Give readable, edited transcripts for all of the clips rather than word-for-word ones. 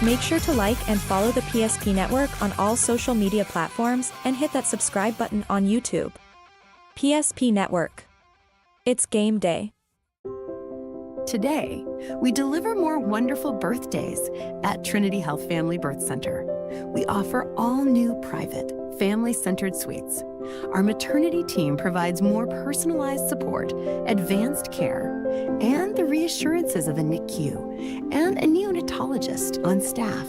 Make sure to like and follow the PSP Network on all social media platforms and hit that subscribe button on YouTube. PSP Network. It's game day. Today, we deliver more wonderful birthdays at Trinity Health Family Birth Center. We offer all new private, family-centered suites. Our maternity team provides more personalized support, advanced care, and the reassurances of a NICU and a neonatologist on staff.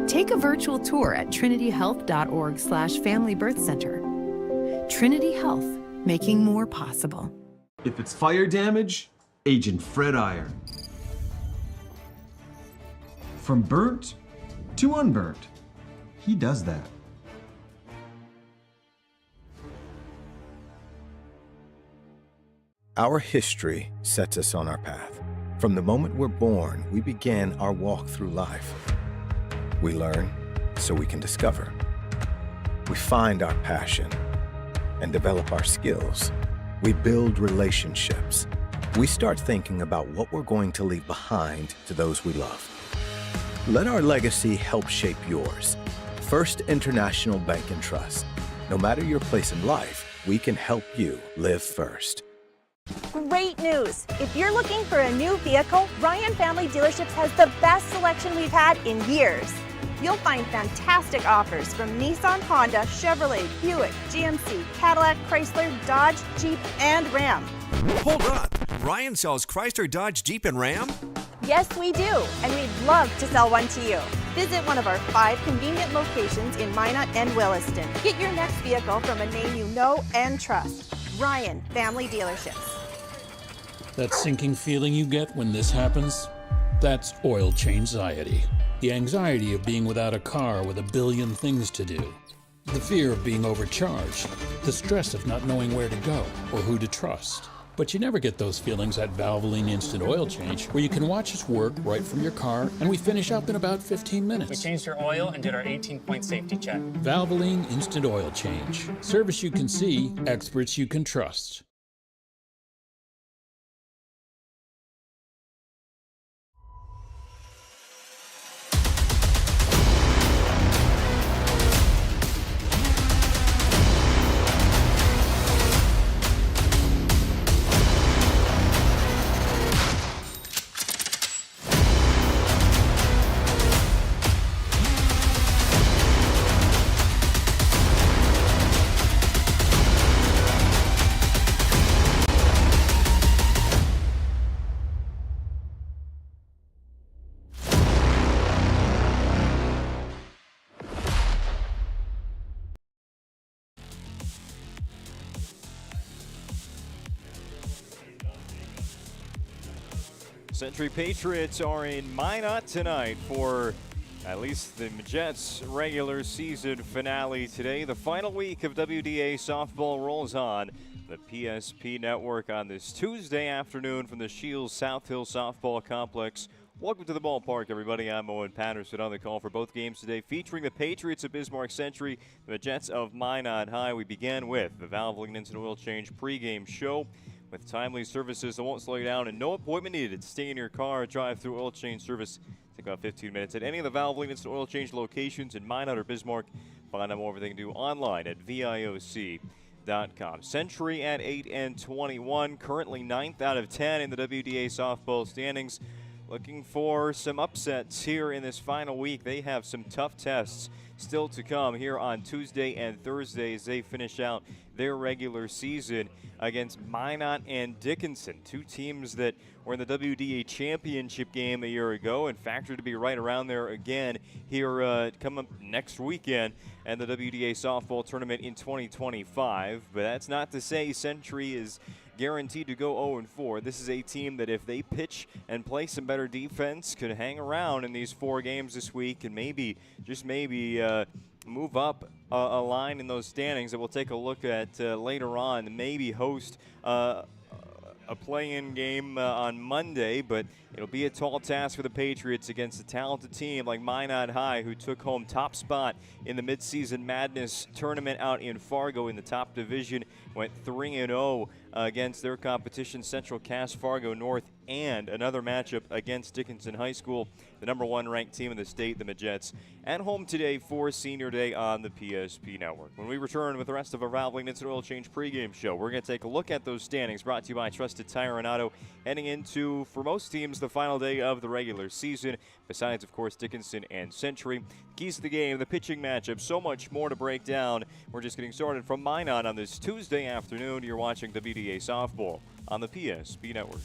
Take a virtual tour at trinityhealth.org/familybirthcenter. Trinity Health, making more possible. If it's fire damage, Agent Fred Iron. From burnt to unburnt, he does that. Our history sets us on our path. From the moment we're born, we begin our walk through life. We learn so we can discover. We find our passion and develop our skills. We build relationships. We start thinking about what we're going to leave behind to those we love. Let our legacy help shape yours. First International Bank and Trust. No matter your place in life, we can help you live first. Great news! If you're looking for a new vehicle, Ryan Family Dealerships has the best selection we've had in years. You'll find fantastic offers from Nissan, Honda, Chevrolet, Buick, GMC, Cadillac, Chrysler, Dodge, Jeep, and Ram. Hold on! Ryan sells Chrysler, Dodge, Jeep, and Ram? Yes, we do, and we'd love to sell one to you. Visit one of our 5 convenient locations in Minot and Williston. Get your next vehicle from a name you know and trust. Ryan Family Dealerships. That sinking feeling you get when this happens? That's oil change-anxiety. The anxiety of being without a car with a billion things to do. The fear of being overcharged. The stress of not knowing where to go or who to trust. But you never get those feelings at Valvoline Instant Oil Change, where you can watch us work right from your car, and we finish up in about 15 minutes. We changed your oil and did our 18-point safety check. Valvoline Instant Oil Change. Service you can see, experts you can trust. Century Patriots are in Minot tonight for at least the Jets' regular season finale today. The final week of WDA softball rolls on the PSP Network on this Tuesday afternoon from the Shields South Hill Softball Complex. Welcome to the ballpark, everybody. I'm Owen Patterson on the call for both games today, featuring the Patriots of Bismarck Century, the Jets of Minot High. We began with the Valvoline Instant Oil Change pregame show with timely services that won't slow you down and no appointment needed. Stay in your car, drive through oil change service. Take about 15 minutes at any of the Valvoline Instant Oil Change locations in Minot or Bismarck. Find out more everything you do online at VIOC.com. Century at 8-21, currently 9th out of 10 in the WDA softball standings. Looking for some upsets here in this final week. They have some tough tests still to come here on Tuesday and Thursday as they finish out their regular season against Minot and Dickinson, two teams that were in the WDA championship game a year ago and factored to be right around there again here come up next weekend and the WDA softball tournament in 2025. But that's not to say Century is guaranteed to go 0-4. This is a team that if they pitch and play some better defense could hang around in these 4 games this week and maybe, just maybe, move up a line in those standings that we'll take a look at later on. Maybe host a play-in game on Monday, but it'll be a tall task for the Patriots against a talented team like Minot High, who took home top spot in the midseason madness tournament out in Fargo in the top division, went 3-0 against their competition, Central Cass Fargo North, and another matchup against Dickinson High School, the #1 ranked team in the state, the Majets, at home today for Senior Day on the PSP Network. When we return with the rest of our Valvoline Instant Oil Change pregame show, we're going to take a look at those standings, brought to you by Trusted Tire and Auto, heading into, for most teams, the final day of the regular season, besides, of course, Dickinson and Century. Keys to the game, the pitching matchup, so much more to break down. We're just getting started from Minot on this Tuesday afternoon. You're watching WDA Softball on the PSP Network.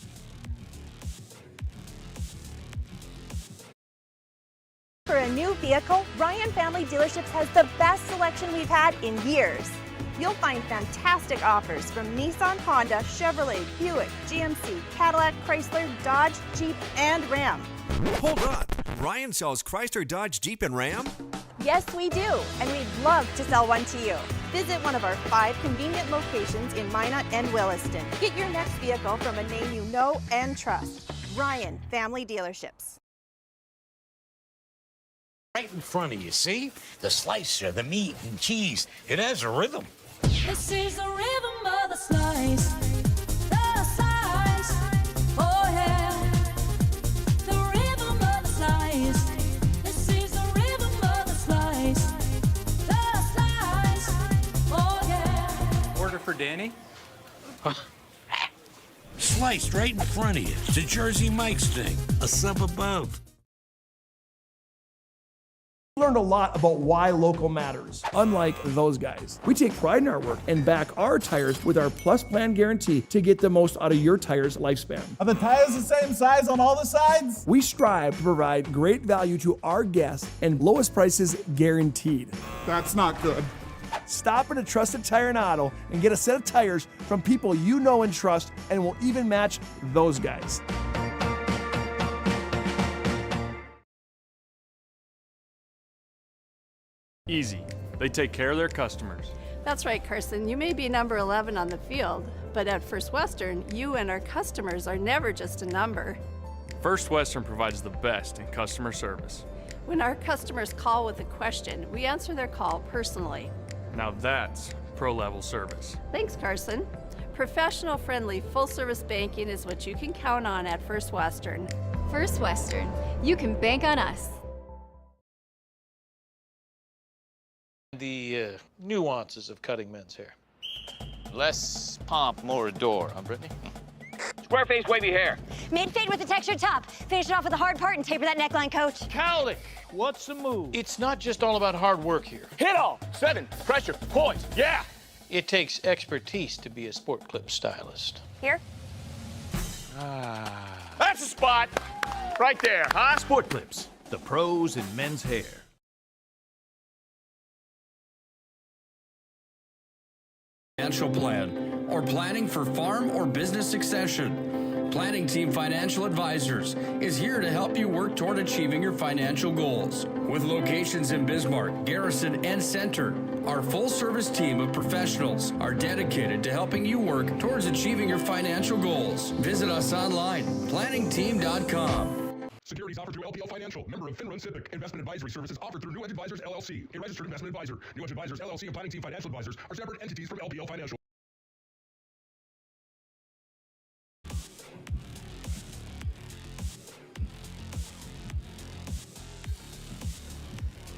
For a new vehicle, Ryan Family Dealerships has the best selection we've had in years. You'll find fantastic offers from Nissan, Honda, Chevrolet, Buick, GMC, Cadillac, Chrysler, Dodge, Jeep, and Ram. Hold on. Ryan sells Chrysler, Dodge, Jeep, and Ram? Yes, we do, and we'd love to sell one to you. Visit one of our 5 convenient locations in Minot and Williston. Get your next vehicle from a name you know and trust. Ryan Family Dealerships. Right in front of you, see? The slicer, the meat and cheese. It has a rhythm. This is the rhythm of the slice. The slice. Oh, yeah. The rhythm of the slice. This is the rhythm of the slice. The slice. Oh, yeah. Order for Danny? Sliced right in front of you. It's a Jersey Mike's thing. A sub above. Learned a lot about why local matters. Unlike those guys, we take pride in our work and back our tires with our Plus Plan guarantee to get the most out of your tire's lifespan. Are the tires the same size on all the sides? We strive to provide great value to our guests and lowest prices guaranteed. That's not good. Stop at a Trusted Tire and Auto and get a set of tires from people you know and trust, and will even match those guys. Easy. They take care of their customers. That's right, Carson. You may be number 11 on the field, but at First Western, you and our customers are never just a number. First Western provides the best in customer service. When our customers call with a question, we answer their call personally. Now that's pro-level service. Thanks, Carson. Professional, friendly, full-service banking is what you can count on at First Western. First Western. You can bank on us. The nuances of cutting men's hair. Less pomp, more adore, huh, Brittany? Square face, wavy hair. Mid-fade with a textured top. Finish it off with a hard part and taper that neckline, coach. Cowlick, what's the move? It's not just all about hard work here. Hit all. 7. Pressure. Poise. Yeah. It takes expertise to be a sport clip stylist. Here? That's a spot. Right there, huh? Sport Clips, the pros in men's hair. Financial plan, or planning for farm or business succession. Planning Team Financial Advisors is here to help you work toward achieving your financial goals. With locations in Bismarck, Garrison, and Center, our full-service team of professionals are dedicated to helping you work towards achieving your financial goals. Visit us online, planningteam.com. Securities offered through LPL Financial, member of FINRA and SIPC. Investment advisory services offered through New Edge Advisors, LLC, a registered investment advisor. New Edge Advisors, LLC, and Planning Team Financial Advisors are separate entities from LPL Financial.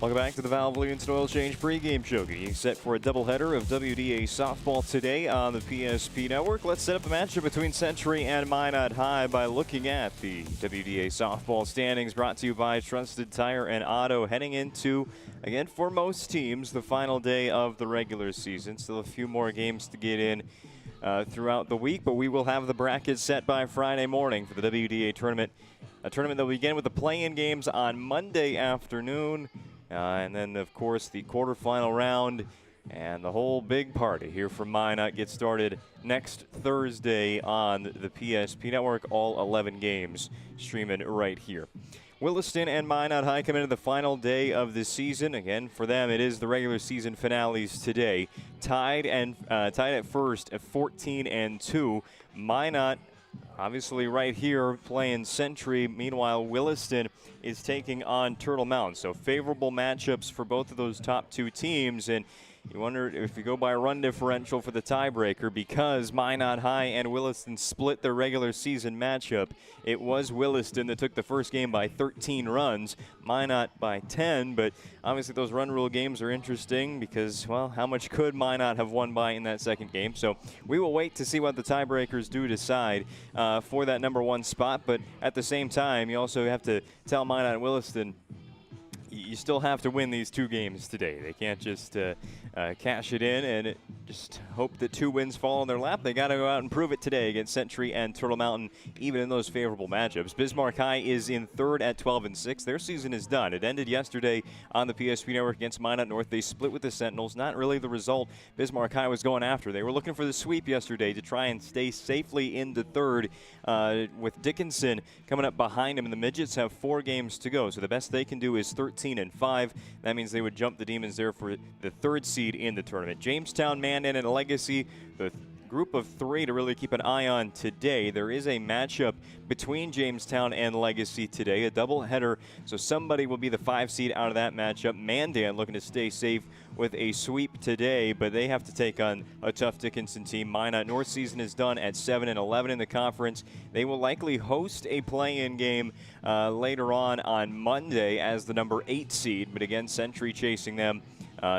Welcome back to the Valvoline Instant Oil Change pregame show. Getting set for a doubleheader of WDA softball today on the PSP Network. Let's set up a matchup between Century and Minot High by looking at the WDA softball standings, brought to you by Trusted Tire and Auto. Heading into, again, for most teams, the final day of the regular season. Still a few more games to get in throughout the week, but we will have the bracket set by Friday morning for the WDA tournament. A tournament that will begin with the play-in games on Monday afternoon. And then, of course, the quarterfinal round and the whole big party here from Minot gets started next Thursday on the PSP Network. All 11 games streaming right here. Williston and Minot High come into the final day of the season. Again, for them, it is the regular season finales today. Tied at first at 14-2. Minot, obviously right here, playing Century. Meanwhile, Williston is taking on Turtle Mountain. So favorable matchups for both of those top two teams. And You wonder if you go by run differential for the tiebreaker, because Minot High and Williston split their regular season matchup. It was Williston that took the first game by 13 runs, Minot by 10, but obviously those run rule games are interesting because, well, how much could Minot have won by in that second game? So we will wait to see what the tiebreakers do decide for that number one spot, but at the same time, you also have to tell Minot and Williston, you still have to win these two games today. They can't just cash it in and just hope that two wins fall in their lap. They got to go out and prove it today against Century and Turtle Mountain, even in those favorable matchups. Bismarck High is in third at 12-6. Their season is done. It ended yesterday on the PSP Network against Minot North. They split with the Sentinels. Not really the result Bismarck High was going after. They were looking for the sweep yesterday to try and stay safely into third, with Dickinson coming up behind them. And the Midgets have 4 games to go, so the best they can do is 13-5. That means they would jump the Demons there for the third seed in the tournament. Jamestown, Mandan, and Legacy, the group of 3 to really keep an eye on today. There is a matchup between Jamestown and Legacy today, a doubleheader, so somebody will be the 5 seed out of that matchup. Mandan looking to stay safe with a sweep today, but they have to take on a tough Dickinson team. Minot North season is done at 7-11 in the conference. They will likely host a play-in game later on Monday as the number 8 seed, but again, Century chasing them.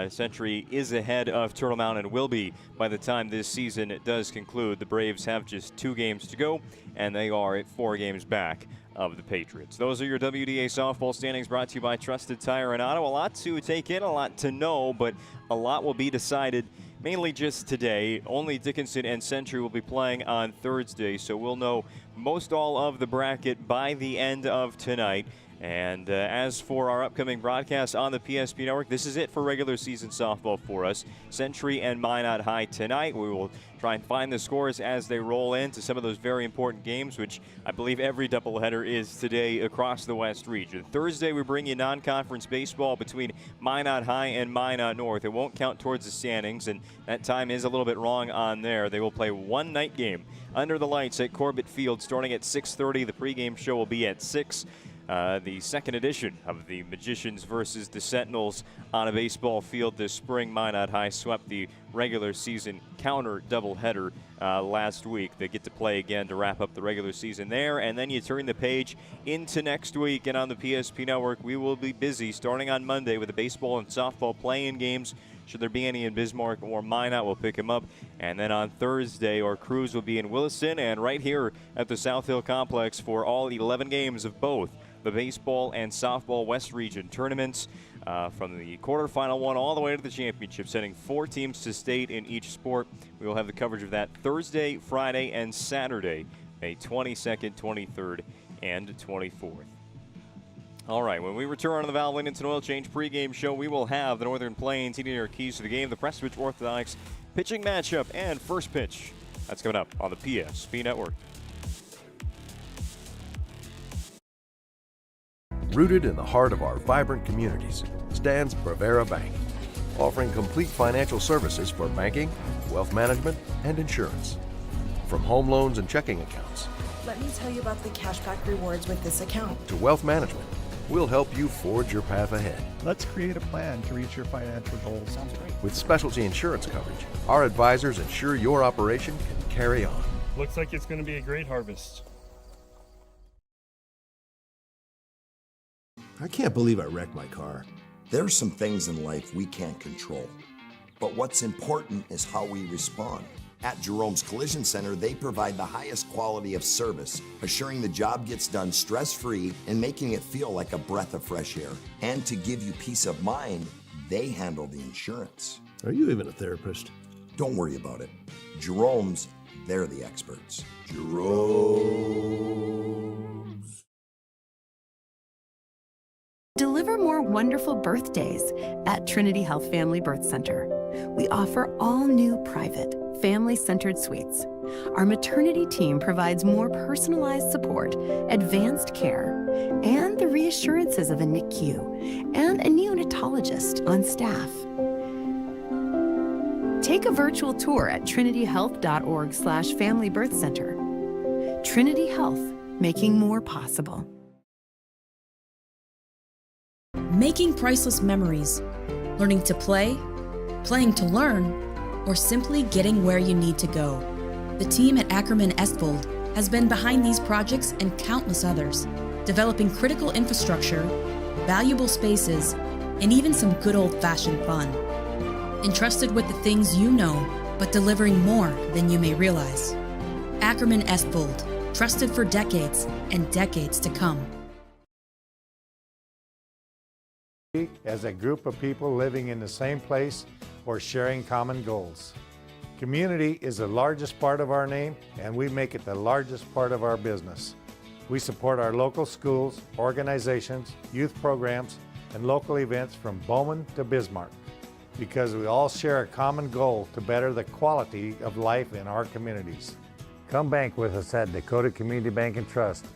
Century is ahead of Turtle Mountain and will be by the time this season does conclude. The Braves have just 2 games to go, and they are at 4 games back of the Patriots. Those are your WDA softball standings, brought to you by Trusted Tire and Auto. A lot to take in, a lot to know, but a lot will be decided mainly just today. Only Dickinson and Century will be playing on Thursday, so we'll know most all of the bracket by the end of tonight. And as for our upcoming broadcast on the PSP Network, this is it for regular season softball for us. Century and Minot High tonight. We will try and find the scores as they roll into some of those very important games, which I believe every doubleheader is today across the West region. Thursday, we bring you non-conference baseball between Minot High and Minot North. It won't count towards the standings, and that time is a little bit wrong on there. They will play one night game under the lights at Corbett Field starting at 6:30. The pregame show will be at 6. The second edition of the Magicians versus the Sentinels on a baseball field this spring. Minot High swept the regular season counter doubleheader last week. They get to play again to wrap up the regular season there, and then you turn the page into next week, and on the PSP Network we will be busy starting on Monday with the baseball and softball play-in games. Should there be any in Bismarck or Minot, we'll pick them up. And then on Thursday, our crews will be in Williston and right here at the South Hill Complex for all 11 games of both the baseball and softball West Region tournaments, from the quarterfinal one all the way to the championship, sending 4 teams to state in each sport. We will have the coverage of that Thursday, Friday, and Saturday, May 22nd, 23rd, and 24th. All right, when we return on the Valvoline Instant Oil Change pregame show, we will have the Northern Plains heating their keys to the game, the Prestwich Orthodox pitching matchup, and first pitch. That's coming up on the PSP Network. Rooted in the heart of our vibrant communities stands Bravera Bank, offering complete financial services for banking, wealth management, and insurance. From home loans and checking accounts. Let me tell you about the cashback rewards with this account. To wealth management, we'll help you forge your path ahead. Let's create a plan to reach your financial goals. Sounds great. With specialty insurance coverage, our advisors ensure your operation can carry on. Looks like it's going to be a great harvest. I can't believe I wrecked my car. There are some things in life we can't control, but what's important is how we respond. At Jerome's Collision Center, they provide the highest quality of service, assuring the job gets done stress-free and making it feel like a breath of fresh air. And to give you peace of mind, they handle the insurance. Are you even a therapist? Don't worry about it. Jerome's, they're the experts. Jerome's. Deliver more wonderful birthdays at Trinity Health Family Birth Center. We offer all new private, family-centered suites. Our maternity team provides more personalized support, advanced care, and the reassurances of a NICU and a neonatologist on staff. Take a virtual tour at trinityhealth.org/familybirthcenter. Trinity Health, making more possible. Making priceless memories, learning to play, playing to learn, or simply getting where you need to go. The team at Ackerman Estvold has been behind these projects and countless others, developing critical infrastructure, valuable spaces, and even some good old-fashioned fun. Entrusted with the things you know, but delivering more than you may realize. Ackerman Estvold, trusted for decades and decades to come. As a group of people living in the same place or sharing common goals. Community is the largest part of our name, and we make it the largest part of our business. We support our local schools, organizations, youth programs, and local events from Bowman to Bismarck, because we all share a common goal to better the quality of life in our communities. Come bank with us at Dakota Community Bank and Trust,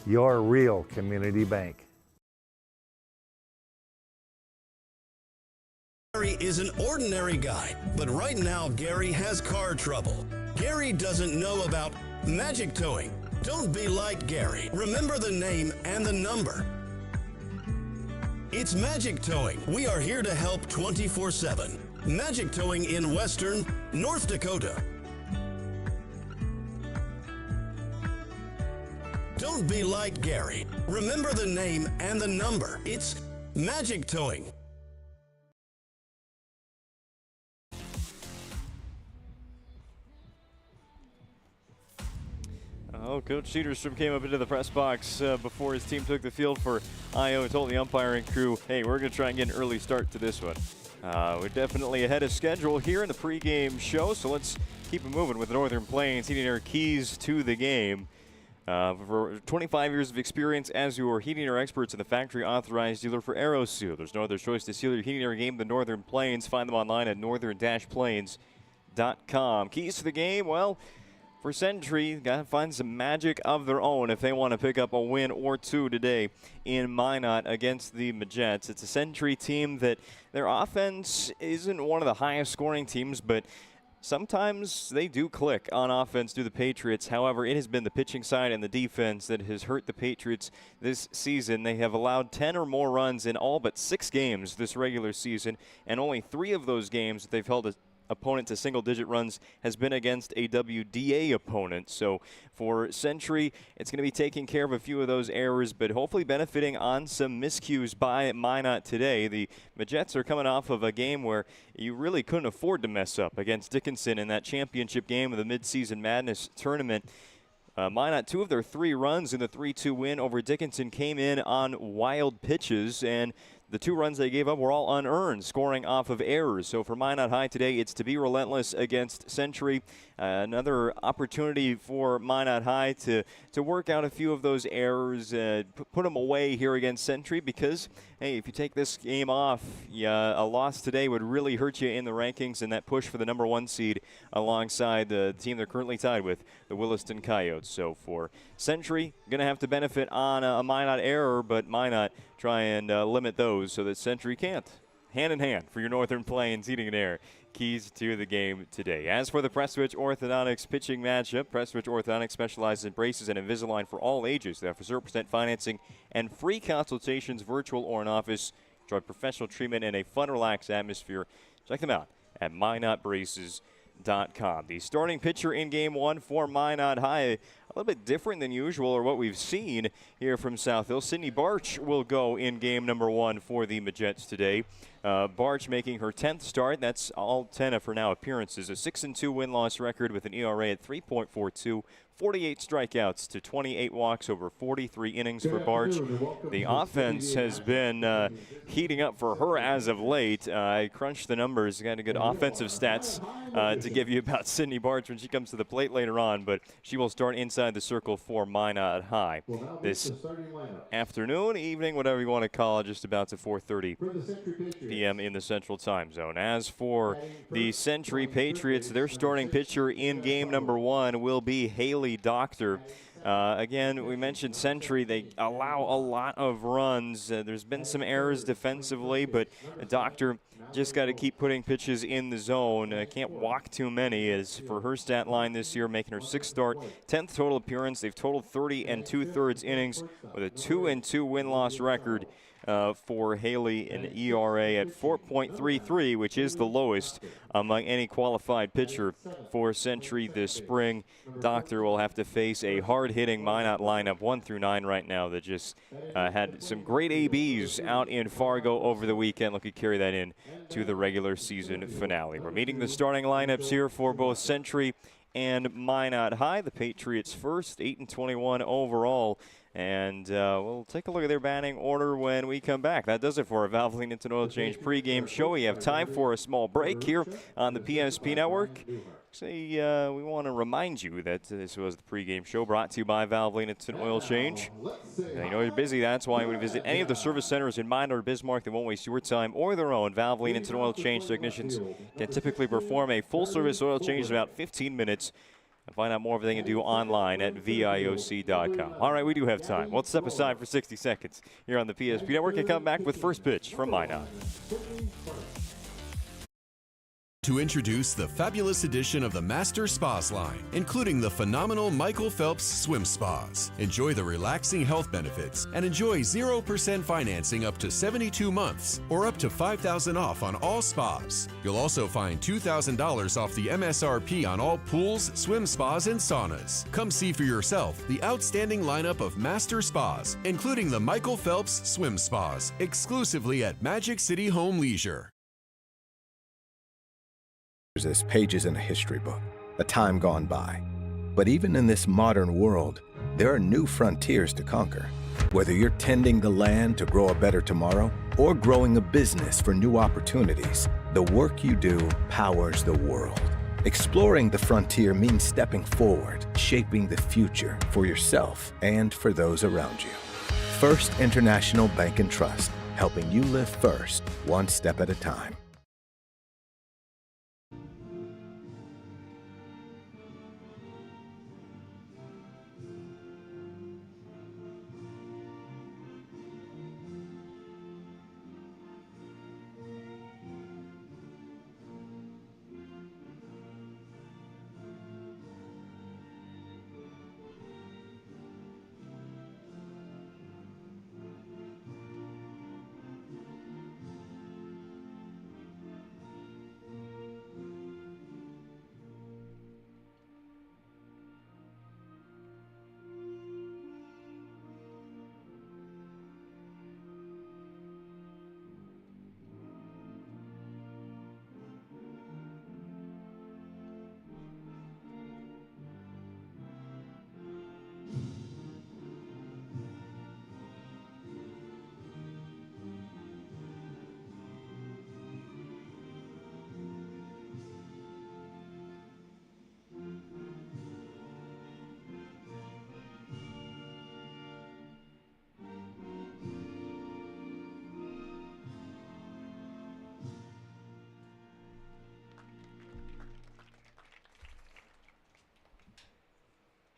your real community bank. Gary is an ordinary guy, but right now Gary has car trouble. Gary doesn't know about magic towing. Don't be like Gary. Remember the name and the number. It's Magic Towing. We are here to help 24/7. Magic Towing in Western North Dakota. Don't be like Gary. Remember the name and the number. It's Magic Towing. Oh, Coach Cedarstrom came up into the press box before his team took the field for IO and told the umpiring crew, hey, we're going to try and get an early start to this one. We're definitely ahead of schedule here in the pregame show, so let's keep it moving with the Northern Plains Heating and Air keys to the game. For 25 years of experience as your heating and air experts and the factory authorized dealer for AeroSeal. There's no other choice to seal your heating and air game than Northern Plains. Find them online at northern-plains.com. Keys to the game, well, for Century, got to find some magic of their own if they want to pick up a win or two today in Minot against the Majets. It's a Century team that their offense isn't one of the highest scoring teams, but sometimes they do click on offense through the Patriots. However, it has been the pitching side and the defense that has hurt the Patriots this season. They have allowed 10 or more runs in all but 6 games this regular season, and only 3 of those games that they've held a opponent to single-digit runs has been against a WDA opponent. So for Century, it's going to be taking care of a few of those errors, but hopefully benefiting on some miscues by Minot today. The Majets are coming off of a game where you really couldn't afford to mess up against Dickinson in that championship game of the Mid-Season Madness tournament. Minot, 2 of their 3 runs in the 3-2 win over Dickinson came in on wild pitches, and the 2 runs they gave up were all unearned, scoring off of errors. So for Minot High today, it's to be relentless against Century. Another opportunity for Minot High to work out a few of those errors, put them away here against Century, because, hey, if you take this game off, a loss today would really hurt you in the rankings and that push for the number 1 seed alongside the team they're currently tied with, the Williston Coyotes. So for Century, going to have to benefit on a Minot error, but Minot try and limit those so that Century can't. Hand in hand for your Northern Plains Heating and Air keys to the game today. As for the Prestwich Orthodontics pitching matchup, Prestwich Orthodontics specializes in braces and Invisalign for all ages. They offer 0% financing and free consultations, virtual or in office. Enjoy professional treatment and a fun, relaxed atmosphere. Check them out at minotbraces.com. The starting pitcher in game 1 for Minot High, a little bit different than usual or what we've seen here from South Hill. Sydney Barch will go in game number 1 for the Majets today. Barch making her 10th start. That's all 10 of her now appearances. A 6-2 win-loss record with an ERA at 3.42. 48 strikeouts to 28 walks over 43 innings for Barch. The offense has been heating up for her as of late. I crunched the numbers, got a good offensive stats to give you about Sydney Barch when she comes to the plate later on, but she will start inside the circle for Minot High this afternoon, evening, whatever you want to call it, just about to 4:30 p.m. in the Central Time Zone. As for the Century Patriots, their starting pitcher in game number 1 will be Haley Doctor. Again, we mentioned Century. They allow a lot of runs. There's been some errors defensively, but Doctor just got to keep putting pitches in the zone. Can't walk too many. As for her stat line this year, making her 6th start, 10th total appearance. They've totaled 30 2/3 innings with a 2-2 win-loss record. for Haley, an ERA at 4.33, which is the lowest among any qualified pitcher for Century this spring. Doctor will have to face a hard-hitting Minot lineup 1 through 9 right now that just had some great ABs out in Fargo over the weekend. Looking to carry that in to the regular season finale. We're meeting the starting lineups here for both Century and Minot High. The Patriots first, 8-21 overall. And we'll take a look at their batting order when we come back. That does it for our Valvoline Instant Oil Change pregame show. We have time for a small break here on the PSP Network. We want to remind you that this was the pregame show brought to you by Valvoline Instant Oil Change. I know you're busy. That's why you would visit any of the service centers in Minot or Bismarck that won't waste your time or their own. Valvoline Instant Oil Change technicians can typically perform a full-service oil change in about 15 minutes. And find out more of everything you can do online at VIOC.com. All right, we do have time. We'll step aside for 60 seconds here on the PSP Network and come back with first pitch from Minot. To introduce the fabulous edition of the Master Spas line, including the phenomenal Michael Phelps Swim Spas. Enjoy the relaxing health benefits and enjoy 0% financing up to 72 months or up to $5,000 off on all spas. You'll also find $2,000 off the MSRP on all pools, swim spas, and saunas. Come see for yourself the outstanding lineup of Master Spas, including the Michael Phelps Swim Spas, exclusively at Magic City Home Leisure. As pages in a history book, a time gone by. But even in this modern world, there are new frontiers to conquer. Whether you're tending the land to grow a better tomorrow or growing a business for new opportunities, the work you do powers the world. Exploring the frontier means stepping forward, shaping the future for yourself and for those around you. First International Bank and Trust, helping you live first, one step at a time.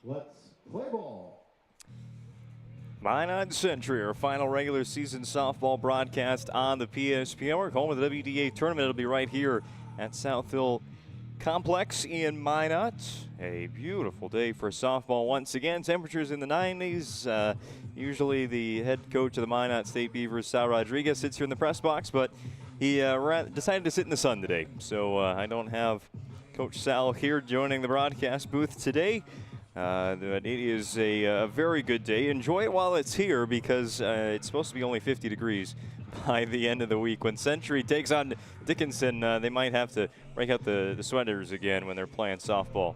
Let's play ball. Minot Century, our final regular season softball broadcast on the PSP Network. Home of the WDA tournament. It'll be right here at South Hill Complex in Minot. A beautiful day for softball once again. Temperatures in the 90s. Usually the head coach of the Minot State Beavers, Sal Rodriguez, sits here in the press box, but he decided to sit in the sun today. So I don't have Coach Sal here joining the broadcast booth today. But it is a very good day. Enjoy it while it's here because it's supposed to be only 50 degrees by the end of the week. When Century takes on Dickinson, they might have to break out the sweaters again when they're playing softball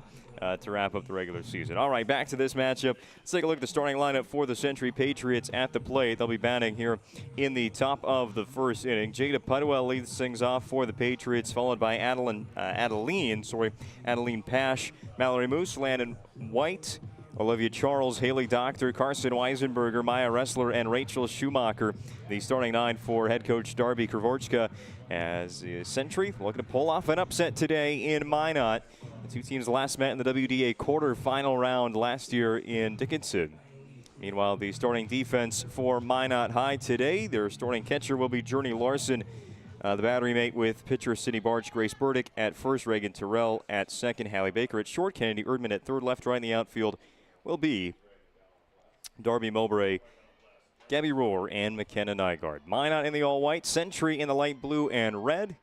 to wrap up the regular season. All right, back to this matchup. Let's take a look at the starting lineup for the Century Patriots at the plate. They'll be batting here in the top of the first inning. Jada Pudwell leads things off for the Patriots, followed by Adeline Pash, Mallory Moose, Landon White, Olivia Charles, Haley Doctor, Carson Weisenberger, Maya Ressler, and Rachel Schumacher. The starting nine for head coach Darby Kravorchka as the Century looking to pull off an upset today in Minot. The two teams last met in the WDA quarterfinal round last year in Dickinson. Meanwhile, the starting defense for Minot High today, their starting catcher will be Journey Larson. The battery mate with pitcher Sydney Barch, Grace Burdick at first, Reagan Terrell at second, Hallie Baker at short, Kennedy Erdman at third, left, right in the outfield will be Darby Mowbray Gabby Rohr and McKenna Nygaard. Minot in the all-white, Century in the light blue and red.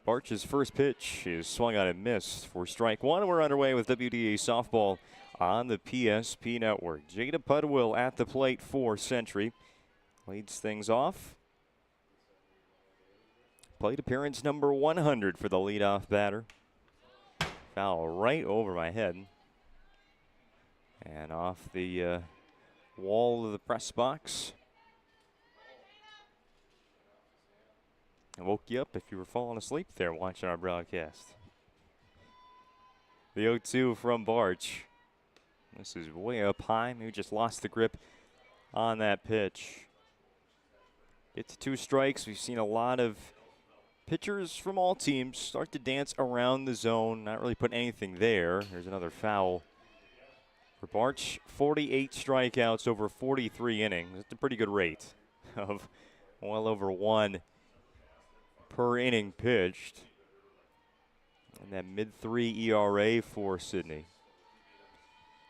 Barch's first pitch is swung on and missed for strike one. We're underway with WDA softball on the PSP network. Jada Pudwill at the plate for Century. Leads things off. Plate appearance number 100 for the leadoff batter. Foul right over my head. And off the wall of the press box. I woke you up if you were falling asleep there watching our broadcast. The 0-2 from Barch. This is way up high. Maybe just lost the grip on that pitch. Get to 2 strikes. We've seen a lot of pitchers from all teams start to dance around the zone, not really put anything there. There's another foul for Barch. 48 strikeouts over 43 innings. That's a pretty good rate of well over 1 per inning pitched. And that mid-3 ERA for Sydney.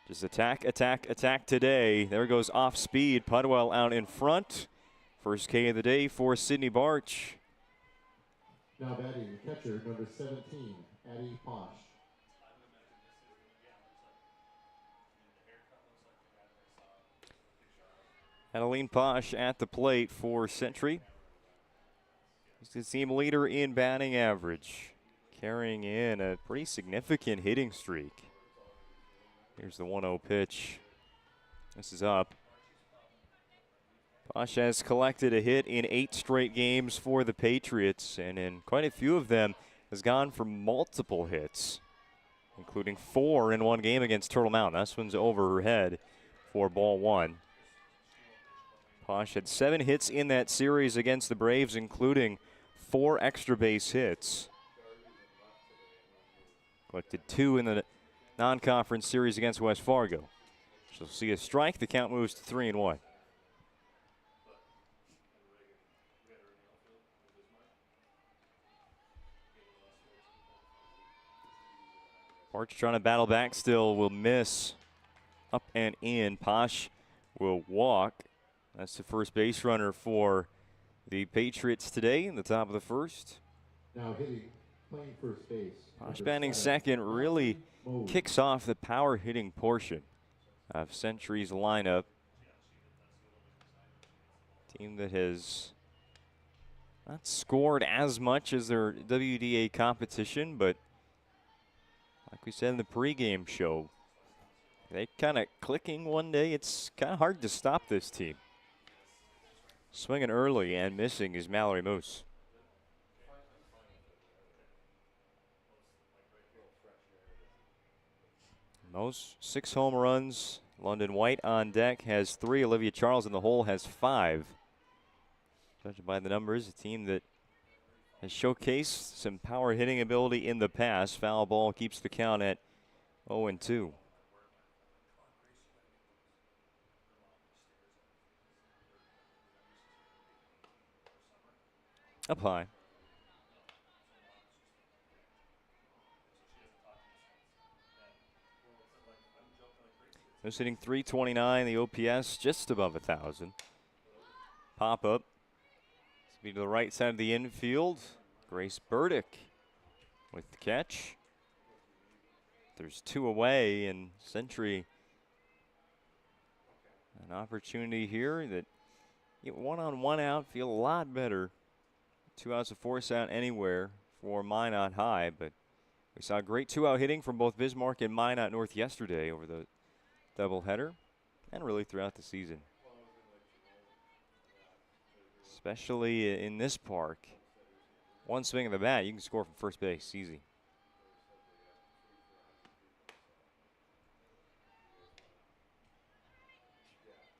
Just attack, attack, attack today. There goes off speed. Pudwill out in front. First K of the day for Sydney Barch. Now batting, catcher number 17, Addie Posh. Adeline Posh at the plate for Century. He's the team leader in batting average, carrying in a pretty significant hitting streak. Here's the 1-0 pitch. This is up. Posh has collected a hit in 8 straight games for the Patriots, and in quite a few of them has gone for multiple hits, including 4 in one game against Turtle Mountain. This one's over her head for ball 1. Posh had 7 hits in that series against the Braves, including 4 extra base hits. Collected 2 in the non-conference series against West Fargo. She'll see a strike. The count moves to 3-1. Barch trying to battle back still, will miss. Up and in. Posh will walk. That's the first base runner for the Patriots today in the top of the first. Now hitting, playing first base. Posh batting second really kicks off the power hitting portion of Century's lineup. Team that has not scored as much as their WDA competition, but like we said in the pregame show, they kind of clicking one day. It's kind of hard to stop this team. Swinging early and missing is Mallory Moose. Moose, 6 home runs. London White on deck has 3. Olivia Charles in the hole has 5. Judging by the numbers, a team that has showcased some power hitting ability in the past. Foul ball keeps the count at 0-2. Up high. They're sitting 329, the OPS just above 1,000. Pop up. Speed to the right side of the infield. Grace Burdick with the catch. There's 2 away, and Century an opportunity here that get 1 on 1 out, feel a lot better. 2 outs of force out anywhere for Minot High, but we saw great 2-out hitting from both Bismarck and Minot North yesterday over the doubleheader and really throughout the season. Especially in this park. 1 swing of the bat, you can score from first base, easy.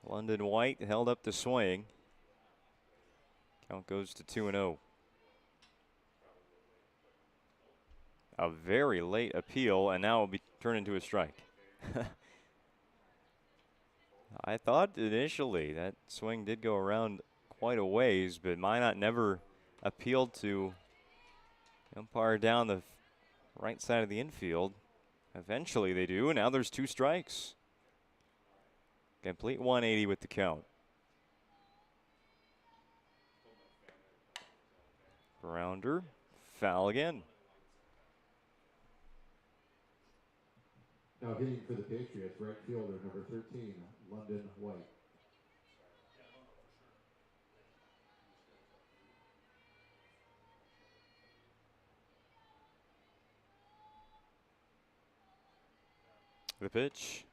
London White held up the swing. Count goes to 2-0. A very late appeal, and now it will be turned into a strike. I thought initially that swing did go around quite a ways, but Minot never appealed to umpire down the right side of the infield. Eventually they do, and now there's 2 strikes. Complete 180 with the count. Rounder, foul again. Now hitting for the Patriots, right fielder number 13, London White. The pitch.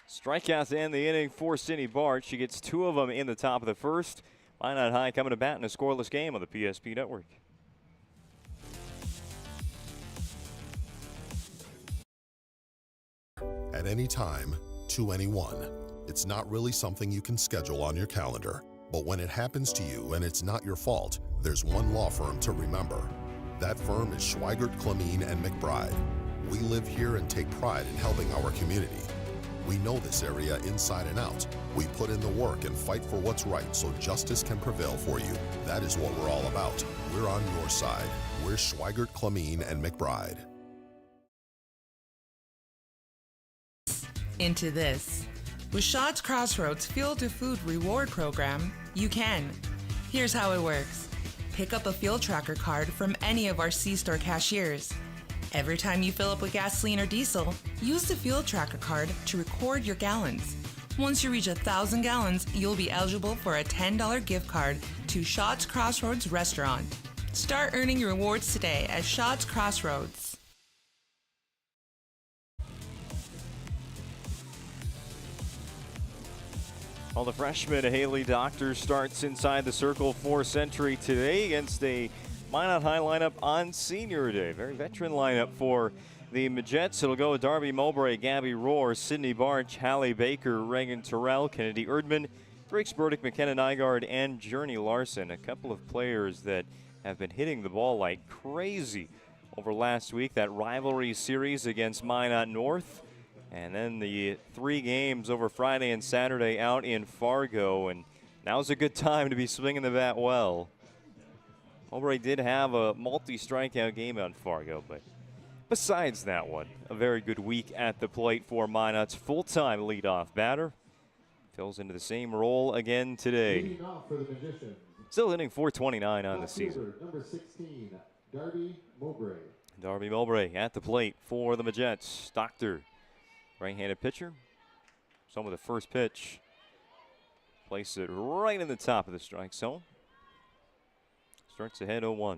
Strikeouts to end the inning for Sydney Bart. She gets 2 of them in the top of the first. Minot High coming to bat in a scoreless game on the PSP Network. At any time, to anyone. It's not really something you can schedule on your calendar. But when it happens to you and it's not your fault, there's one law firm to remember. That firm is Schweigert, Clemene, and McBride. We live here and take pride in helping our community. We know this area inside and out. We put in the work and fight for what's right so justice can prevail for you. That is what we're all about. We're on your side. We're Schweigert, Clemene, and McBride. Into this. With Shaw's Crossroads Fuel to Food reward program, you can. Here's how it works. Pick up a fuel tracker card from any of our C-store cashiers. Every time you fill up with gasoline or diesel, use the fuel tracker card to record your gallons. Once you reach 1,000 gallons, you'll be eligible for a $10 gift card to Shaw's Crossroads restaurant. Start earning your rewards today at Shaw's Crossroads. Well, the freshman Haley Doctor starts inside the circle for Century today against a Minot High lineup on Senior Day. Very veteran lineup for the Majettes. It'll go with Darby Mowbray, Gabby Rohr, Sydney Barch, Hallie Baker, Reagan Terrell, Kennedy Erdman, Drake Burdick, McKenna Nygaard, and Journey Larson. A couple of players that have been hitting the ball like crazy over last week. That rivalry series against Minot North. And then the 3 games over Friday and Saturday out in Fargo. And now's a good time to be swinging the bat well. Mowbray did have a multi-strikeout game on Fargo, but besides that one, a very good week at the plate for Minot's full-time leadoff batter. Fills into the same role again today. Still hitting .429 on the season. Number 16, Darby Mowbray. Darby Mowbray at the plate for the Majettes. Doctor, right-handed pitcher. Some with the first pitch. Place it right in the top of the strike zone. Starts ahead 0-1.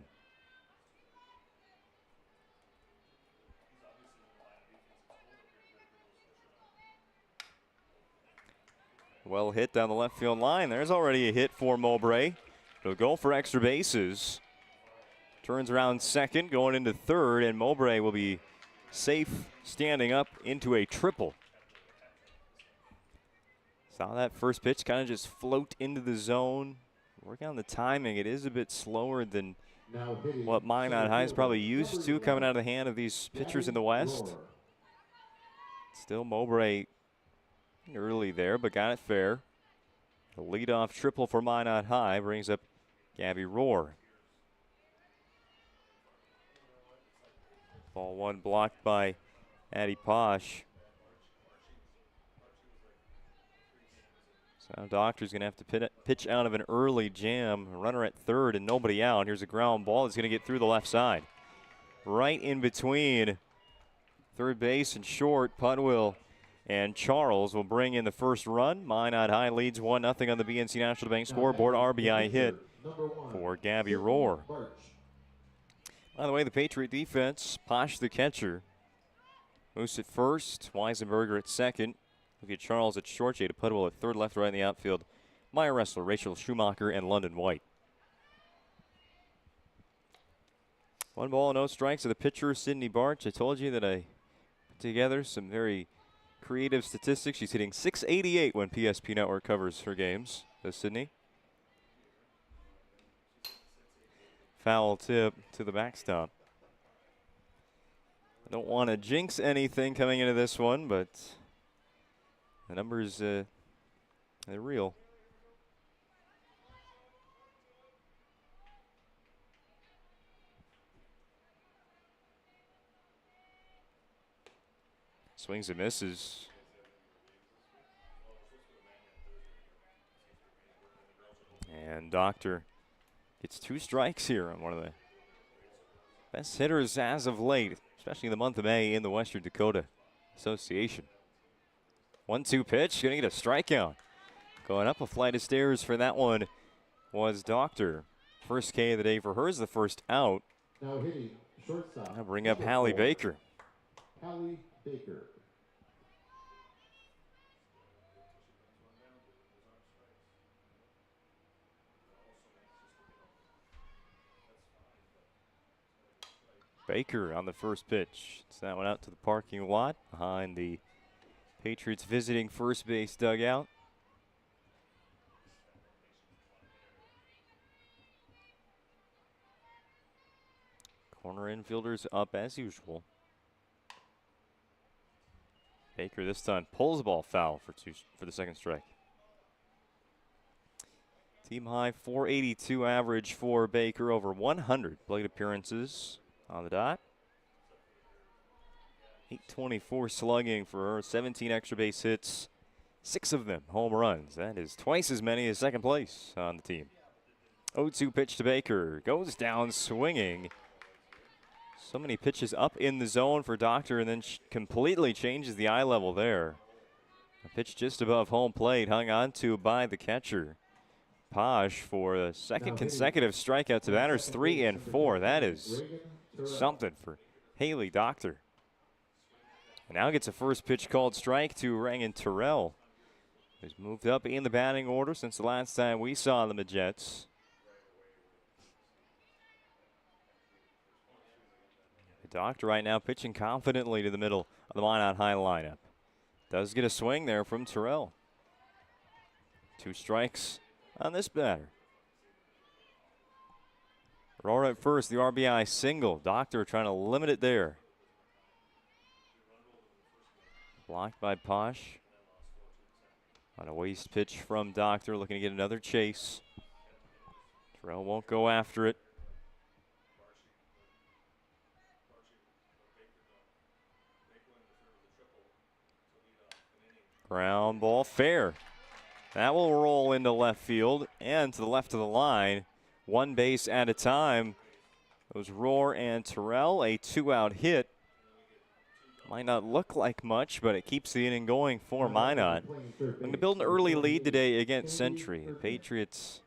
Well hit down the left field line. There's already a hit for Mowbray. It'll go for extra bases. Turns around second, going into third, and Mowbray will be safe standing up into a triple. Saw that first pitch kind of just float into the zone. Working on the timing. It is a bit slower than what Minot High is probably used to coming out of the hand of these pitchers in the West. Still Mowbray early there, but got it fair. The leadoff triple for Minot High brings up Gabby Rohr. Ball one blocked by Addie Posh. So now Doctor's going to have to pitch out of an early jam. A runner at third and nobody out. Here's a ground ball that's going to get through the left side. Right in between third base and short, Pudwill and Charles will bring in the first run. Minot High leads 1-0 on the BNC National Bank scoreboard. RBI hit for Gabby Rohr. By the way, the Patriot defense, Posh the catcher. Moose at first, Weisenberger at second. Look at Charles at short, Jada Pudwill at third, left, right in the outfield. Maya Ressler, Rachel Schumacher, and London White. 1 ball, no strikes to the pitcher, Sydney Barch. I told you that I put together some very creative statistics. She's hitting .688 when PSP Network covers her games. Does Sydney? Foul tip to the backstop. I don't want to jinx anything coming into this one, but the numbers, they're real. Swings and misses. And Doctor Gets 2 strikes here on one of the best hitters as of late, especially in the month of May in the Western Dakota Association. 1-2 pitch, gonna get a strikeout. Going up a flight of stairs for that one was Doctor. First K of the day for her is the first out. Now hitting shortstop. Now bring up Hallie Baker. Hallie Baker. Baker on the first pitch. It's that one out to the parking lot behind the Patriots visiting first base dugout. Corner infielders up as usual. Baker this time pulls the ball foul for the second strike. Team high 482 average for Baker, over 100 plate appearances on the dot. 824 slugging for her, 17 extra base hits, 6 of them home runs. That is twice as many as second place on the team. 0-2 pitch to Baker, goes down swinging. So many pitches up in the zone for Doctor, and then completely changes the eye level there. A pitch just above home plate, hung on to by the catcher. Posh for the second consecutive strikeout to batters 3 and 4. That is something for Haley Doctor. And now gets a first pitch called strike to Reagan Terrell, who's moved up in the batting order since the last time we saw the Jets. The Doctor right now pitching confidently to the middle of the Minot High lineup. Does get a swing there from Terrell. 2 strikes on this batter. Aurora at first, the RBI single. Doctor trying to limit it there. Blocked by Posh. On a waste pitch from Doctor, looking to get another chase. Terrell won't go after it. Ground ball fair. That will roll into left field and to the left of the line. 1 base at a time. Those Roar and Terrell, a 2-out hit. Might not look like much, but it keeps the inning going for Minot. Going to build an early lead today against Century. The Patriots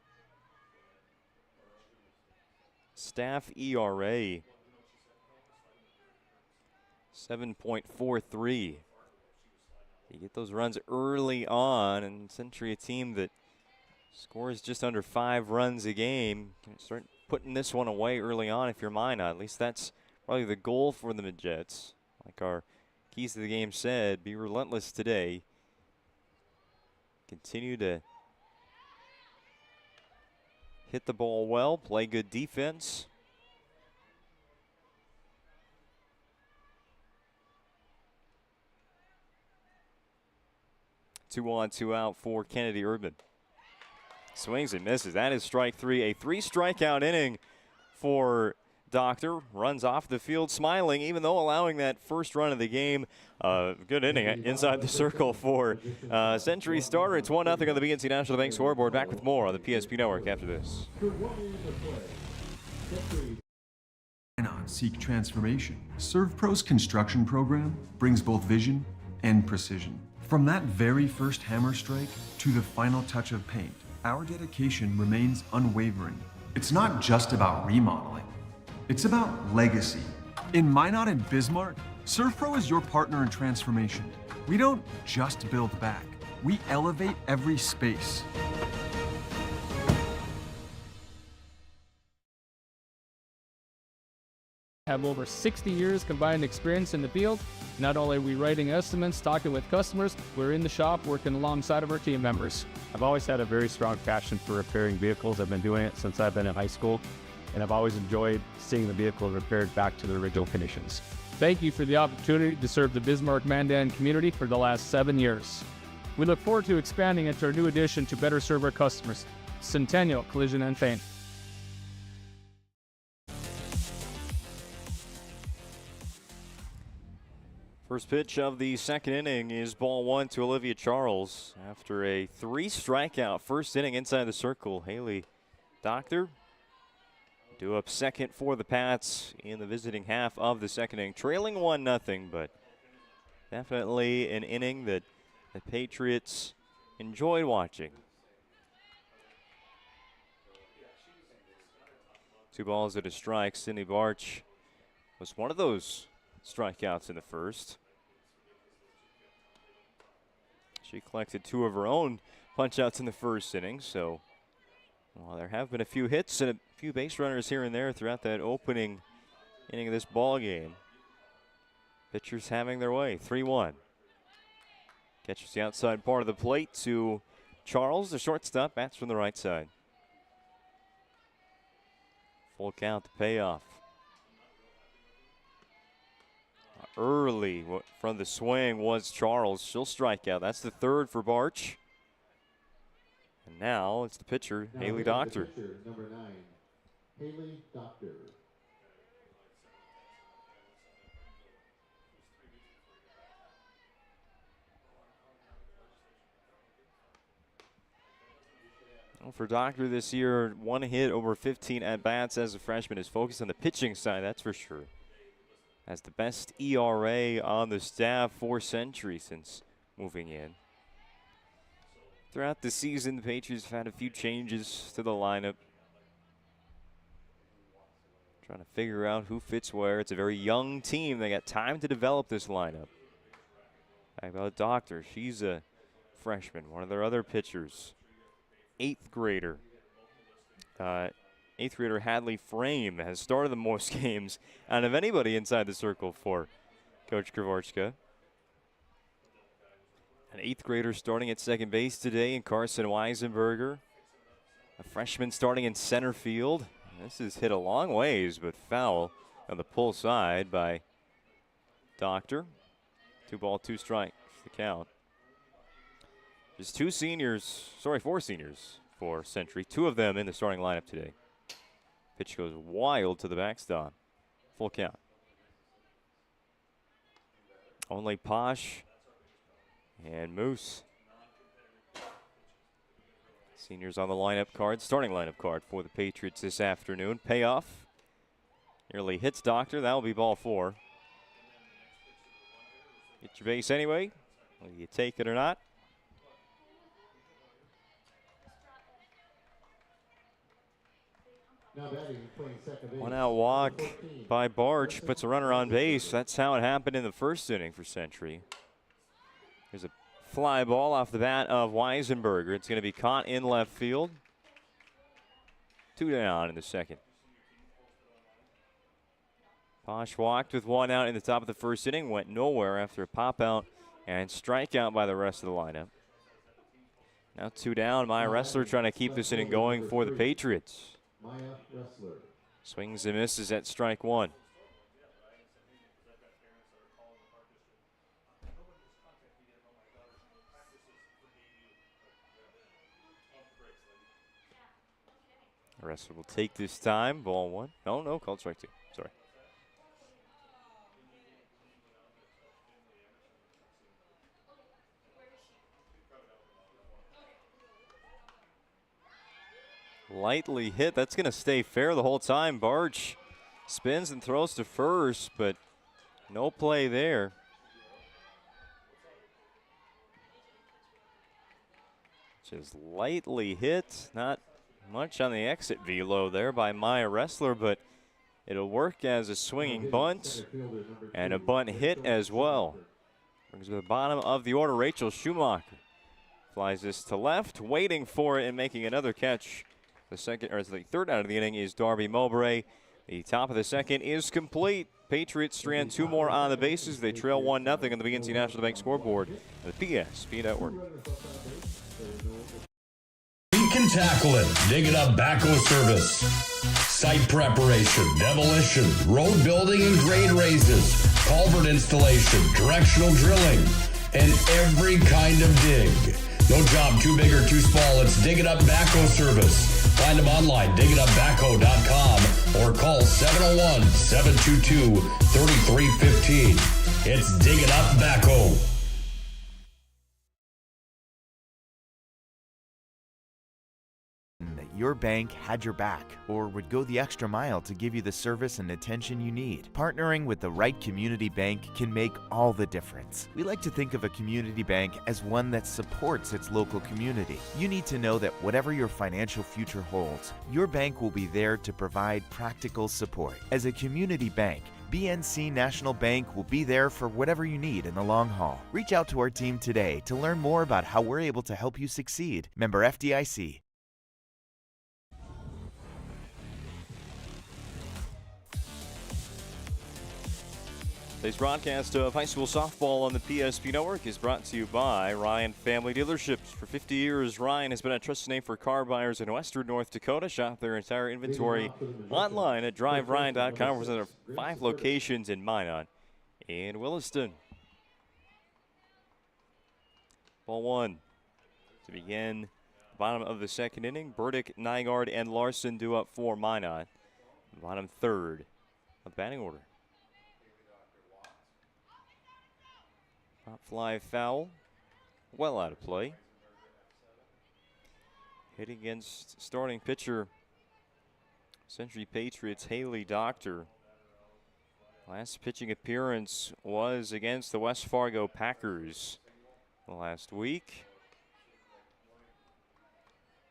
staff ERA 7.43. You get those runs early on, and Century, a team that scores just under 5 runs a game, can start putting this one away early on if you're Minot. At least that's probably the goal for the Jets. Like our keys to the game said, be relentless today. Continue to hit the ball well, play good defense. Two on, 2 out for Kennedy Urban. Swings and misses. That is strike 3. A 3-strikeout inning for Doctor. Runs off the field smiling, even though allowing that first run of the game. Good inning inside the circle for Century starter. It's 1-0 on the BNC National Bank scoreboard. Back with more on the PSP Network after this. Why not seek transformation? ServPro's construction program brings both vision and precision. From that very first hammer strike to the final touch of paint, our dedication remains unwavering. It's not just about remodeling, it's about legacy. In Minot and Bismarck, ServPro is your partner in transformation. We don't just build back, we elevate every space. Have over 60 years combined experience in the field. Not only are we writing estimates, talking with customers, we're in the shop working alongside of our team members. I've always had a very strong passion for repairing vehicles. I've been doing it since I've been in high school, and I've always enjoyed seeing the vehicle repaired back to the original conditions. Thank you for the opportunity to serve the Bismarck-Mandan community for the last 7 years. We look forward to expanding into our new addition to better serve our customers, Centennial Collision and Paint. First pitch of the second inning is ball 1 to Olivia Charles. After a 3-strikeout first inning inside the circle, Haley Doctor Due up second for the Pats in the visiting half of the second inning. Trailing 1-0, but definitely an inning that the Patriots enjoyed watching. 2 balls and a strike. Sydney Barch was one of those strikeouts in the first. She collected 2 of her own punch-outs in the first inning, so while there have been a few hits and a few base runners here and there throughout that opening inning of this ball game, pitchers having their way. 3-1. Catches the outside part of the plate to Charles, the shortstop, bats from the right side. Full count to payoff. Early from the swing was Charles. She'll strike out. That's the third for Barch. And now it's the pitcher, Haley Doctor. Number 9, Haley Doctor. Well, for Doctor this year, 1 hit over 15 at-bats as a freshman. Is focused on the pitching side, that's for sure. Has the best ERA on the staff for Century since moving in. Throughout the season, the Patriots have had a few changes to the lineup. Trying to figure out who fits where. It's a very young team. They got time to develop this lineup. Back about Doctor. She's a freshman, one of their other pitchers. 8th grader. 8th grader Hadley Frame has started the most games out of anybody inside the circle for Coach Kravarchka. An 8th grader starting at second base today in Carson Weisenberger. A freshman starting in center field. This is hit a long ways, but foul on the pull side by Doctor. 2 ball, 2 strikes, the count. Just 4 seniors for Century. 2 of them in the starting lineup today. Pitch goes wild to the backstop. Full count. Only Posh and Moose. Seniors on the lineup card, starting lineup card for the Patriots this afternoon. Payoff. Nearly hits Doctor. That will be ball 4. Get your base anyway. Whether you take it or not. One out walk by Barch puts a runner on base. That's how it happened in the first inning for Century. There's a fly ball off the bat of Weisenberger. It's going to be caught in left field. 2 down in the second. Posh walked with 1 out in the top of the first inning. Went nowhere after a pop out and strikeout by the rest of the lineup. Now 2 down. Maya Wrestler trying to keep this inning going for the Patriots. Maya Wrestler. Swings and misses at strike 1. Wrestler will take this time. Ball 1. No, called strike 2. Sorry. Lightly hit. That's going to stay fair the whole time. Barch spins and throws to first, but no play there. Just lightly hit. Not much on the exit velo there by Maya Wrestler, but it'll work as a swinging bunt and a bunt hit as well. Brings to the bottom of the order. Rachel Schumacher flies this to left, waiting for it and making another catch. The third out of the inning is Darby Mowbray. The top of the second is complete. Patriots strand 2 more on the bases. They trail 1-0 on the BNC National Bank scoreboard. The PSP Network. We can tackle it. Dig it up backhoe service. Site preparation, demolition, road building and grade raises, culvert installation, directional drilling, and every kind of dig. No job too big or too small. It's Dig It Up Backhoe Service. Find them online, digitupbackhoe.com, or call 701-722-3315. It's Dig It Up Backhoe. The your bank had your back or would go the extra mile to give you the service and attention you need. Partnering with the right community bank can make all the difference. We like to think of a community bank as one that supports its local community. You need to know that whatever your financial future holds, your bank will be there to provide practical support. As a community bank, BNC National Bank will be there for whatever you need in the long haul. Reach out to our team today to learn more about how we're able to help you succeed. Member FDIC. Today's broadcast of high school softball on the PSP Network is brought to you by Ryan Family Dealerships. For 50 years, Ryan has been a trusted name for car buyers in western North Dakota. Shop their entire inventory online at driveryan.com. We're at 5 locations in Minot and Williston. Ball 1 to begin the bottom of the second inning. Burdick, Nygaard, and Larson due up for Minot. Bottom third of the batting order. Pop fly foul. Well out of play. Hit against starting pitcher Century Patriots Haley Doctor. Last pitching appearance was against the West Fargo Packers last week.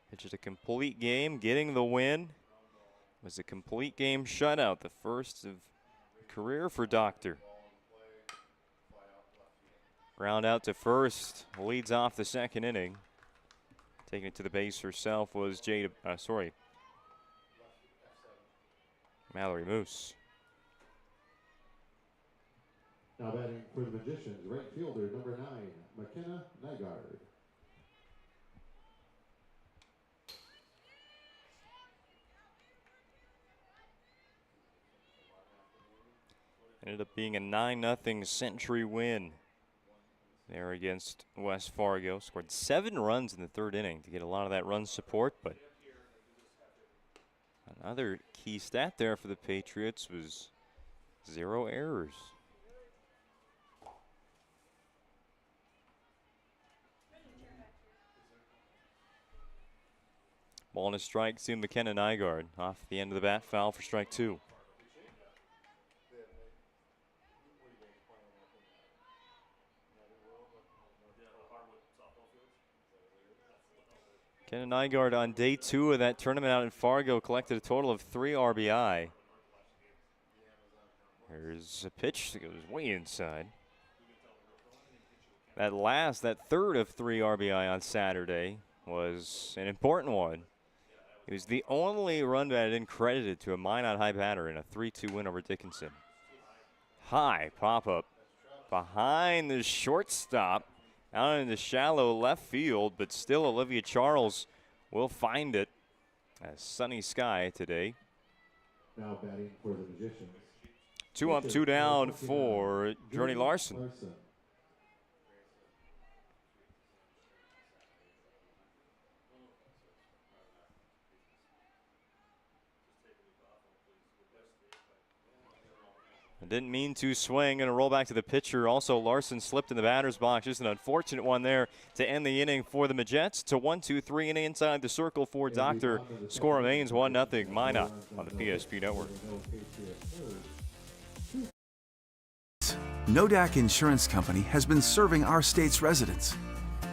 Pitched a complete game, getting the win. It was a complete game shutout, the first of career for Doctor. Ground out to first, leads off the second inning. Taking it to the base herself was Mallory Moose. Now batting for the Magicians, right fielder number 9, McKenna Nygaard. Ended up being a 9-0 Century win there against West Fargo. Scored 7 runs in the third inning to get a lot of that run support, but another key stat there for the Patriots was 0 errors. Ball and a strike to McKenna Nygaard. Off the end of the bat, foul for strike 2. Ken Nygaard on day 2 of that tournament out in Fargo collected a total of 3 RBI. There's a pitch that goes way inside. That third of 3 RBI on Saturday was an important one. It was the only run batted in credited to a Minot high batter in a 3-2 win over Dickinson. High pop-up behind the shortstop. Out in the shallow left field, but still Olivia Charles will find it. A sunny sky today. Now batting for the Magicians. 2 up, 2 down for Journey Larson. Didn't mean to swing, and a roll back to the pitcher. Also, Larson slipped in the batter's box. Just an unfortunate one there to end the inning for the Magets. To 1-2-3 inning inside the circle for Doctor. Score remains 1-0 Minot on the PSP Network. Nodak Insurance Company has been serving our state's residents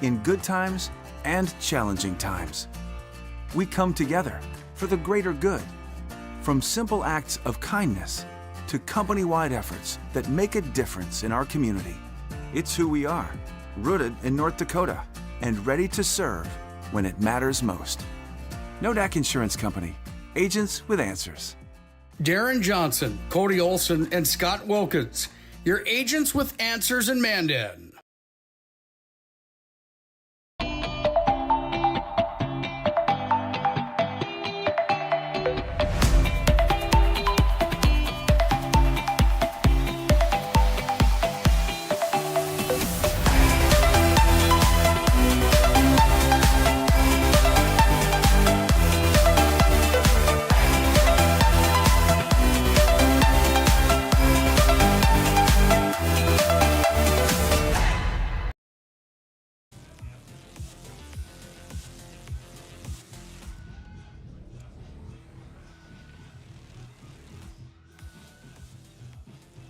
in good times and challenging times. We come together for the greater good, from simple acts of kindness to company-wide efforts that make a difference in our community. It's who we are, rooted in North Dakota and ready to serve when it matters most. Nodak Insurance Company, agents with answers. Darren Johnson, Cody Olson, and Scott Wilkins, your agents with answers in Mandan.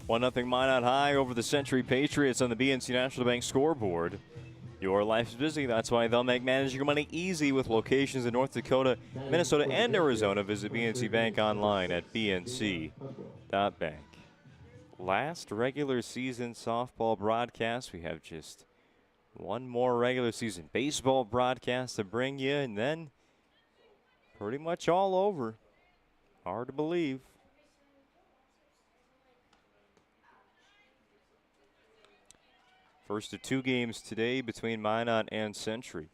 1-0 Minot High over the Century Patriots on the BNC National Bank scoreboard. Your life is busy. That's why they'll make managing your money easy with locations in North Dakota, Minnesota, and Arizona. Visit BNC Bank online at bnc.bank. Last regular season softball broadcast. We have just one more regular season baseball broadcast to bring you, and then pretty much all over. Hard to believe. First of 2 games today between Minot and Century.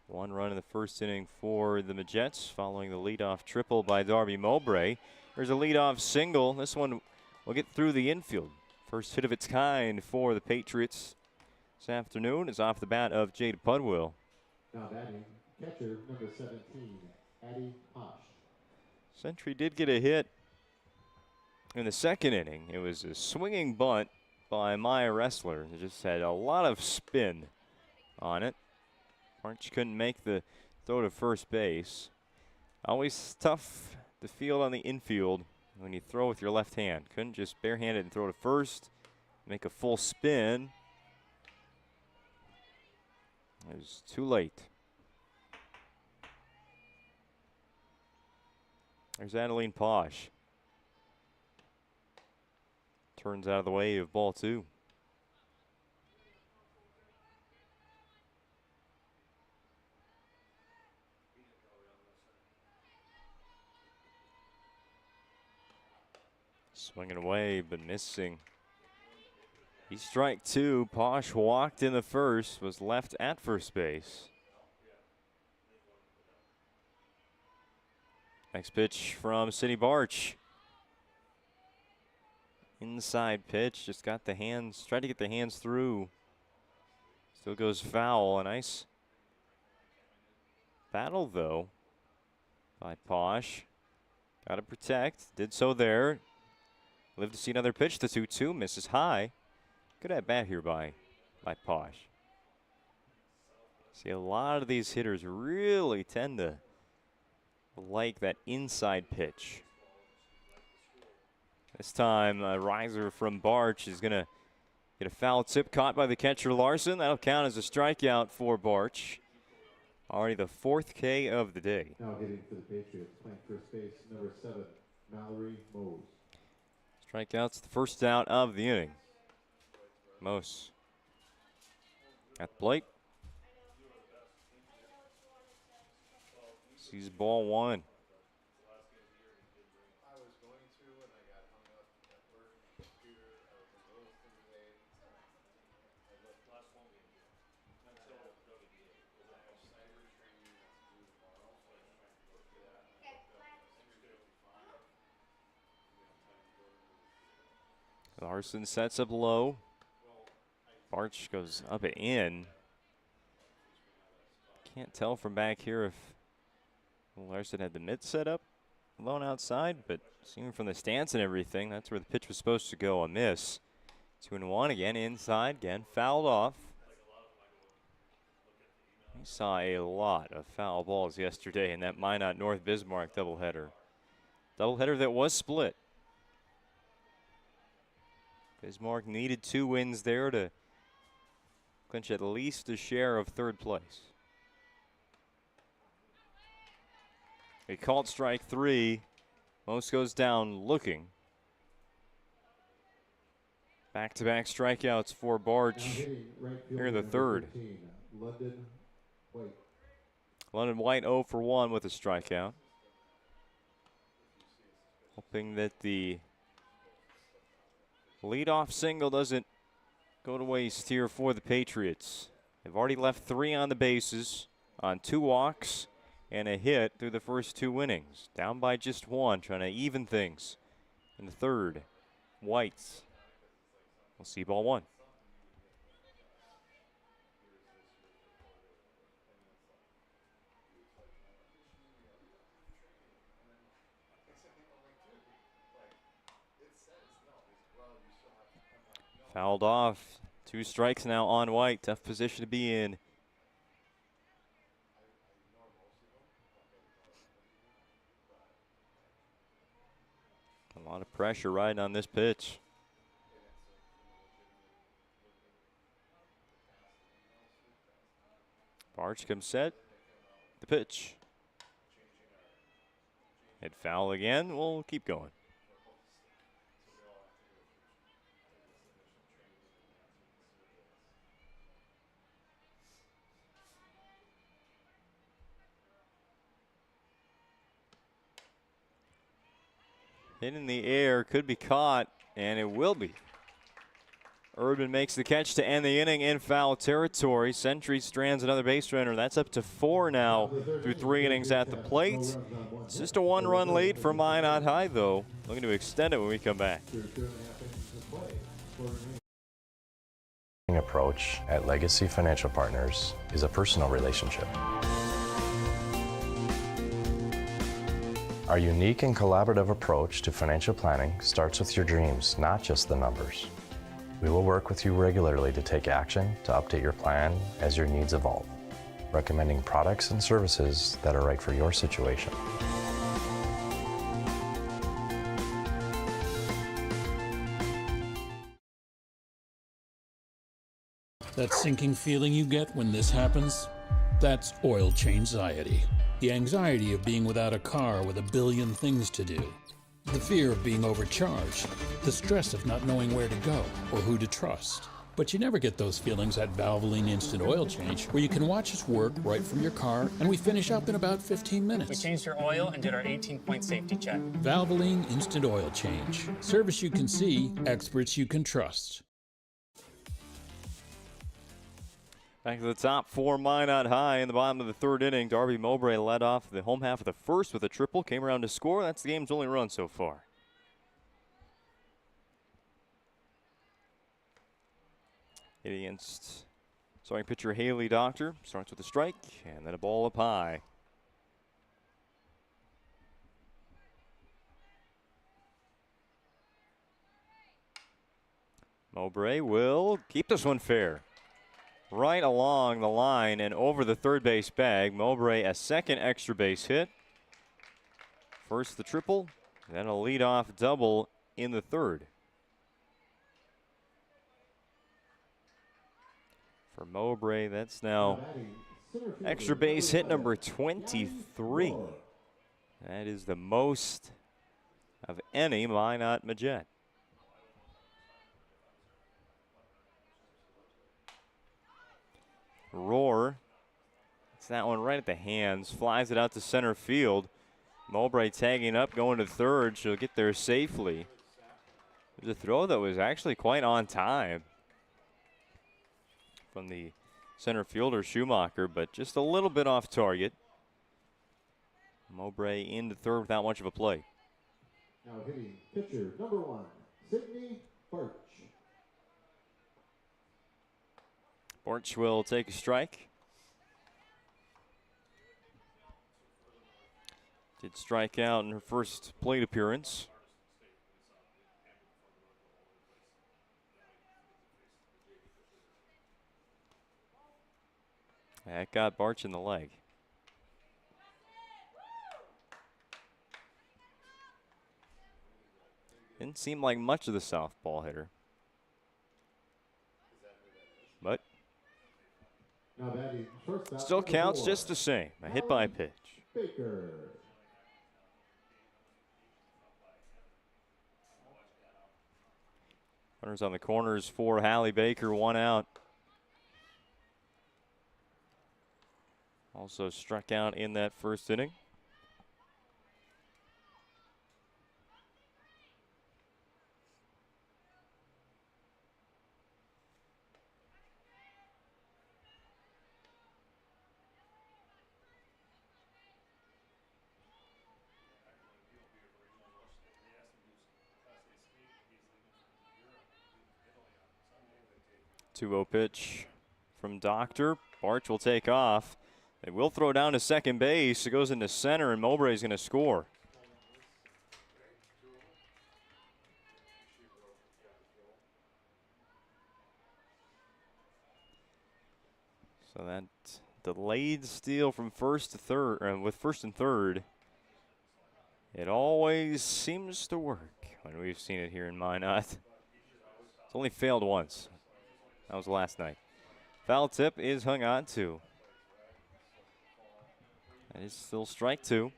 1 run in the first inning for the Majets following the leadoff triple by Darby Mowbray. There's a leadoff single. This one will get through the infield. First hit of its kind for the Patriots this afternoon is off the bat of Jade Pudwill. Now batting, catcher number 17, Addie Posh. Century did get a hit in the second inning. It was a swinging bunt by Maya Ressler. It just had a lot of spin on it. March couldn't make the throw to first base. Always tough to field on the infield when you throw with your left hand. Couldn't just barehand it and throw to first, make a full spin. It was too late. There's Adeline Posh. Turns out of the way of ball 2. Swinging away, but missing. He strike 2. Posh walked in the first, was left at first base. Next pitch from City Barch. Inside pitch, just got the hands, tried to get the hands through. Still goes foul. A nice battle, though, by Posh. Got to protect, did so there. Live to see another pitch. The 2-2 misses high. Good at bat here by Posh. See, a lot of these hitters really tend to like that inside pitch. This time, a riser from Barch is going to get a foul tip caught by the catcher Larson. That'll count as a strikeout for Barch. Already the 4th K of the day. Now hitting for the Patriots, playing first base, number 7, Mallory Mose. Strikeouts, the first out of the inning. Mose at the plate. Sees ball 1. Larson sets up low. Barch goes up and in. Can't tell from back here if Larson had the mitt set up alone outside, but seeing from the stance and everything, that's where the pitch was supposed to go. A miss. 2-1 again, inside again, fouled off. We saw a lot of foul balls yesterday in that Minot North Bismarck doubleheader. Doubleheader that was split. Bismarck needed 2 wins there to clinch at least a share of 3rd place. A called strike 3. Most goes down looking. Back-to-back strikeouts for Barch here in the 3rd. London White. London White 0 for 1 with a strikeout. Hoping that the leadoff single doesn't go to waste here for the Patriots. They've already left 3 on the bases on 2 walks and a hit through the first 2 innings. Down by just 1, trying to even things in the 3rd. White. We'll see ball 1. Fouled off. 2 strikes now on White. Tough position to be in. A lot of pressure riding on this pitch. Barch comes set. The pitch. Hit foul again. We'll keep going. Hit in the air, could be caught, and it will be. Urban makes the catch to end the inning in foul territory. Century strands another base runner. That's up to 4 now through 3 innings at the plate. It's just a 1-run lead for Minot High, though. Looking to extend it when we come back. Approach at Legacy Financial Partners is a personal relationship. Our unique and collaborative approach to financial planning starts with your dreams, not just the numbers. We will work with you regularly to take action to update your plan as your needs evolve, recommending products and services that are right for your situation. That sinking feeling you get when this happens? That's oil change-anxiety. The anxiety of being without a car with a billion things to do. The fear of being overcharged. The stress of not knowing where to go or who to trust. But you never get those feelings at Valvoline Instant Oil Change, where you can watch us work right from your car, and we finish up in about 15 minutes. We changed your oil and did our 18-point safety check. Valvoline Instant Oil Change. Service you can see, experts you can trust. Back to the top for Minot High in the bottom of the 3rd inning. Darby Mowbray led off the home half of the 1st with a triple. Came around to score. That's the game's only run so far. Hit against starting pitcher Haley Doctor. Starts with a strike and then a ball up high. Mowbray will keep this one fair. Right along the line and over the 3rd base bag. Mowbray a 2nd extra base hit. First the triple, then a leadoff double in the 3rd. For Mowbray, that's now extra base hit number 23. That is the most of any Minot Majet. Roar. It's that one right at the hands. Flies it out to center field. Mowbray tagging up, going to 3rd. She'll get there safely. There's a throw that was actually quite on time from the center fielder Schumacher, but just a little bit off target. Mowbray into 3rd without much of a play. Now hitting pitcher number 1, Sydney Barch. Barch will take a strike. Did strike out in her first plate appearance. That got Barch in the leg. Didn't seem like much of the southpaw hitter. But still counts just the same. A hit by pitch. Baker. Runners on the corners for Hallie Baker, 1 out. Also struck out in that first inning. Two-0 pitch from Doctor. Barch will take off. They will throw down to second base. It goes into center, and Mowbray's going to score. So that delayed steal from first to third, with first and third, It always seems to work when we've seen it here in Minot. It's only failed once. That was last night. Foul tip is hung on to. That is still strike 2.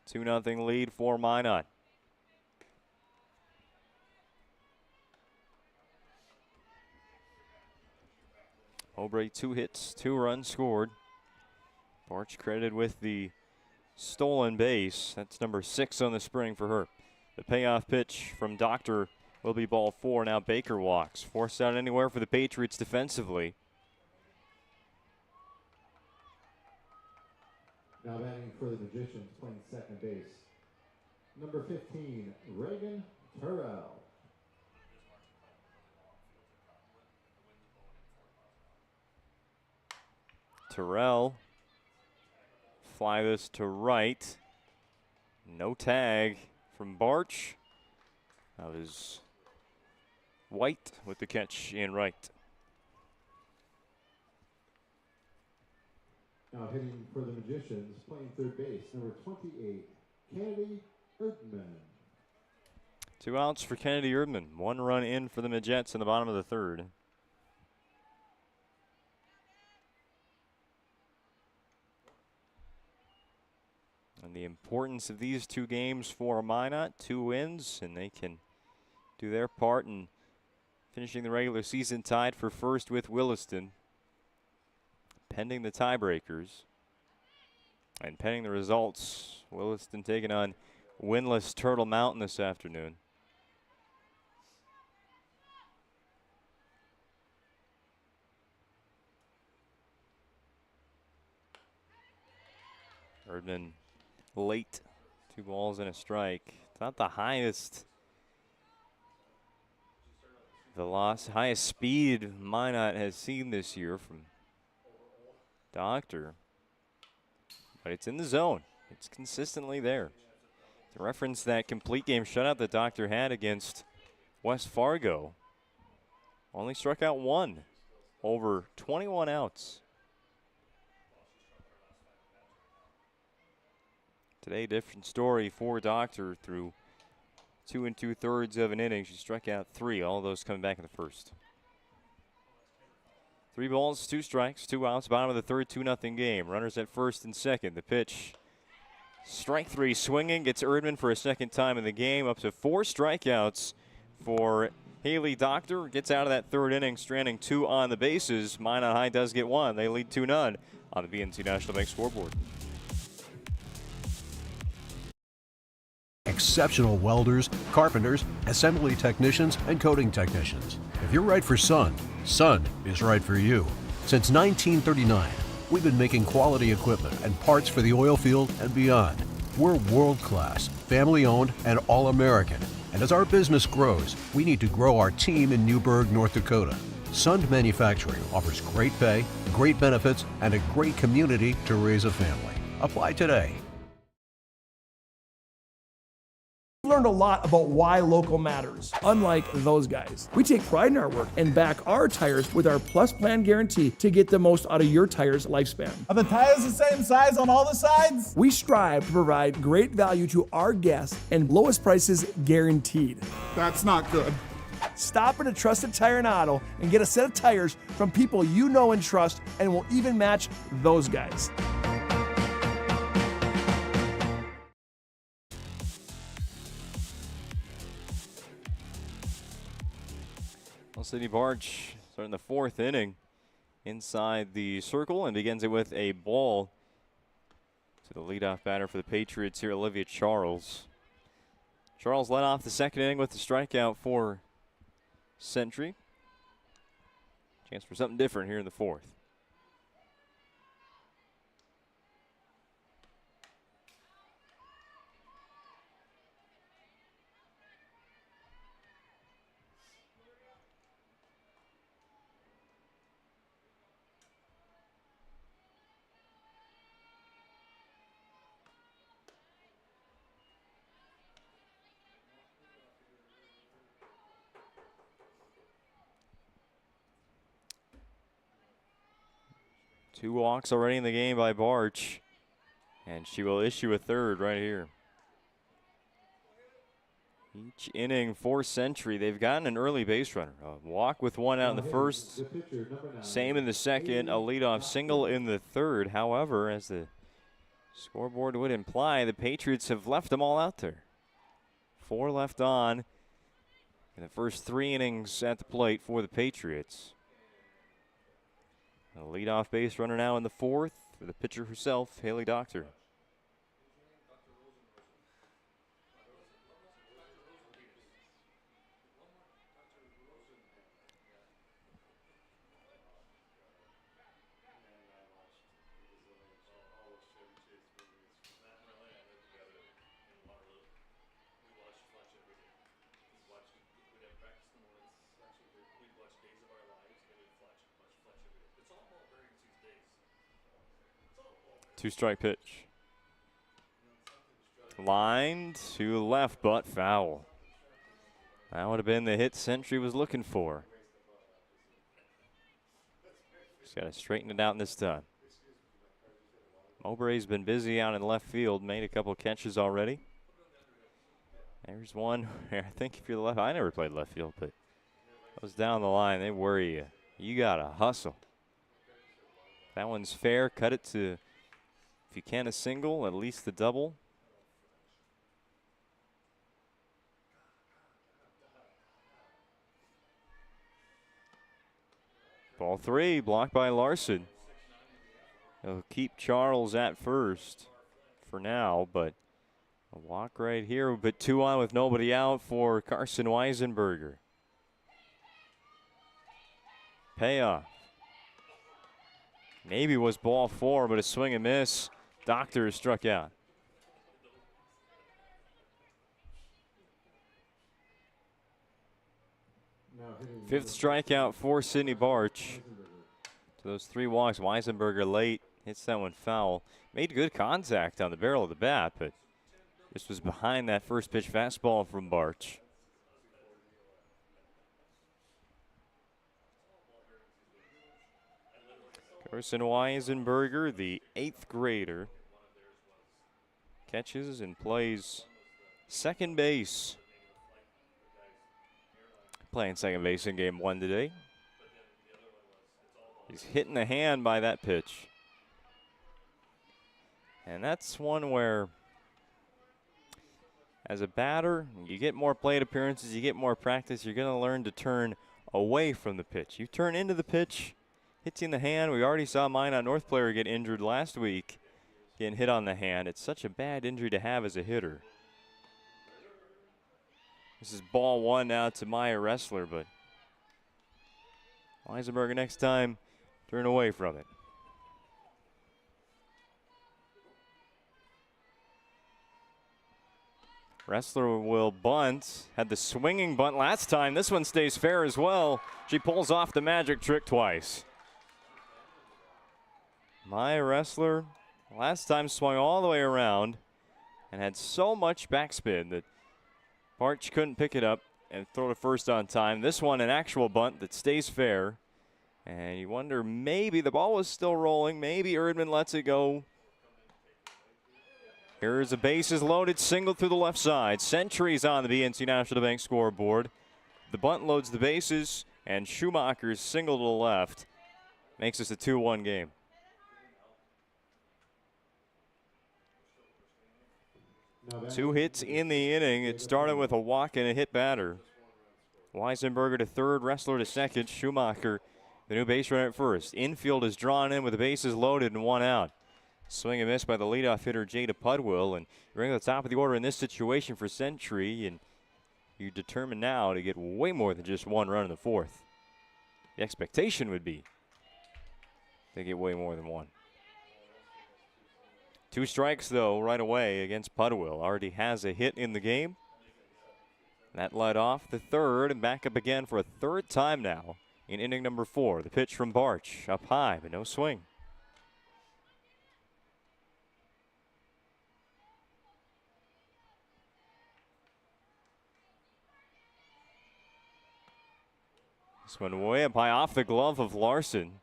Two 2-0 lead for Minot. Mowbray 2 hits, 2 runs scored. Barch credited with the stolen base. That's number 6 on the spring for her. The payoff pitch from Doctor will be ball 4. Now Baker walks. Forced out anywhere for the Patriots defensively. Now batting for the Magicians, playing second base, number 15, Reagan Terrell. Terrell, fly this to right. No tag from Barch. That was White with the catch in right. Now hitting for the Magicians, playing third base, number 28, Kennedy Erdman. 2 outs for Kennedy Erdman. 1 run in for the Majettes in the bottom of the 3rd. And the importance of these 2 games for Minot, 2 wins, and they can do their part in finishing the regular season tied for first with Williston, pending the tiebreakers. And pending the results, Williston taking on winless Turtle Mountain this afternoon. Erdman late, 2 balls and a strike. It's not the highest highest speed Minot has seen this year from Doctor, but it's in the zone. It's consistently there. To reference that complete game shutout that Doctor had against West Fargo, only struck out 1 over 21 outs. Today, different story for Doctor through 2 2/3 of an inning. She struck out 3, all of those coming back in the first. 3 balls, 2 strikes, 2 outs, bottom of the 3rd, 2-0 game. Runners at first and second. The pitch, strike 3 swinging, gets Erdman for a second time in the game, up to 4 strikeouts for Haley Doctor. Gets out of that 3rd inning, stranding 2 on the bases. Minot High does get 1. They lead 2-0 on the BNC National Bank scoreboard. Exceptional welders, carpenters, assembly technicians, and coating technicians. If you're right for Sun, Sun is right for you. Since 1939, we've been making quality equipment and parts for the oil field and beyond. We're world-class, family-owned, and all-American. And as our business grows, we need to grow our team in Newburgh, North Dakota. Sun Manufacturing offers great pay, great benefits, and a great community to raise a family. Apply today. We've learned a lot about why local matters, unlike those guys. We take pride in our work and back our tires with our Plus Plan guarantee to get the most out of your tire's lifespan. Are the tires the same size on all the sides? We strive to provide great value to our guests and lowest prices guaranteed. That's not good. Stop at a trusted tire and auto and get a set of tires from people you know and trust, and will even match those guys. City Barch starting the 4th inning inside the circle and begins it with a ball to the leadoff batter for the Patriots here, Olivia Charles. Charles led off the 2nd inning with the strikeout for Century. Chance for something different here in the 4th. 2 walks already in the game by Barch, and she will issue a third right here. Each inning for Century, they've gotten an early base runner. A walk with 1 out in the first, same in the second, a leadoff single in the third. However, as the scoreboard would imply, the Patriots have left them all out there. 4 left on in the first 3 innings at the plate for the Patriots. A leadoff base runner now in the 4th for the pitcher herself, Haley Doctor. Two-strike pitch. Line to left, but foul. That would have been the hit Century was looking for. Just got to straighten it out this time. Mowbray's been busy out in left field, made a couple catches already. There's one where I think if you're the left, I never played left field, but that was down the line. They worry you. You got to hustle. That one's fair. Cut it to, if you can, a single, at least the double. Ball 3, blocked by Larson. He'll keep Charles at first for now, but a walk right here, but 2 on with nobody out for Carson Weisenberger. Payoff. Maybe was ball 4, but a swing and miss. Doctor is struck out. Fifth strikeout for Sydney Barch. To those 3 walks, Weisenberger late, hits that one foul. Made good contact on the barrel of the bat, but this was behind that first pitch fastball from Barch. Carson Weisenberger, the 8th grader, catches and plays second base. Playing second base in game 1 today. He's hit in the hand by that pitch. And that's one where, as a batter, you get more plate appearances, you get more practice, you're going to learn to turn away from the pitch. You turn into the pitch, hits you in the hand. We already saw Minot North player get injured last week, getting hit on the hand. It's such a bad injury to have as a hitter. This is ball 1 now to Maya Ressler, but Weisenberger next time, turn away from it. Ressler will bunt. Had the swinging bunt last time. This one stays fair as well. She pulls off the magic trick twice. Maya Ressler last time swung all the way around and had so much backspin that Barch couldn't pick it up and throw to first on time. This one, an actual bunt that stays fair. And you wonder, maybe the ball was still rolling. Maybe Erdman lets it go. Here's a bases loaded single through the left side. Century's on the BNC National Bank scoreboard. The bunt loads the bases, and Schumacher's single to the left makes this a 2-1 game. Two hits in the inning. It started with a walk and a hit batter. Weisenberger to third, Ressler to second. Schumacher, the new base runner at first. Infield is drawn in with the bases loaded and 1 out. Swing and miss by the leadoff hitter, Jada Pudwill. And you're at the top of the order in this situation for Century, and you're determined now to get way more than just 1 run in the 4th. The expectation would be they get way more than 1. 2 strikes, though, right away against Pudwill. Already has a hit in the game. That led off the 3rd, and back up again for a 3rd time now in inning number 4. The pitch from Barch, up high, but no swing. This one way up high off the glove of Larson.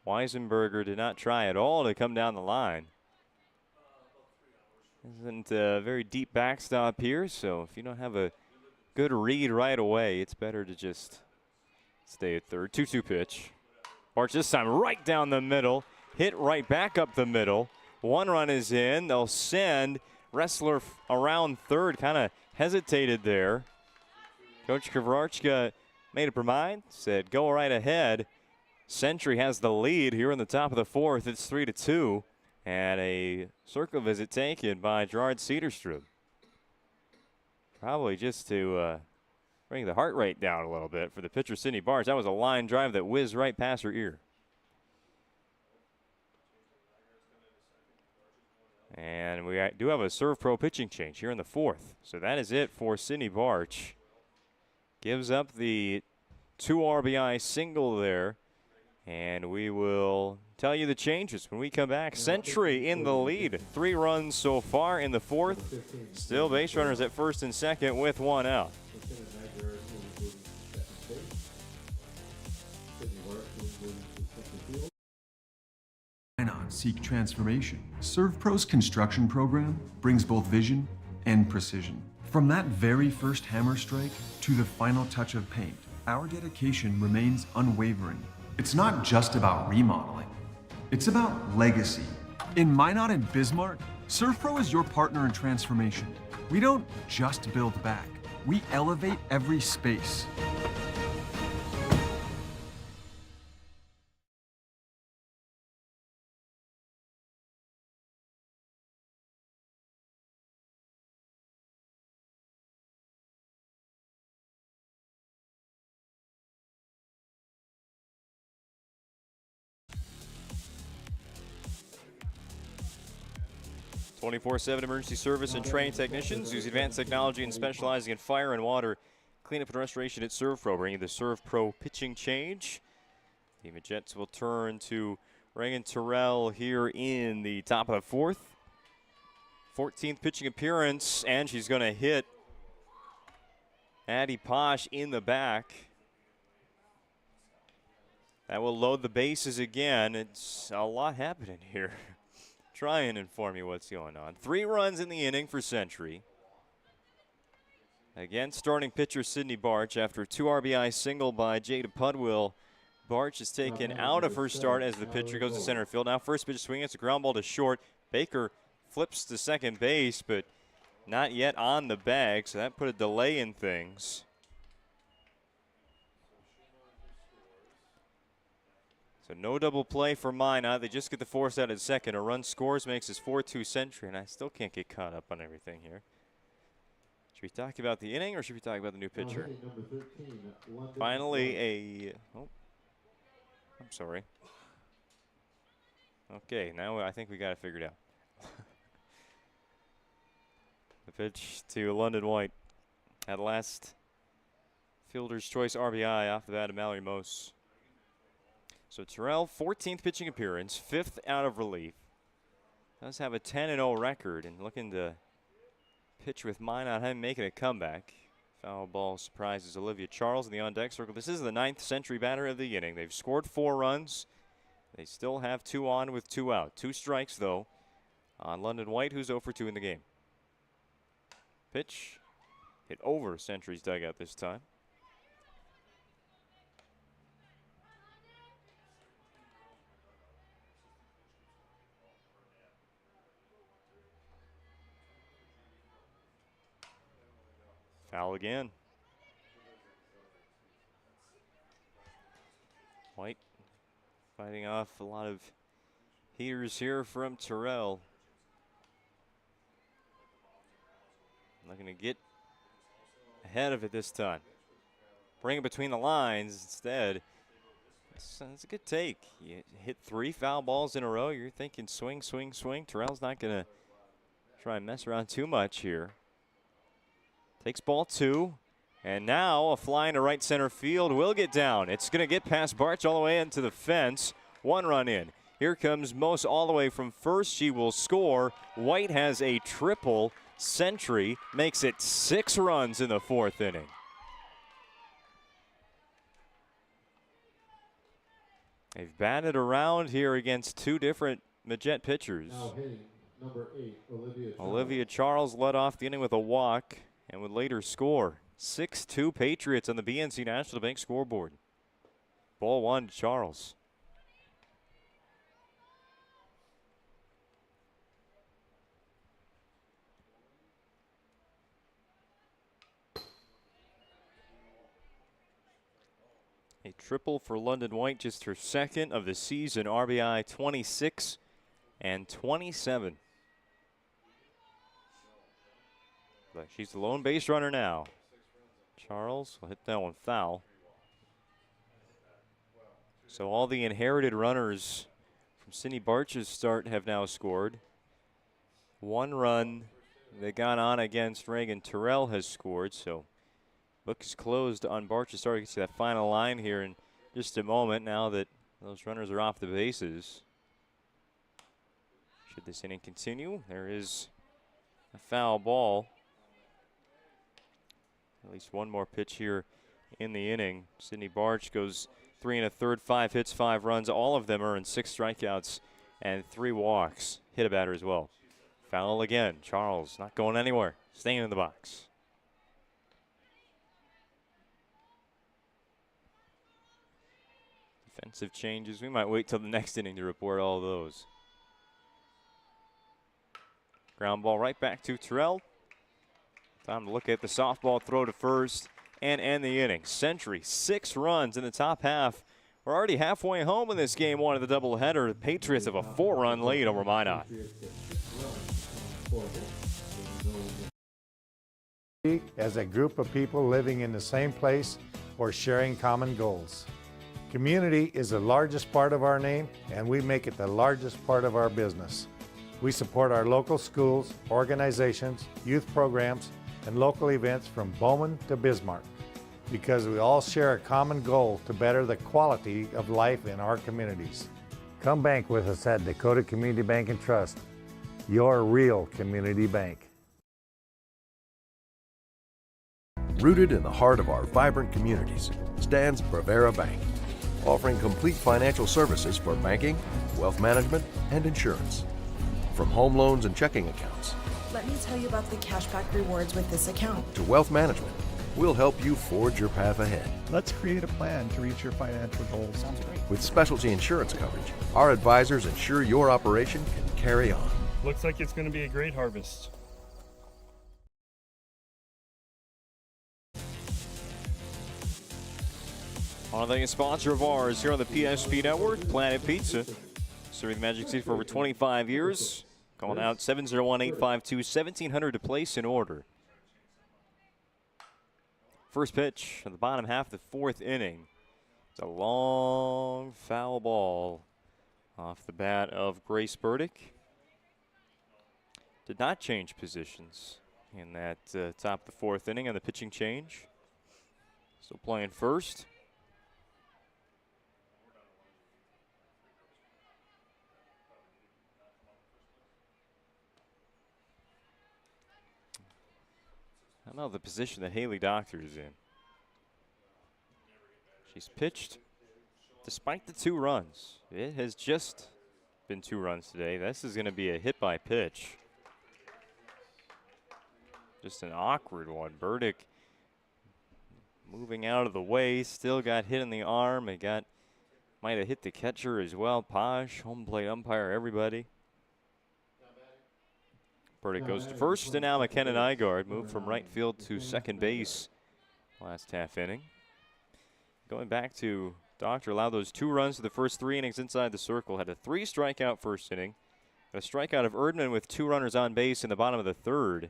Weisenberger did not try at all to come down the line. Isn't a very deep backstop here, so if you don't have a good read right away, it's better to just stay at third. 2-2 pitch. Barch this time right down the middle, hit right back up the middle. 1 run is in. They'll send Wrestler around third, kind of hesitated there. Coach Kvarchka made up her mind, said go right ahead. Century has the lead here in the top of the 4th. It's 3-2. And a circle visit taken by Gerard Cedarstrom. Probably just to bring the heart rate down a little bit for the pitcher, Sydney Barch. That was a line drive that whizzed right past her ear. And we do have a serve pro pitching change here in the 4th. So that is it for Sydney Barch. Gives up the 2 RBI single there. And we will tell you the changes when we come back. Century in the lead. 3 runs so far in the 4th. Still base runners at first and second with 1 out. Minot seek transformation. ServPro's construction program brings both vision and precision. From that very first hammer strike to the final touch of paint, our dedication remains unwavering. It's not just about remodeling. It's about legacy. In Minot and Bismarck, ServPro is your partner in transformation. We don't just build back. We elevate every space. .24/7 emergency service and training technicians use advanced technology and specializing in fire and water cleanup and restoration at ServPro, bringing the ServPro pitching change. The Jets will turn to Reagan Terrell here in the top of the 4th. 14th pitching appearance, and she's going to hit Addie Posh in the back. That will load the bases again. It's a lot happening here. Try and inform you what's going on. 3 runs in the inning for Century. Again, starting pitcher Sydney Barch after a 2 RBI single by Jada Pudwill. Barch is taken out of her start as the pitcher goes to center field. Now first pitch swing, it's a ground ball to short. Baker flips to second base, but not yet on the bag, so that put a delay in things. So no double play for Minot. They just get the force out at second. A run scores, makes his 4-2 Century, and I still can't get caught up on everything here. Should we talk about the inning or should we talk about the new pitcher? Finally oh, I'm sorry. Okay, now I think we got it figured out. The pitch to London White. At last, fielder's choice RBI off the bat of Mallory Mose. So Terrell, 14th pitching appearance, 5th out of relief. Does have a 10-0 record and looking to pitch with Minot, him making a comeback. Foul ball surprises Olivia Charles in the on-deck circle. This is the 9th Century batter of the inning. They've scored 4 runs. They still have 2 on with 2 out. 2 strikes, though, on London White, who's 0 for 2 in the game. Pitch hit over Century's dugout this time. Foul again. White fighting off a lot of heaters here from Terrell. Looking to get ahead of it this time. Bring it between the lines instead. It's a good take. You hit 3 foul balls in a row. You're thinking swing, swing, swing. Terrell's not going to try and mess around too much here. Takes ball 2, and now a fly into right center field will get down. It's going to get past Barch all the way into the fence. 1 run in. Here comes Mose all the way from first. She will score. White has a triple. Century makes it 6 runs in the 4th inning. They've batted around here against two different Majet pitchers. Now hitting number 8, Olivia Charles led off the inning with a walk and would later score. 6-2 Patriots on the BNC National Bank scoreboard. Ball 1 to Charles. A triple for London White, just her second of the season. RBI 26 and 27. But she's the lone base runner now. Charles will hit that one foul. So all the inherited runners from Cindy Barch's start have now scored. One run that got on against Reagan Terrell has scored, so book is closed on Barch's start. You can see that final line here in just a moment now that those runners are off the bases. Should this inning continue, there is a foul ball. At least one more pitch here in the inning. Sydney Barch goes 3 1/3, 5 hits, 5 runs. All of them earned 6 strikeouts and 3 walks. Hit a batter as well. Foul again. Charles not going anywhere, staying in the box. Defensive changes. We might wait till the next inning to report all those. Ground ball right back to Terrell. Time to look at the softball throw to first and end the inning. Century, 6 runs in the top half. We're already halfway home in this game 1 of the doubleheader. The Patriots have a 4-run lead over Minot. As a group of people living in the same place or sharing common goals. Community is the largest part of our name, and we make it the largest part of our business. We support our local schools, organizations, youth programs, and local events from Bowman to Bismarck because we all share a common goal to better the quality of life in our communities. Come bank with us at Dakota Community Bank and Trust, your real community bank. Rooted in the heart of our vibrant communities stands Brevera Bank, offering complete financial services for banking, wealth management, and insurance. From home loans and checking accounts Let me tell you about the cashback rewards with this account. to wealth management, we'll help you forge your path ahead. Let's create a plan to reach your financial goals. Sounds great. With specialty insurance coverage, our advisors ensure your operation can carry on. Looks like it's going to be a great harvest. On the sponsor of ours here on the PSP Network, Planet Pizza. Serving the Magic City for over 25 years. Call out 701-852-1700 to place an order. First pitch of the bottom half of the 4th inning. It's a long foul ball off the bat of Grace Burdick. Did not change positions in that top of the 4th inning on the pitching change. Still playing first. I don't know the position that Haley Doctor is in. She's pitched despite the 2 runs. It has just been 2 runs today. This is going to be a hit by pitch. Just an awkward one. Burdick moving out of the way, still got hit in the arm. It might have hit the catcher as well. Posh, home plate umpire, everybody. Burdick goes to first, and now McKenna Nygaard moved from right field to second base last half inning. Going back to Doctor, allowed those 2 runs to the first 3 innings inside the circle. Had a 3 strikeout first inning. A strikeout of Erdman with 2 runners on base in the bottom of the 3rd.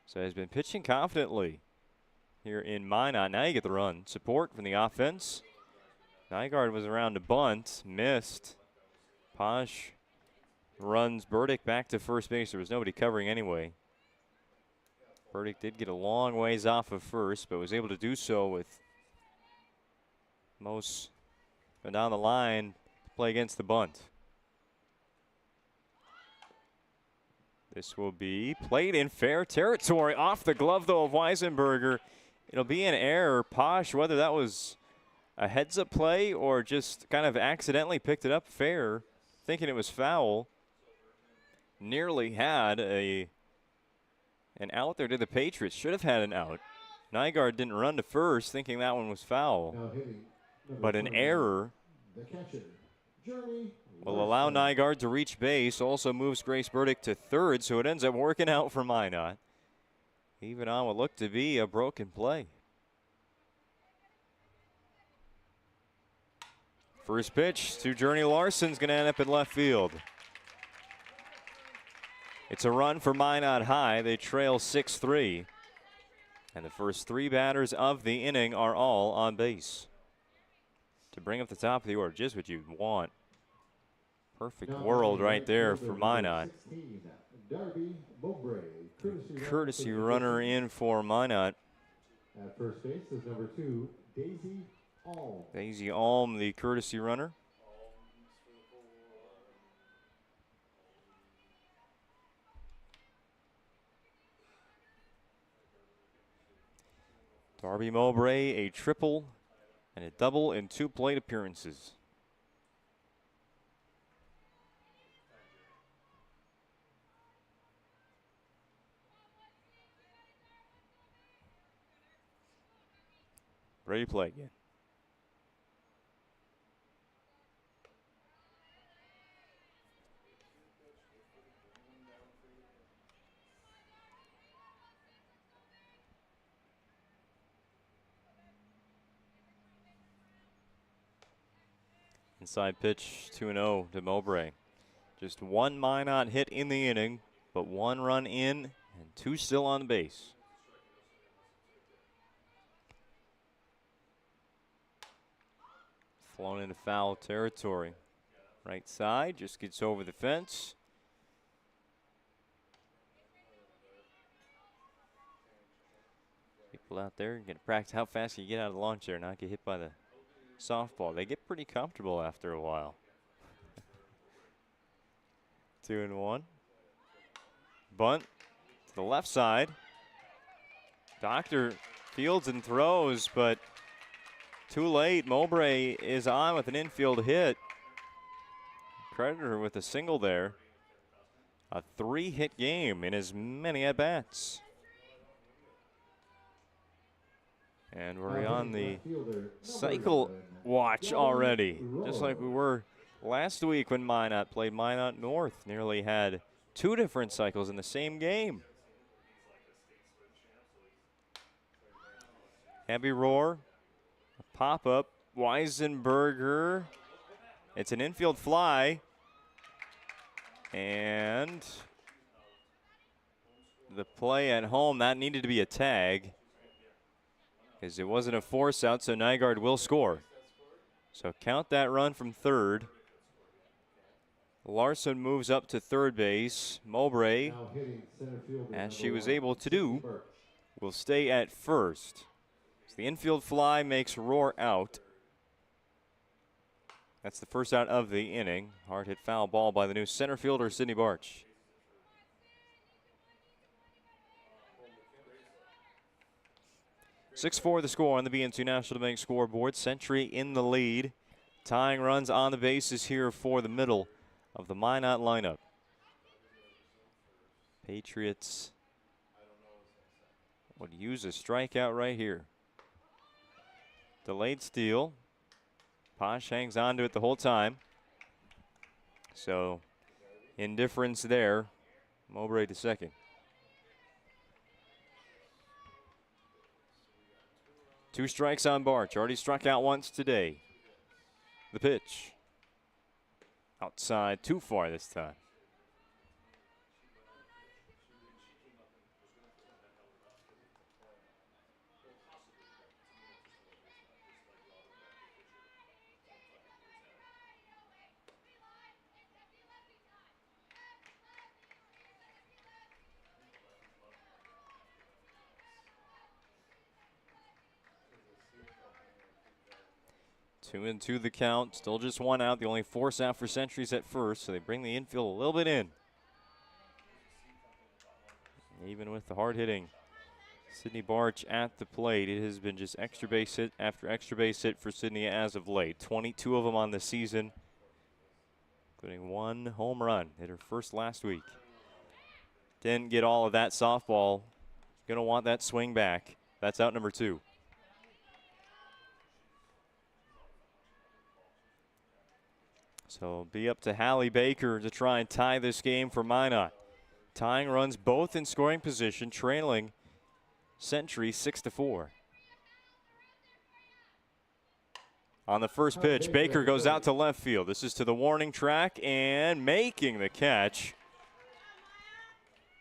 So has been pitching confidently here in Minot. Now you get the run. Support from the offense. Nygaard was around to bunt, missed. Posh runs Burdick back to first base. There was nobody covering anyway. Burdick did get a long ways off of first, but was able to do so with Mose down the line to play against the bunt. This will be played in fair territory. Off the glove, though, of Weisenberger. It'll be an error. Posh, whether that was a heads-up play or just kind of accidentally picked it up fair, thinking it was foul. Nearly had an out there to the Patriots. Should have had an out. Nygaard didn't run to first, thinking that one was foul. But an error will allow Nygaard to reach base. Also moves Grace Burdick to third, so it ends up working out for Minot. Even on what looked to be a broken play. First pitch to Journey Larson's going to end up in left field. It's a run for Minot High. They trail 6-3. And the first 3 batters of the inning are all on base. To bring up the top of the order, just what you'd want. Perfect world right there for Minot. Courtesy runner in for Minot. At first base is number 2, Daisy Alm. Daisy Alm, the courtesy runner. Darby Mowbray, a triple and a double in 2 plate appearances. Ready to play again. Inside pitch 2-0 to Mowbray. Just 1 Minot hit in the inning, but 1 run in and 2 still on base. Flown into foul territory. Right side, just gets over the fence. People out there going to practice how fast you get out of the launch there, not get hit by the softball. They get pretty comfortable after a while. 2-1. Bunt to the left side. Doctor fields and throws, but too late. Mowbray is on with an infield hit. Creditor with a single there. A 3-hit game in as many at-bats. And we're on the cycle watch already, just like we were last week when Minot played Minot North. Nearly had 2 different cycles in the same game. Heavy roar, a pop-up, Weisenberger. It's an infield fly. And the play at home, that needed to be a tag, because it wasn't a force out, so Nygaard will score. So count that run from third. Larson moves up to third base. Mowbray, as she was able to do, will stay at first. So the infield fly makes Roar out. That's the first out of the inning. Hard hit foul ball by the new center fielder, Sydney Barch. (6-4) the score on the BN2 National Bank scoreboard. Century in the lead. Tying runs on the bases here for the middle of the Minot lineup. Patriots would use a strikeout right here. Delayed steal. Posh hangs on to it the whole time. So indifference there. Mowbray to second. Two strikes on Barch. Already struck out once today. The pitch. Outside, too far this time. Two and two the count. Still just one out. The only force out for Centuries at first, so they bring the infield a little bit in. Even with the hard-hitting Sydney Barch at the plate. It has been just extra base hit after extra base hit for Sydney as of late. 22 of them on the season, including 1 home run. Hit her first last week. Didn't get all of that softball. Going to want that swing back. That's out number 2. So it'll be up to Hallie Baker to try and tie this game for Minot. Tying runs both in scoring position, trailing Century 6-4. On the first pitch, Baker goes out to left field. This is to the warning track and making the catch.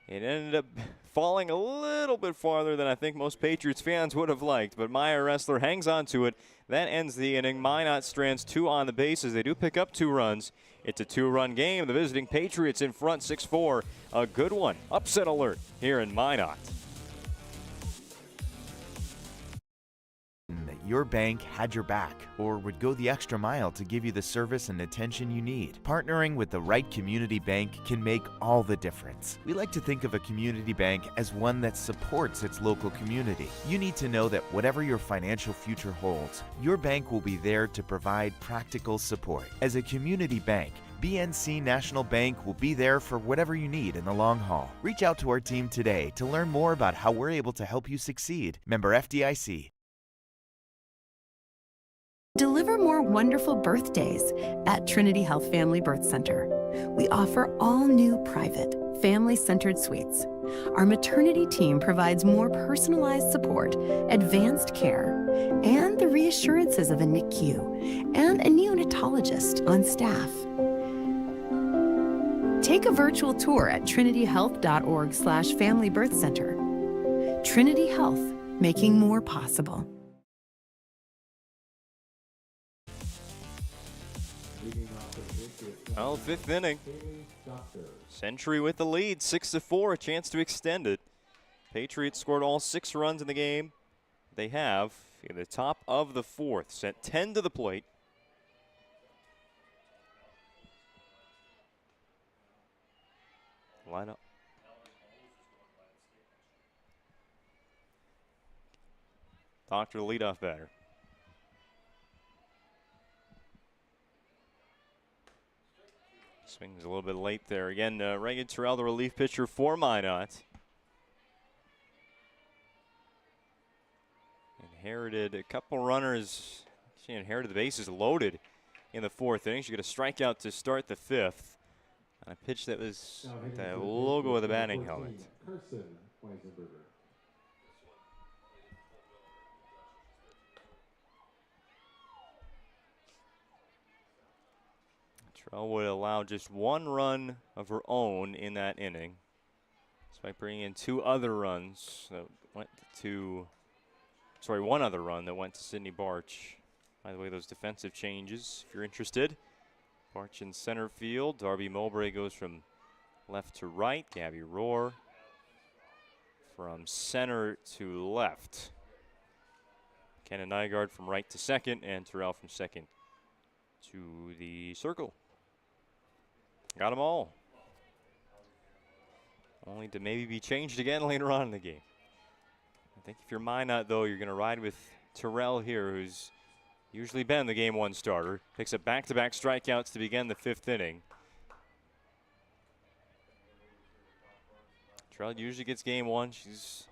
It ended up falling a little bit farther than I think most Patriots fans would have liked, but Maya Ressler hangs on to it. That ends the inning. Minot strands 2 on the bases. They do pick up 2 runs. It's a 2-run game. The visiting Patriots in front 6-4. A good one. Upset alert here in Minot. That your bank had your back or would go the extra mile to give you the service and attention you need. Partnering with the right community bank can make all the difference. We like to think of a community bank as one that supports its local community. You need to know that whatever your financial future holds, your bank will be there to provide practical support. As a community bank, BNC National Bank will be there for whatever you need in the long haul. Reach out to our team today to learn more about how we're able to help you succeed. Member FDIC. Deliver more wonderful birthdays at Trinity Health Family Birth Center. We offer all new private, family-centered suites. Our maternity team provides more personalized support, advanced care, and the reassurances of a NICU and a neonatologist on staff. Take a virtual tour at trinityhealth.org/Family Birth Center. Trinity Health, making more possible. Well, 5th inning. Century with the lead, 6-4, a chance to extend it. Patriots scored all 6 runs in the game. They have, in the top of the 4th, sent 10 to the plate. Line up. Doctor, the leadoff batter. Swings a little bit late there. Again, Reagan Terrell, the relief pitcher for Minot. Inherited a couple runners. She inherited the bases loaded in the 4th inning. She got a strikeout to start the 5th. On a pitch that was the logo of the batting helmet. Terrell would allow just 1 run of her own in that inning, despite bringing in 2 other runs that went to, 1 other run that went to Sydney Barch. By the way, those defensive changes, if you're interested. Barch in center field. Darby Mowbray goes from left to right. Gabby Rohr from center to left. Kenna Nygaard from right to second, and Terrell from second to the circle. Got them all. Only to maybe be changed again later on in the game. I think if you're Minot, though, you're going to ride with Terrell here, who's usually been the game 1 starter. Picks up back-to-back strikeouts to begin the 5th inning. Terrell usually gets game 1. She's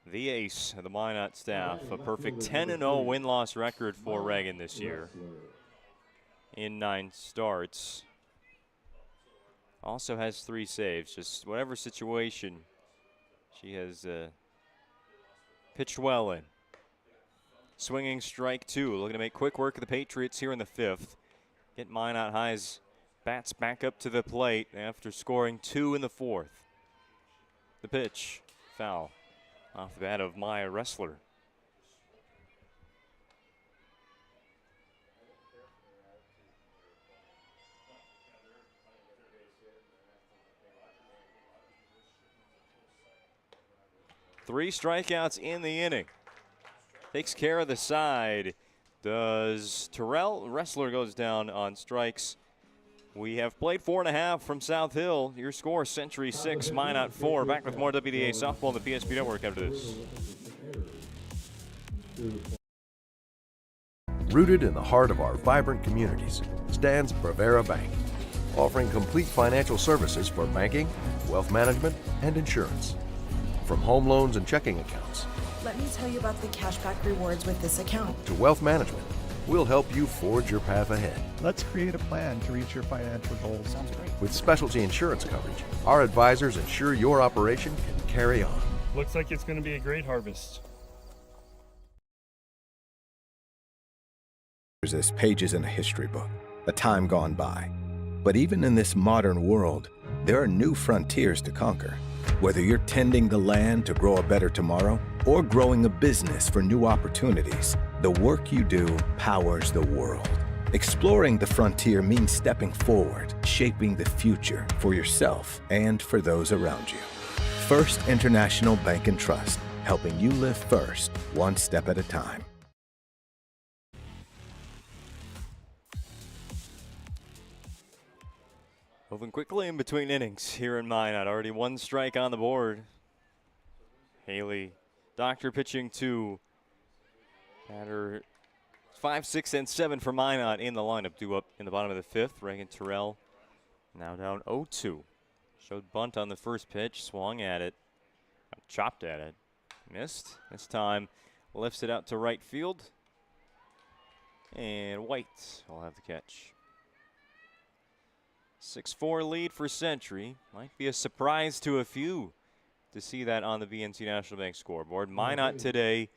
the ace of the Minot staff. A perfect 10-0 win-loss record for Reagan this year in 9 starts. Also has 3 saves. Just whatever situation she has pitched well in. Swinging strike 2. Looking to make quick work of the Patriots here in the 5th. Get Minot High's bats back up to the plate after scoring 2 in the 4th. The pitch. Foul. Off the bat of Maya Ressler. Three strikeouts in the inning. Takes care of the side. Does Terrell? Ressler goes down on strikes. We have played 4.5 from South Hill. Your score, Century 6, Minot 4. Back with more WDA softball on the PSP Network after this. Rooted in the heart of our vibrant communities stands Pregame Bank, offering complete financial services for banking, wealth management, and insurance. From home loans and checking accounts Let me tell you about the cashback rewards with this account. to wealth management, we'll help you forge your path ahead. Let's create a plan to reach your financial goals. Sounds great. With specialty insurance coverage, our advisors ensure your operation can carry on. Looks like it's going to be a great harvest. There's pages in a history book, a time gone by. But even in this modern world, there are new frontiers to conquer. Whether you're tending the land to grow a better tomorrow or growing a business for new opportunities, the work you do powers the world. Exploring the frontier means stepping forward, shaping the future for yourself and for those around you. First International Bank and Trust, helping you live first, one step at a time. Moving quickly in between innings here in Minot. Already one strike on the board. Haley Doctor pitching to batter 5, 6, and 7 for Minot in the lineup. Due up in the bottom of the fifth. Reagan Terrell now down 0-2. Showed bunt on the first pitch. Swung at it. Chopped at it. Missed. This time lifts it out to right field. And White will have the catch. 6-4 lead for Century. Might be a surprise to a few to see that on the BNC National Bank scoreboard. Minot today,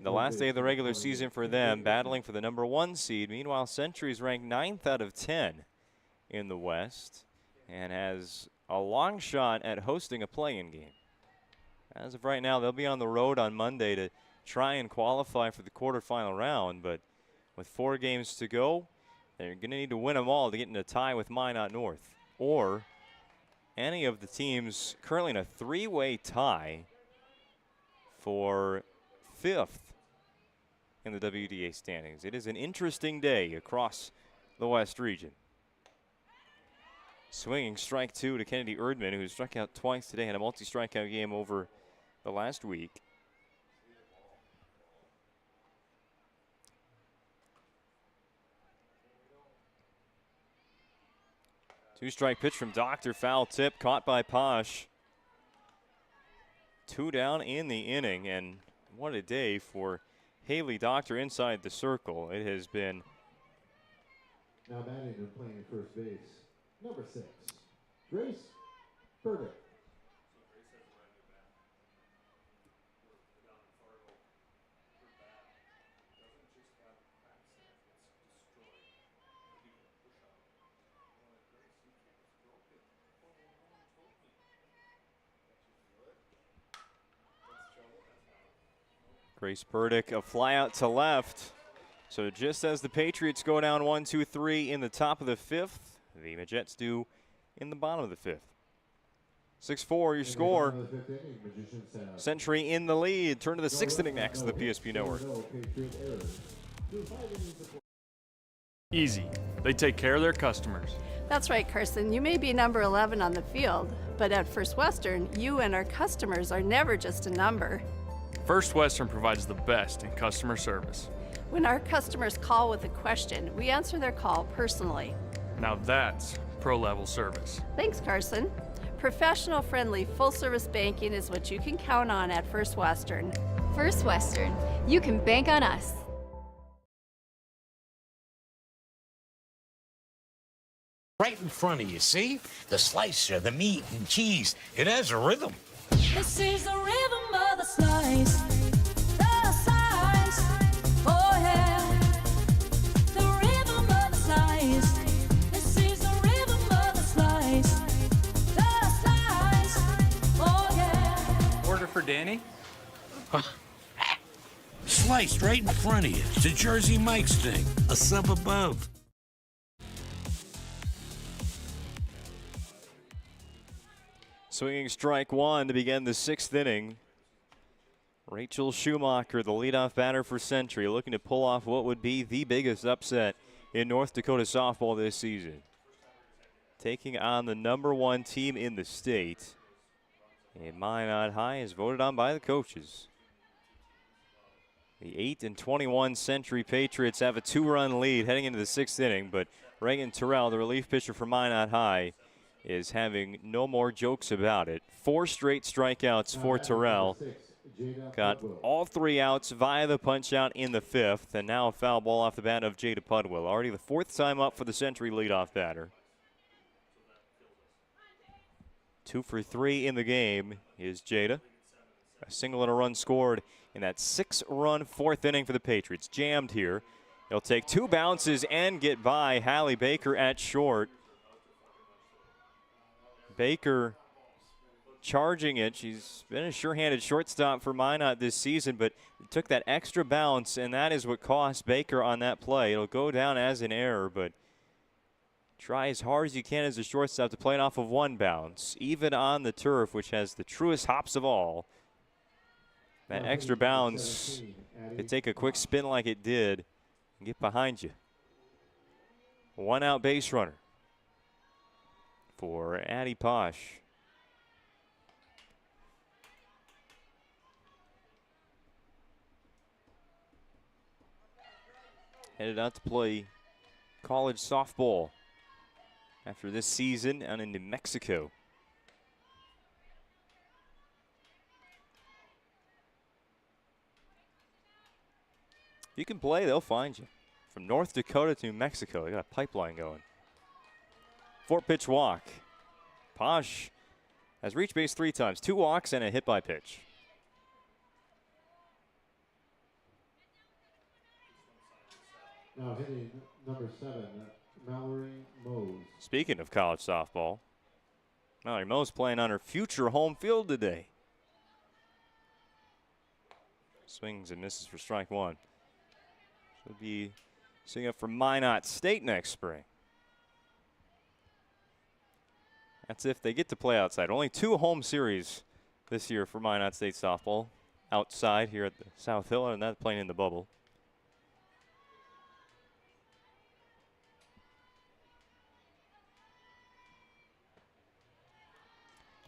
the last day of the regular season for them, battling for the number 1 seed. Meanwhile, Century's ranked 9th out of 10 in the West and has a long shot at hosting a play-in game. As of right now, they'll be on the road on Monday to try and qualify for the quarterfinal round, but with 4 games to go, they're going to need to win them all to get in a tie with Minot North or any of the teams currently in a 3-way tie for 5th in the WDA standings. It is an interesting day across the West region. Swinging strike 2 to Kennedy Erdman, who struck out twice today, had a multi-strikeout game over the last week. Two-strike pitch from Doctor, foul tip, caught by Posh. 2 down in the inning, and what a day for Haley Doctor inside the circle. It has been. Now batting and playing first base, number 6, Grace Burdick. Grace Burdick, a fly out to left. So just as the Patriots go down 1-2-3 in the top of the 5th, the Magets do in the bottom of the 5th. 6-4 your score. Century in the lead. Turn to the 6th inning next to the PSP Network. Easy. They take care of their customers. That's right, Carson. You may be number 11 on the field, but at First Western, you and our customers are never just a number. First Western provides the best in customer service. When our customers call with a question, we answer their call personally. Now that's pro-level service. Thanks, Carson. Professional, friendly, full-service banking is what you can count on at First Western. First Western, you can bank on us. Right in front of you, see? The slicer, the meat and cheese. It has a rhythm. This is the rhythm of the slice. The slice. Oh yeah. The rhythm of the slice. This is the rhythm of the slice. The slice. Oh yeah. Order for Danny? Sliced right in front of you. It's a Jersey Mike's thing. A sub above. Swinging strike 1 to begin the 6th inning. Rachel Schumacher, the leadoff batter for Century, looking to pull off what would be the biggest upset in North Dakota softball this season. taking on the #1 team in the state. And Minot High is voted on by the coaches. The 8-21 Century Patriots have a 2-run lead heading into the 6th inning, but Reagan Terrell, the relief pitcher for Minot High, is having no more jokes about it. 4 straight strikeouts for Terrell. Got all 3 outs via the punch out in the 5th, and now a foul ball off the bat of Jada Pudwill. Already the 4th time up for the Century leadoff batter. 2 for 3 in the game is Jada. A single and a run scored in that 6-run 4th inning for the Patriots. Jammed here. He'll take 2 bounces and get by Hallie Baker at short. Baker charging it. She's been a sure-handed shortstop for Minot this season, but took that extra bounce, and that is what cost Baker on that play. It'll go down as an error, but try as hard as you can as a shortstop to play it off of 1 bounce, even on the turf, which has the truest hops of all. That extra bounce could take a quick spin like it did and get behind you. 1 out base runner for Addie Posh. Headed out to play college softball after this season down in New Mexico. If you can play, they'll find you. From North Dakota to New Mexico, they got a pipeline going. 4-pitch walk. Posh has reached base 3 times, 2 walks and a hit by pitch. Now hitting number 7, Mallory Mose. Speaking of college softball, Mallory Mose playing on her future home field today. Swings and misses for strike 1. She'll be sitting up for Minot State next spring. That's if they get to play outside. Only 2 home series this year for Minot State softball. Outside here at the South Hill, and that's playing in the bubble.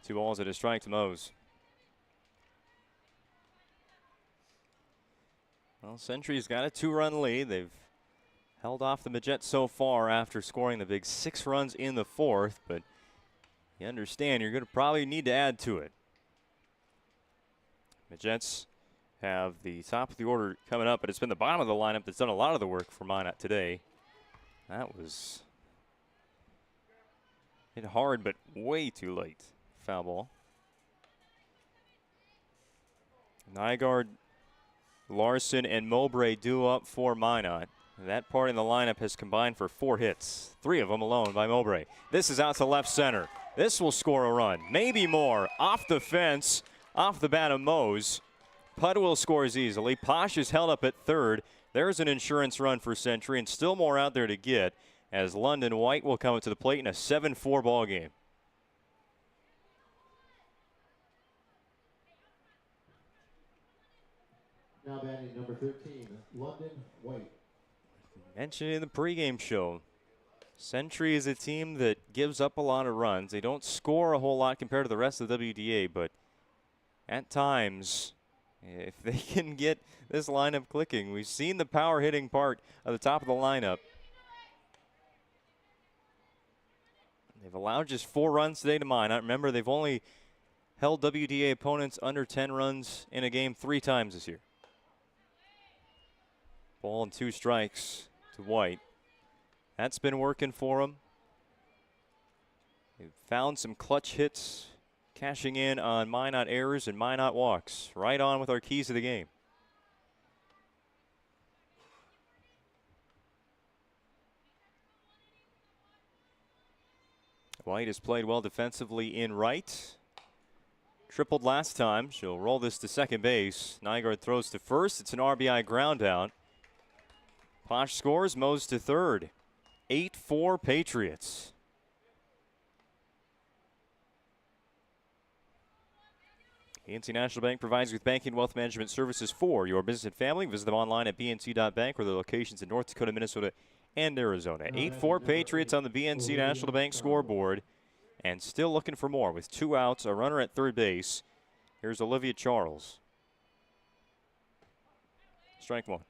Two balls at a strike to Mose. Well, Century's got a 2-run lead. They've held off the Majets so far after scoring the big 6 runs in the 4th, but you understand you're going to probably need to add to it. Majets have the top of the order coming up, but it's been the bottom of the lineup that's done a lot of the work for Minot today. That was hit hard, but way too late. Foul ball. Nygaard, Larson, and Mowbray due up for Minot. That part in the lineup has combined for 4 hits, 3 of them alone by Mowbray. This is out to left center. This will score a run, maybe more. Off the fence, off the bat of Mose. Pudwill scores easily. Posh is held up at 3rd. There's an insurance run for Century, and still more out there to get as London White will come to the plate in a 7-4 ball game. Now batting number 13, London White. Mentioned in the pregame show, Century is a team that gives up a lot of runs. They don't score a whole lot compared to the rest of the WDA, but at times, if they can get this lineup clicking, we've seen the power hitting part of the top of the lineup. They've allowed just 4 runs today to Minot. Remember, they've only held WDA opponents under 10 runs in a game 3 times this year. Ball and 2 strikes to White. That's been working for him. They've found some clutch hits, cashing in on Minot errors and Minot walks. Right on with our keys to the game. White has played well defensively in right. Tripled last time. She'll roll this to second base. Nygaard throws to first. It's an RBI ground out. Posh scores, Mose to 3rd. 8-4 Patriots. PNC National Bank provides you with banking and wealth management services for your business and family. Visit them online at bnc.bank or their locations in North Dakota, Minnesota, and Arizona. 8-4 Patriots on the BNC National Bank scoreboard, and still looking for more with 2 outs, a runner at third base. Here's Olivia Charles. Strike one.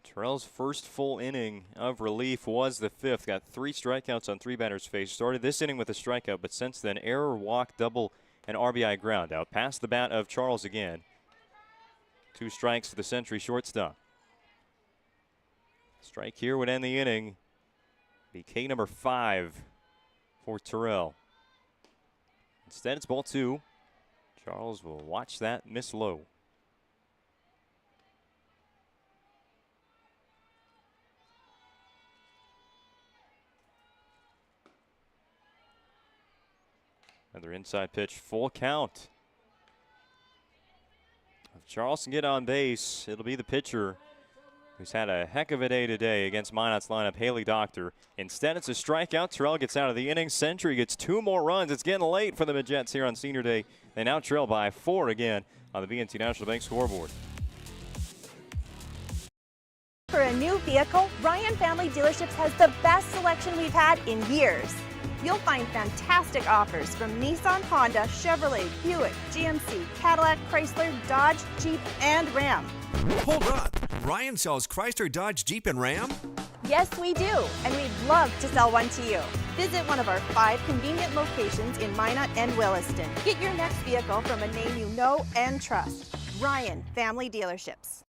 Terrell's first full inning of relief was the 5th. Got 3 strikeouts on 3 batters faced. Started this inning with a strikeout, but since then, error, walk, double, and RBI ground out. Past the bat of Charles again. 2 strikes to the Century shortstop. Strike here would end the inning. Be K number 5 for Terrell. Instead, it's ball 2. Charles will watch that miss low. Another inside pitch, full count. If Charles can get on base, it'll be the pitcher who's had a heck of a day today against Minot's lineup, Haley Doctor. Instead, it's a strikeout. Terrell gets out of the inning. Century gets 2 more runs. It's getting late for the Mets here on Senior Day. They now trail by 4 again on the BNC National Bank scoreboard. For a new vehicle, Ryan Family Dealerships has the best selection we've had in years. You'll find fantastic offers from Nissan, Honda, Chevrolet, Buick, GMC, Cadillac, Chrysler, Dodge, Jeep, and Ram. Hold up. Ryan sells Chrysler, Dodge, Jeep, and Ram? Yes, we do, and we'd love to sell one to you. Visit one of our 5 convenient locations in Minot and Williston. Get your next vehicle from a name you know and trust. Ryan Family Dealerships.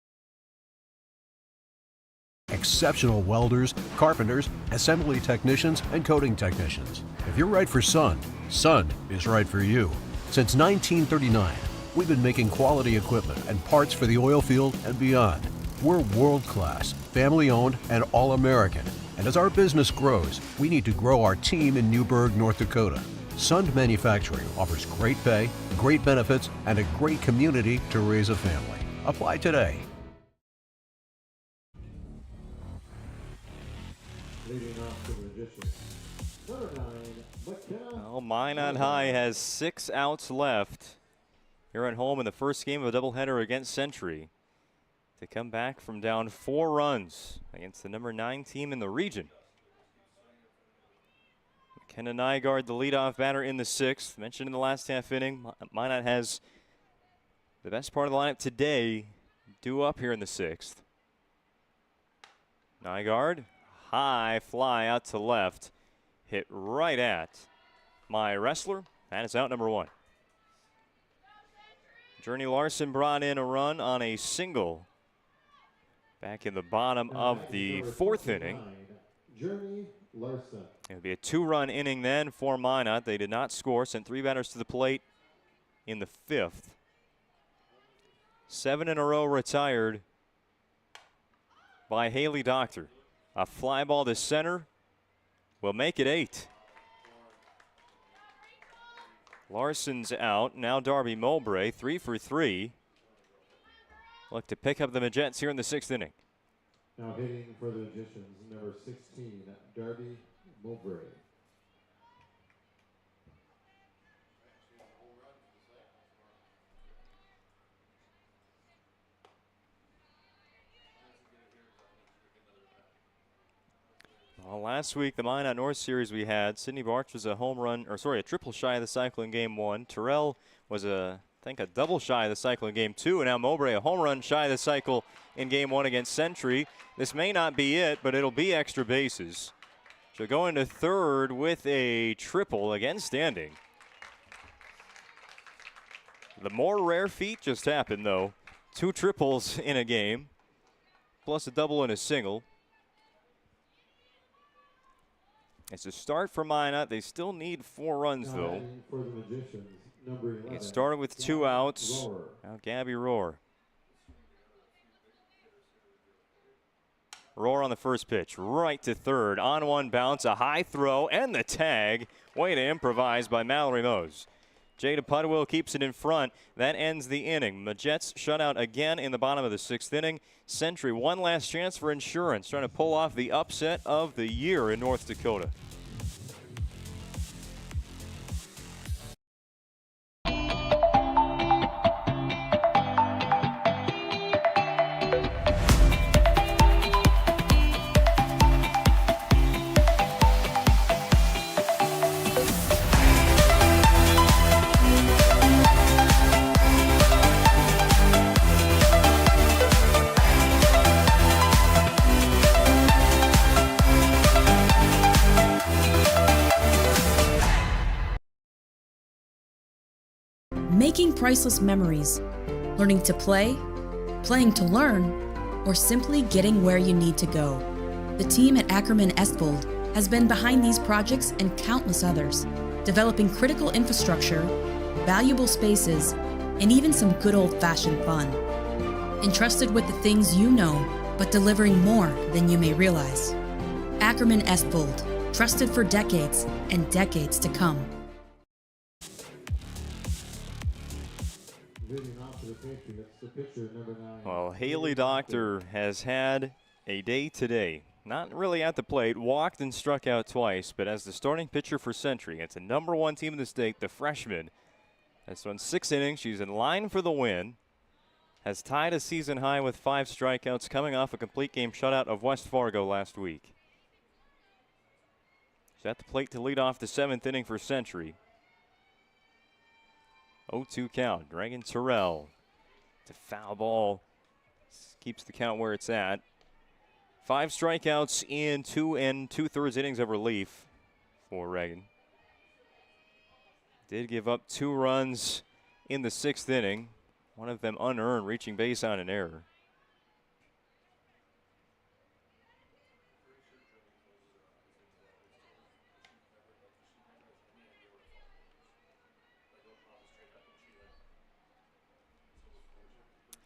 Exceptional welders, carpenters, assembly technicians, and coating technicians. If you're right for Sun, Sun is right for you. Since 1939, we've been making quality equipment and parts for the oil field and beyond. We're world-class, family-owned, and all-American. And as our business grows, we need to grow our team in Newburgh, North Dakota. Sun Manufacturing offers great pay, great benefits, and a great community to raise a family. Apply today. Well, Minot High has 6 outs left here at home in the first game of a doubleheader against Century to come back from down 4 runs against the number 9 team in the region. McKenna Nygaard, the leadoff batter in the 6th. Mentioned in the last half inning, Minot has the best part of the lineup today due up here in the 6th. Nygaard, high fly out to left, hit right at my wrestler. That is out number 1. Journey Larson brought in a run on a single back in the bottom of the 4th inning. Journey Larson. It'll be a 2-run inning then for Minot. They did not score, sent 3 batters to the plate in the 5th. 7 in a row retired by Haley Doctor. A fly ball to center will make it 8. Larson's out. Now Darby Mowbray, 3 for 3. Look to pick up the Mets here in the 6th inning. Now hitting for the Magicians, number 16, Darby Mowbray. Well, last week, the Minot North Series we had, Sidney Barch was a triple shy of the cycle in Game 1. Terrell was a double shy of the cycle in Game 2, and now Mowbray a home run shy of the cycle in Game 1 against Century. This may not be it, but it'll be extra bases. She'll go into 3rd with a triple, again standing. The more rare feat just happened, though. 2 triples in a game, plus a double and a single. It's a start for Minot. They still need 4 runs, though. For the Magicians, number 11, It started with 2 outs. Rohr. Now Gabby Rohr. Rohr on the first pitch, right to 3rd. On 1 bounce, a high throw, and the tag. Way to improvise by Mallory Mose. Jada Pudwill keeps it in front. That ends the inning. Majets shut out again in the bottom of the 6th inning. Century, one last chance for insurance, trying to pull off the upset of the year in North Dakota. Making priceless memories, learning to play, playing to learn, or simply getting where you need to go. The team at Ackerman Estvold has been behind these projects and countless others, developing critical infrastructure, valuable spaces, and even some good old-fashioned fun. Entrusted with the things you know, but delivering more than you may realize. Ackerman Estvold, trusted for decades and decades to come. Well, Haley Doctor has had a day today. Not really at the plate, walked and struck out twice, but as the starting pitcher for Century, it's a #1 team in the state, the freshman. Has won 6 innings. She's in line for the win. Has tied a season high with 5 strikeouts, coming off a complete game shutout of West Fargo last week. She's at the plate to lead off the 7th inning for Century. 0-2 count. Reagan Terrell. It's a foul ball. Keeps the count where it's at. 5 strikeouts in 2 2/3 innings of relief for Reagan. Did give up 2 runs in the 6th inning. One of them unearned, reaching base on an error.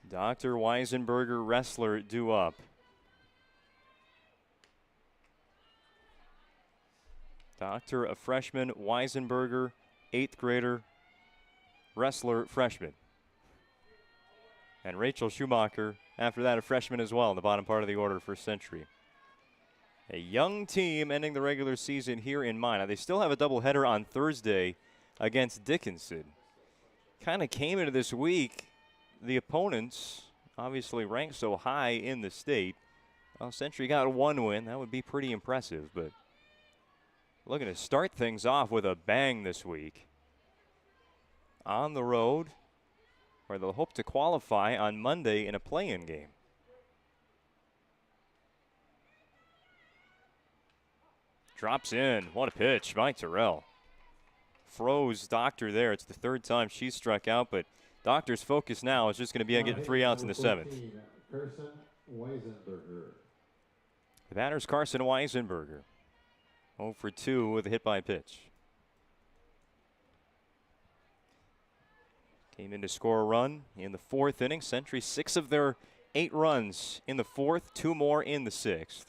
Dr. Weisenberger, wrestler, due up. Doctor, a freshman. Weisenberger, 8th grader. Wrestler, freshman. And Rachel Schumacher, after that, a freshman as well in the bottom part of the order for Century. A young team ending the regular season here in Minot. They still have a doubleheader on Thursday against Dickinson. Kind of came into this week, the opponents obviously ranked so high in the state. Well, Century got 1 win. That would be pretty impressive, but looking to start things off with a bang this week. On the road, where they'll hope to qualify on Monday in a play-in game. Drops in. What a pitch by Terrell. Froze Doctor there. It's the 3rd time she's struck out, but Doctor's focus now is just going to be on getting 3 outs in the 7th. Carson Weisenberger. The batter's Carson Weisenberger. 0 for 2 with a hit by pitch. Came in to score a run in the 4th inning. Century 6 of their 8 runs in the 4th, 2 more in the 6th.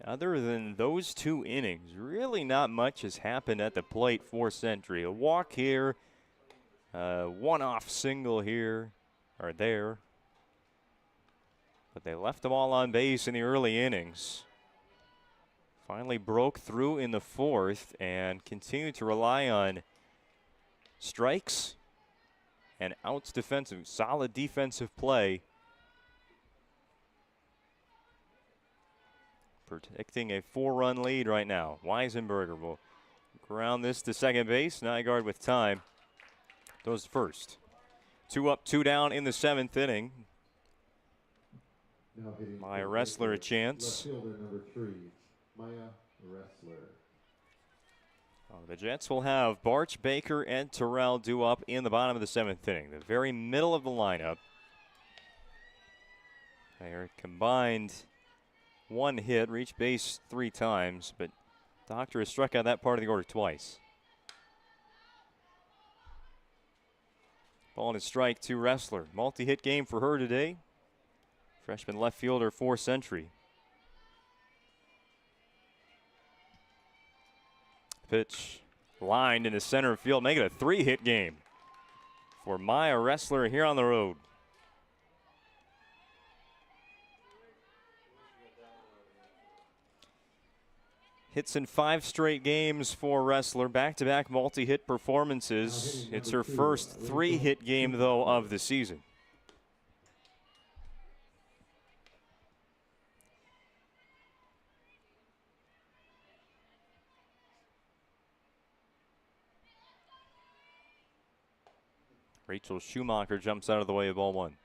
Other than those 2 innings, really not much has happened at the plate for Century. A walk here, one-off single here or there. But they left them all on base in the early innings. Finally broke through in the 4th and continued to rely on strikes and outs defensive, solid defensive play. Protecting a 4-run lead right now. Weisenberger will ground this to second base. Nygaard with time goes first. 2 up, 2 down in the 7th inning. Maya Wrestler a chance. Left fielder number 3, Maya Wrestler. The Jets will have Barch, Baker, and Terrell due up in the bottom of the 7th inning. The very middle of the lineup. They are combined 1 hit, reached base 3 times, but Doctor has struck out that part of the order twice. Ball and a strike to Wrestler. Multi-hit game for her today. Freshman left fielder for Century. Pitch lined into center field, make it a 3-hit game for Maya Ressler here on the road. Hits in 5 straight games for Ressler, back-to-back multi-hit performances. It's her first 3-hit game, though, of the season. Rachel Schumacher jumps out of the way of ball 1.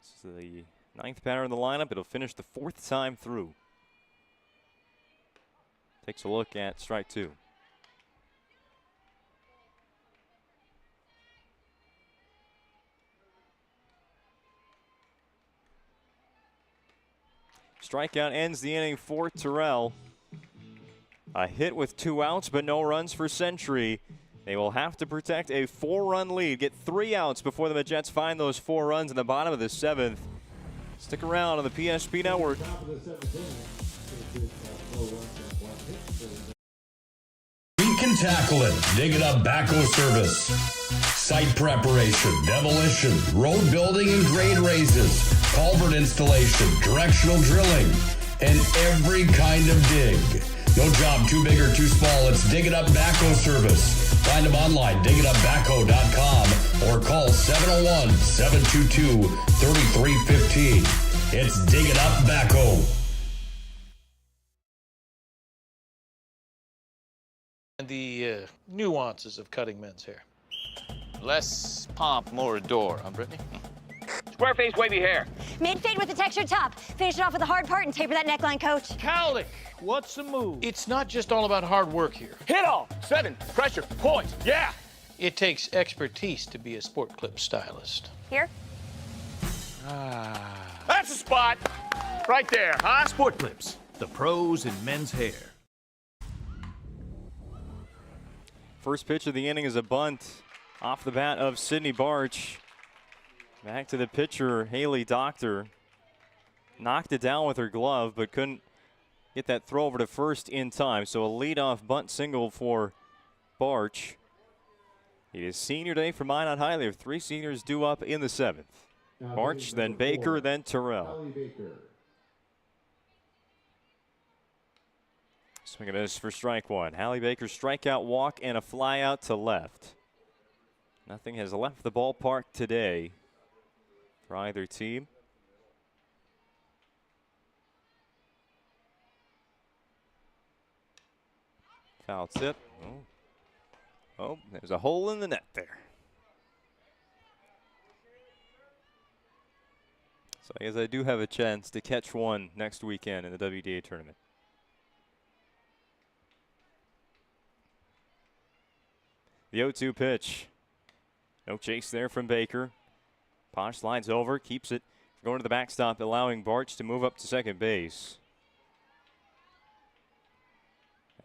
This is the 9th batter in the lineup. It'll finish the 4th time through. Takes a look at strike 2. Strikeout ends the inning for Terrell. A hit with 2 outs, but no runs for Century. They will have to protect a 4-run lead, get 3 outs before the Jets find those 4 runs in the bottom of the 7th. Stick around on the PSP Network. We can tackle it. Dig It Up Backhoe Service. Site preparation, demolition, road building and grade raises, culvert installation, directional drilling, and every kind of dig. No job too big or too small. It's Dig It Up Backhoe Service. Find them online, digitupbackhoe.com, or call 701-722-3315. It's Dig It Up Backhoe. And the nuances of cutting men's hair. Less pomp, more adore, huh, Brittany? Square face, wavy hair. Mid-fade with a textured top. Finish it off with a hard part and taper that neckline, coach. Cowlick, what's the move? It's not just all about hard work here. Hit all. 7. Pressure. Point. Yeah. It takes expertise to be a sport clip stylist. Here? That's the spot. Right there, huh? Sport Clips, the pros in men's hair. First pitch of the inning is a bunt off the bat of Sydney Barch. Back to the pitcher, Haley Doctor. Knocked it down with her glove, but couldn't get that throw over to first in time. So a leadoff bunt single for Barch. It is senior day for Minot High. There are 3 seniors due up in the 7th. Barch, then Baker, then Terrell. Swing and miss for strike 1. Hallie Baker strikeout, walk, and a fly out to left. Nothing has left the ballpark today for either team. Foul tip. Oh, there's a hole in the net there. So I guess I do have a chance to catch one next weekend in the WDA tournament. The 0-2 pitch. No chase there from Baker. Posh slides over, keeps it going to the backstop, allowing Barch to move up to second base.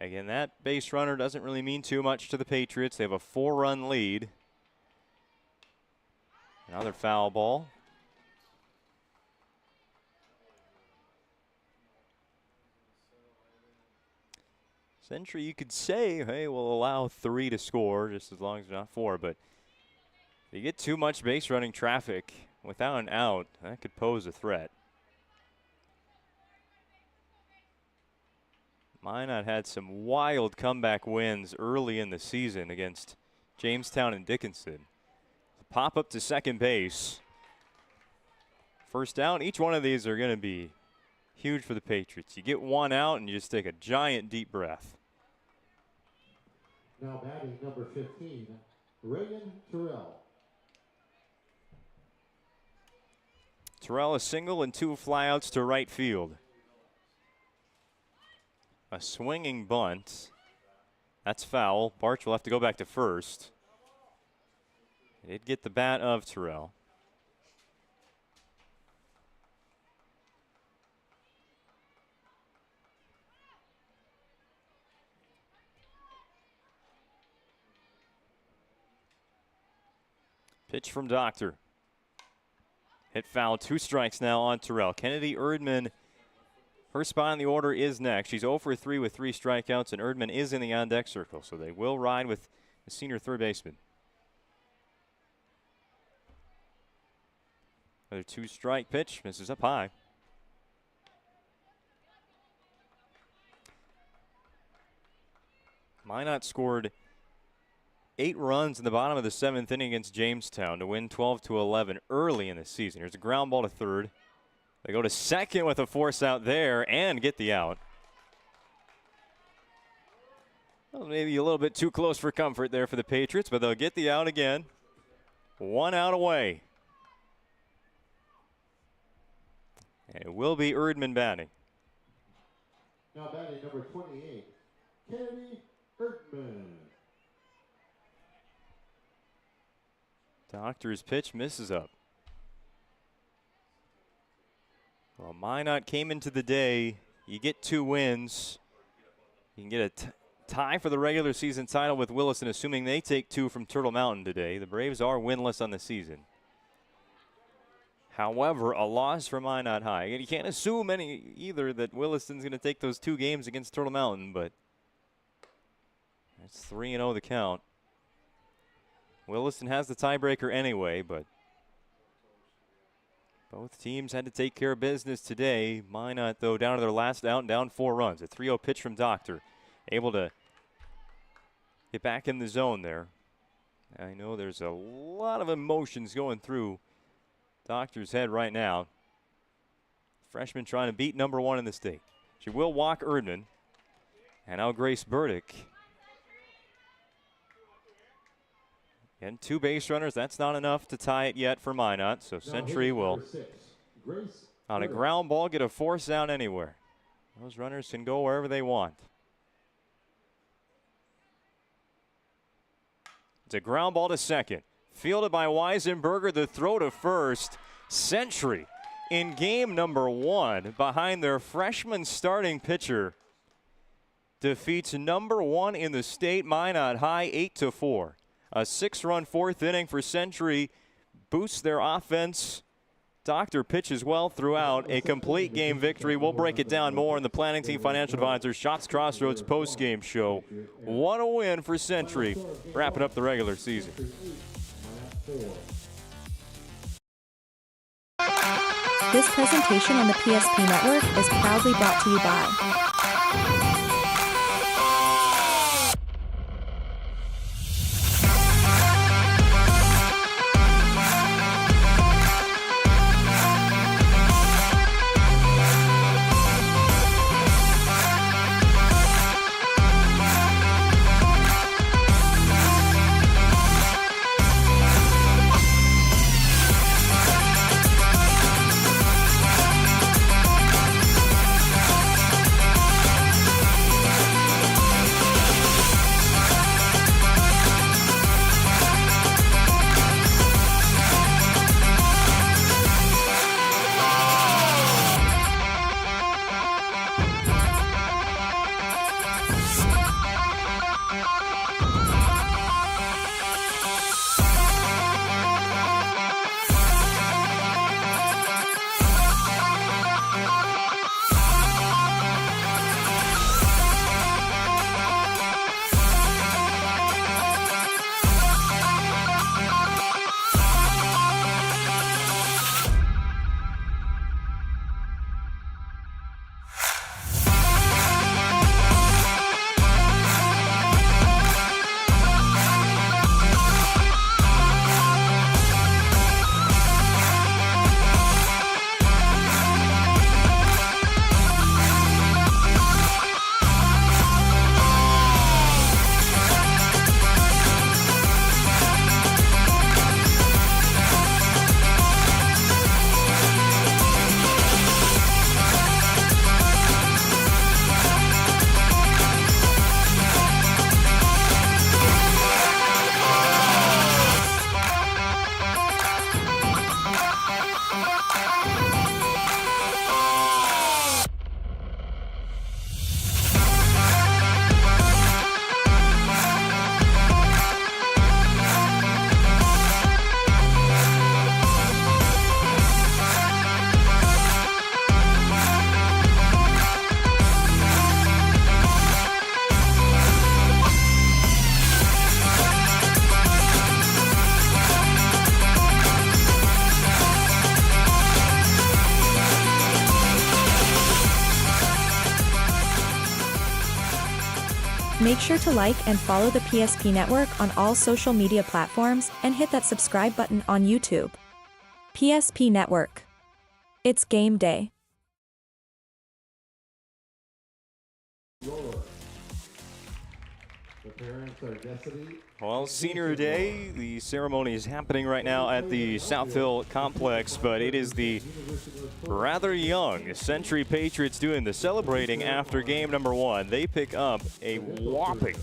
Again, that base runner doesn't really mean too much to the Patriots. They have a 4-run lead. Another foul ball. Century, you could say, hey, we'll allow 3 to score just as long as it's not 4, but if you get too much base running traffic without an out, that could pose a threat. Minot had some wild comeback wins early in the season against Jamestown and Dickinson. Pop up to second base. First down, each one of these are going to be huge for the Patriots. You get 1 out and you just take a giant deep breath. Now batting number 15, Reagan Terrell. Terrell a single and 2 flyouts to right field. A swinging bunt. That's foul. Barch will have to go back to first. He did get the bat of Terrell. Pitch from Doctor. Hit foul, 2 strikes now on Terrell. Kennedy Erdman Her spot in the order is next. She's 0 for 3 with 3 strikeouts, and Erdman is in the on-deck circle, so they will ride with the senior third baseman. Another 2-strike pitch, misses up high. Minot scored 8 runs in the bottom of the 7th inning against Jamestown to win 12-11 early in the season. Here's a ground ball to third. They go to second with a force out there and get the out. Well, maybe a little bit too close for comfort there for the Patriots, but they'll get the out again. 1 out away. And it will be Erdman batting. Now batting number 28, Kennedy Erdman. Doctor's pitch misses up. Well, Minot came into the day. You get 2 wins. You can get a tie for the regular season title with Williston, assuming they take 2 from Turtle Mountain today. The Braves are winless on the season. However, a loss for Minot High. You can't assume either that Williston's going to take those 2 games against Turtle Mountain, but it's 3-0 the count. Williston has the tiebreaker anyway, but both teams had to take care of business today. Minot, though, down to their last out and down 4 runs. A 3-0 pitch from Doctor. Able to get back in the zone there. I know there's a lot of emotions going through Doctor's head right now. Freshman trying to beat number 1 in the state. She will walk Erdman. And now Grace Burdick. And 2 base runners, that's not enough to tie it yet for Minot. So Century will, on a ground ball, get a force out anywhere. Those runners can go wherever they want. It's a ground ball to second. Fielded by Weisenberger, the throw to first. Century in game number 1 behind their freshman starting pitcher defeats number 1 in the state, Minot High, 8-4. A 6-run 4th inning for Century boosts their offense. Doctor pitches well throughout. A complete game victory. We'll break it down more in the Planning Team Financial Advisors Shots Crossroads post-game show. What a win for Century, wrapping up the regular season. This presentation on the PSP Network is proudly brought to you by Make sure to like and follow the PSP Network on all social media platforms and hit that subscribe button on YouTube. PSP Network. It's game day. Well, senior day, the ceremony is happening right now at the South Hill complex, but it is the rather young Century Patriots doing the celebrating after game number 1. They pick up a whopping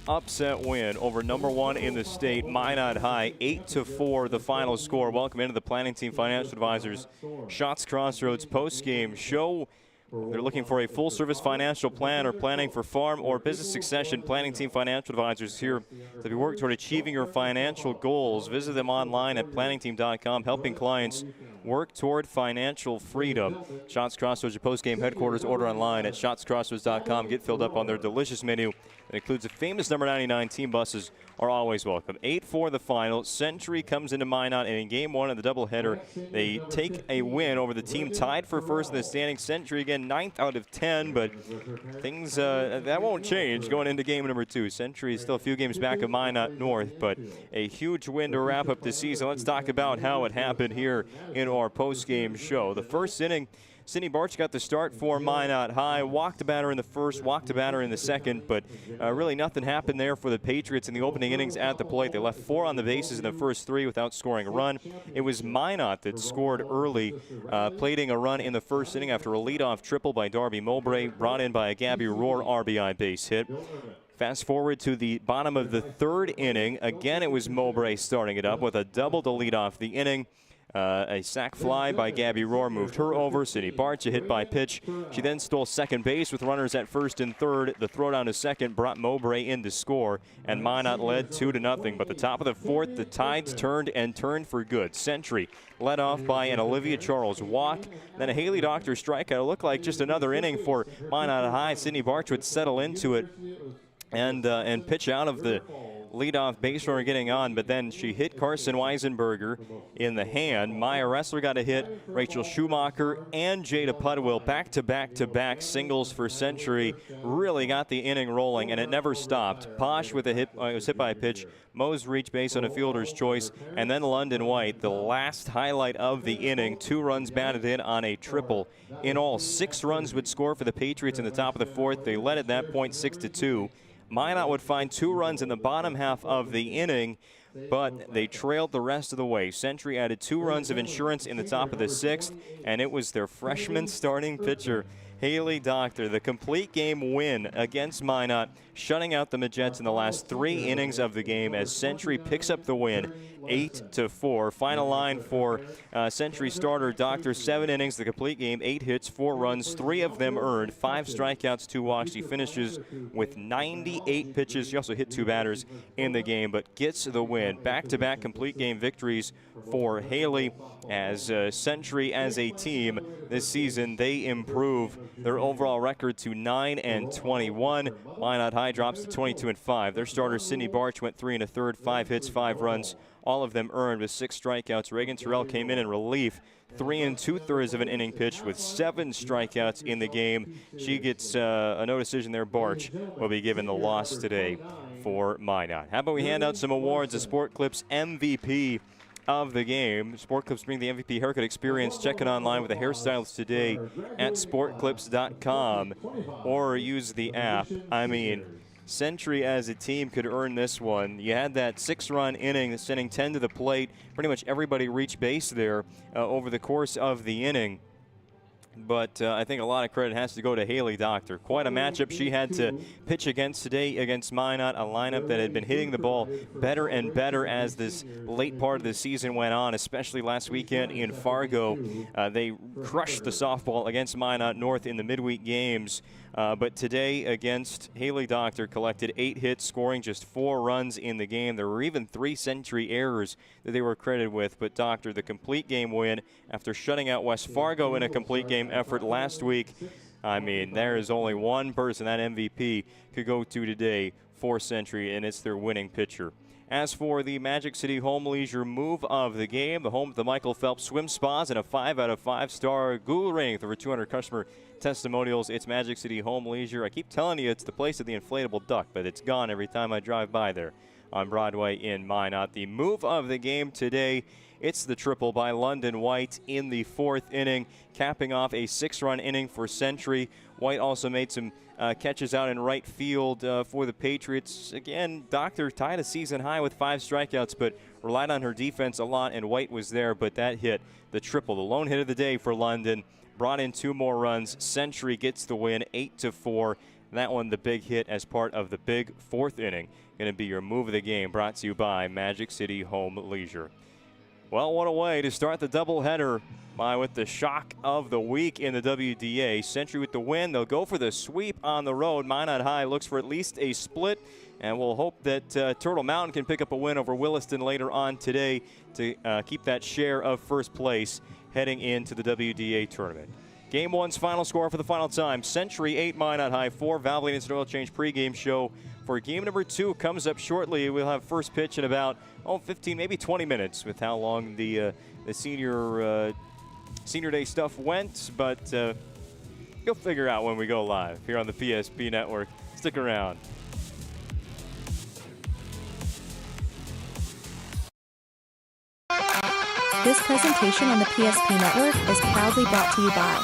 upset win over number 1 in the state, Minot High, 8-4 the final score. Welcome into the Planning Team Financial Advisors Shots Crossroads post-game show. They're looking for a full-service financial plan or planning for farm or business succession. Planning Team Financial Advisors here to be working toward achieving your financial goals. Visit them online at planningteam.com, helping clients work toward financial freedom. Shots Crossroads, your post-game headquarters. Order online at shotscrossroads.com. Get filled up on their delicious menu. It includes the famous number 99 team buses are always welcome. 8-4 the final. Century comes into Minot, and in game 1 of the doubleheader, they take a win over the team tied for first in the standings. Century again 9th out of 10, but things that won't change going into game number 2. Century is still a few games back of Minot North, but a huge win to wrap up the season. Let's talk about how it happened here in our post-game show. The first inning, Sydney Barch got the start for Minot High. Walked the batter in the first, walked the batter in the second, but really nothing happened there for the Patriots in the opening innings at the plate. They left 4 on the bases in the first 3 without scoring a run. It was Minot that scored early, plating a run in the first inning after a leadoff triple by Darby Mowbray, brought in by a Gabby Rohr RBI base hit. Fast forward to the bottom of the 3rd inning. Again, it was Mowbray starting it up with a double to lead off the inning. A sac fly by Gabby Rohr moved her over. Sydney Barch, a hit by pitch. She then stole second base with runners at first and third. The throw down to second brought Mowbray in to score, and Minot led 2-0. But the top of the 4th, the Tides turned for good. Century led off by an Olivia Charles walk, then a Haley Doctor strikeout. It looked like just another inning for Minot High. Sydney Barch would settle into it and pitch out of the leadoff base runner getting on, but then she hit Carson Weisenberger in the hand. Maya Ressler got a hit. Rachel Schumacher and Jada Pudwill back-to-back singles for Century really got the inning rolling, and it never stopped. Posh with a hit, was hit by a pitch. Mose reached base on a fielder's choice, and then London White, the last highlight of the inning, 2 runs batted in on a triple. In all, 6 runs would score for the Patriots in the top of the 4th. They led at that point 6-2. Minot would find 2 runs in the bottom half of the inning, but they trailed the rest of the way. Century added 2 runs of insurance in the top of the 6th, and it was their freshman starting pitcher, Haley Doctor, the complete game win against Minot, shutting out the Majettes in the last 3 innings of the game as Century picks up the win, 8-4. Final line for Century starter Doctor, 7 innings, the complete game, 8 hits, 4 runs, 3 of them earned, 5 strikeouts, 2 walks. She finishes with 98 pitches. She also hit 2 batters in the game, but gets the win. Back-to-back complete game victories for Haley as Century as a team this season. They improve their overall record to 9-21. Minot High drops to 22-5. Their starter Sydney Barch went 3 1/3, 5 hits, 5 runs, all of them earned with 6 strikeouts. Reagan Terrell came in relief, 3 2/3 of an inning pitched with 7 strikeouts in the game. She gets a no decision there. Barch will be given the loss today for Minot. How about we hand out some awards? The Sport Clips MVP of the game. Sport Clips bring the MVP haircut experience. Check it online with a hairstylist today at sportclips.com or use the app. I mean, Century as a team could earn this one. You had that 6-run inning sending 10 to the plate. Pretty much everybody reached base there over the course of the inning. But I think a lot of credit has to go to Haley Doctor. Quite a matchup she had to pitch against today against Minot, a lineup that had been hitting the ball better and better as this late part of the season went on, especially last weekend in Fargo. They crushed the softball against Minot North in the midweek games. But today against Haley Doctor, collected 8 hits, scoring just 4 runs in the game. There were even 3 Century errors that they were credited with. But Doctor, the complete game win after shutting out West Fargo in a complete game effort last week. I mean, there is only one person that MVP could go to today for Century, and it's their winning pitcher, As for the Magic City Home Leisure move of the game, the home of the Michael Phelps Swim Spas and a 5 out of 5 star Google rating with over 200 customer testimonials. It's Magic City Home Leisure. I keep telling you it's the place of the inflatable duck, but it's gone every time I drive by there on Broadway in Minot. The move of the game today, it's the triple by London White in the 4th inning, capping off a 6-run inning for Century. White also made some catches out in right field for the Patriots. Again, Doctor tied a season high with 5 strikeouts, but relied on her defense a lot, and White was there, but that hit, the triple, the lone hit of the day for London, brought in 2 more runs. Century gets the win, 8-4. That one, the big hit as part of the big 4th inning. Going to be your move of the game, brought to you by Magic City Home Leisure. Well, what a way to start the doubleheader with the shock of the week in the WDA. Century with the win. They'll go for the sweep on the road. Minot High looks for at least a split, and we'll hope that Turtle Mountain can pick up a win over Williston later on today to keep that share of first place heading into the WDA tournament. Game 1's final score for the final time. Century 8, Minot High 4. Valvoline Instant Oil Change pregame show for game number 2 comes up shortly. We'll have first pitch in about 15, maybe 20 minutes with how long the senior day stuff went. But you'll figure out when we go live here on the PSP Network. Stick around. This presentation on the PSP Network is proudly brought to you by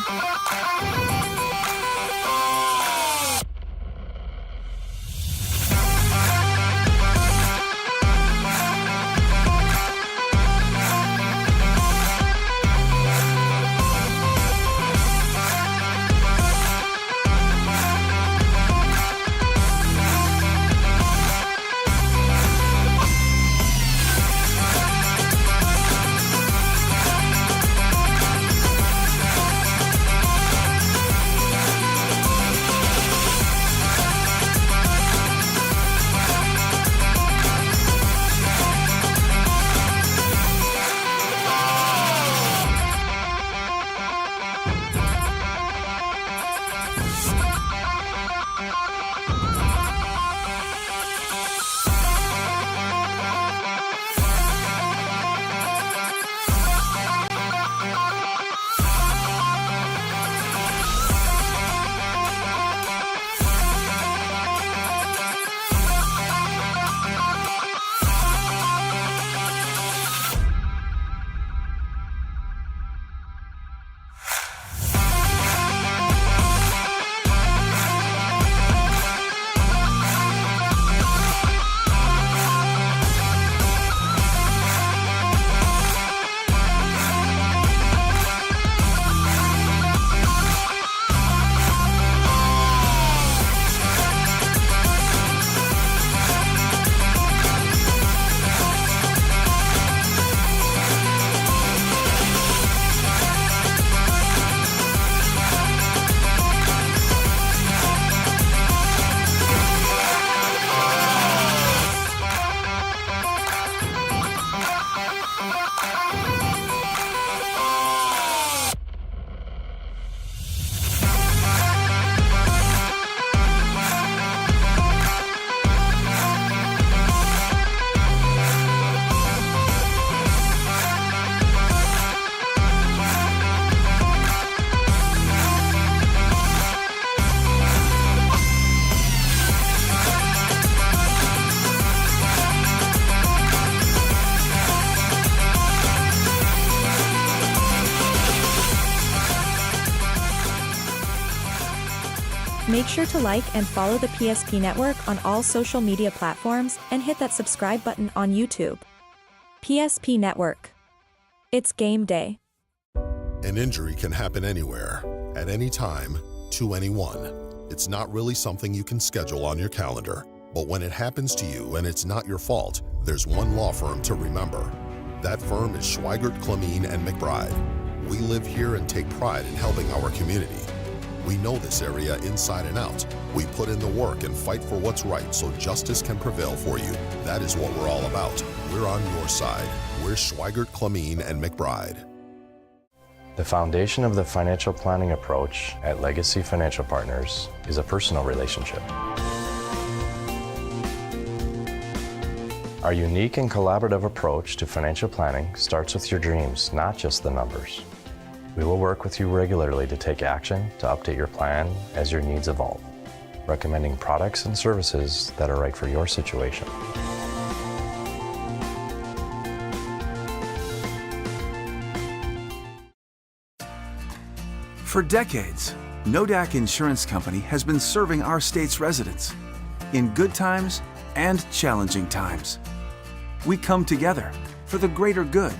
Make sure to like and follow the PSP Network on all social media platforms and hit that subscribe button on YouTube. PSP Network. It's game day. An injury can happen anywhere, at any time, to anyone. It's not really something you can schedule on your calendar. But when it happens to you and it's not your fault, there's one law firm to remember. That firm is Schweigert, Clemene, and McBride. We live here and take pride in helping our community. We know this area inside and out. We put in the work and fight for what's right so justice can prevail for you. That is what we're all about. We're on your side. We're Schweigert, Clemene, and McBride. The foundation of the financial planning approach at Legacy Financial Partners is a personal relationship. Our unique and collaborative approach to financial planning starts with your dreams, not just the numbers. We will work with you regularly to take action to update your plan as your needs evolve, recommending products and services that are right for your situation. For decades, Nodak Insurance Company has been serving our state's residents in good times and challenging times. We come together for the greater good,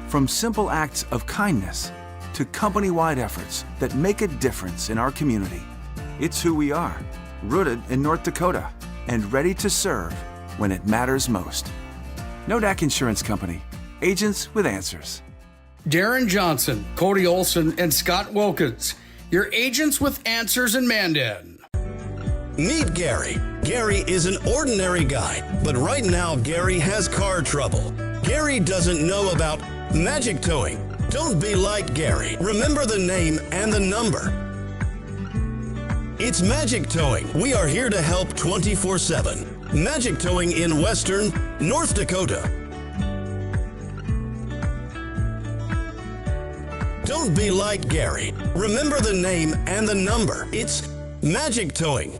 from simple acts of kindness to company-wide efforts that make a difference in our community. It's who we are, rooted in North Dakota and ready to serve when it matters most. Nodak Insurance Company, agents with answers. Darren Johnson, Cody Olson, and Scott Wilkins, your agents with answers in Mandan. Meet Gary. Gary is an ordinary guy, but right now Gary has car trouble. Gary doesn't know about magic towing. Don't be like Gary. Remember the name and the number. It's Magic Towing. We are here to help 24/7. Magic Towing in Western North Dakota. Don't be like Gary. Remember the name and the number. It's Magic Towing.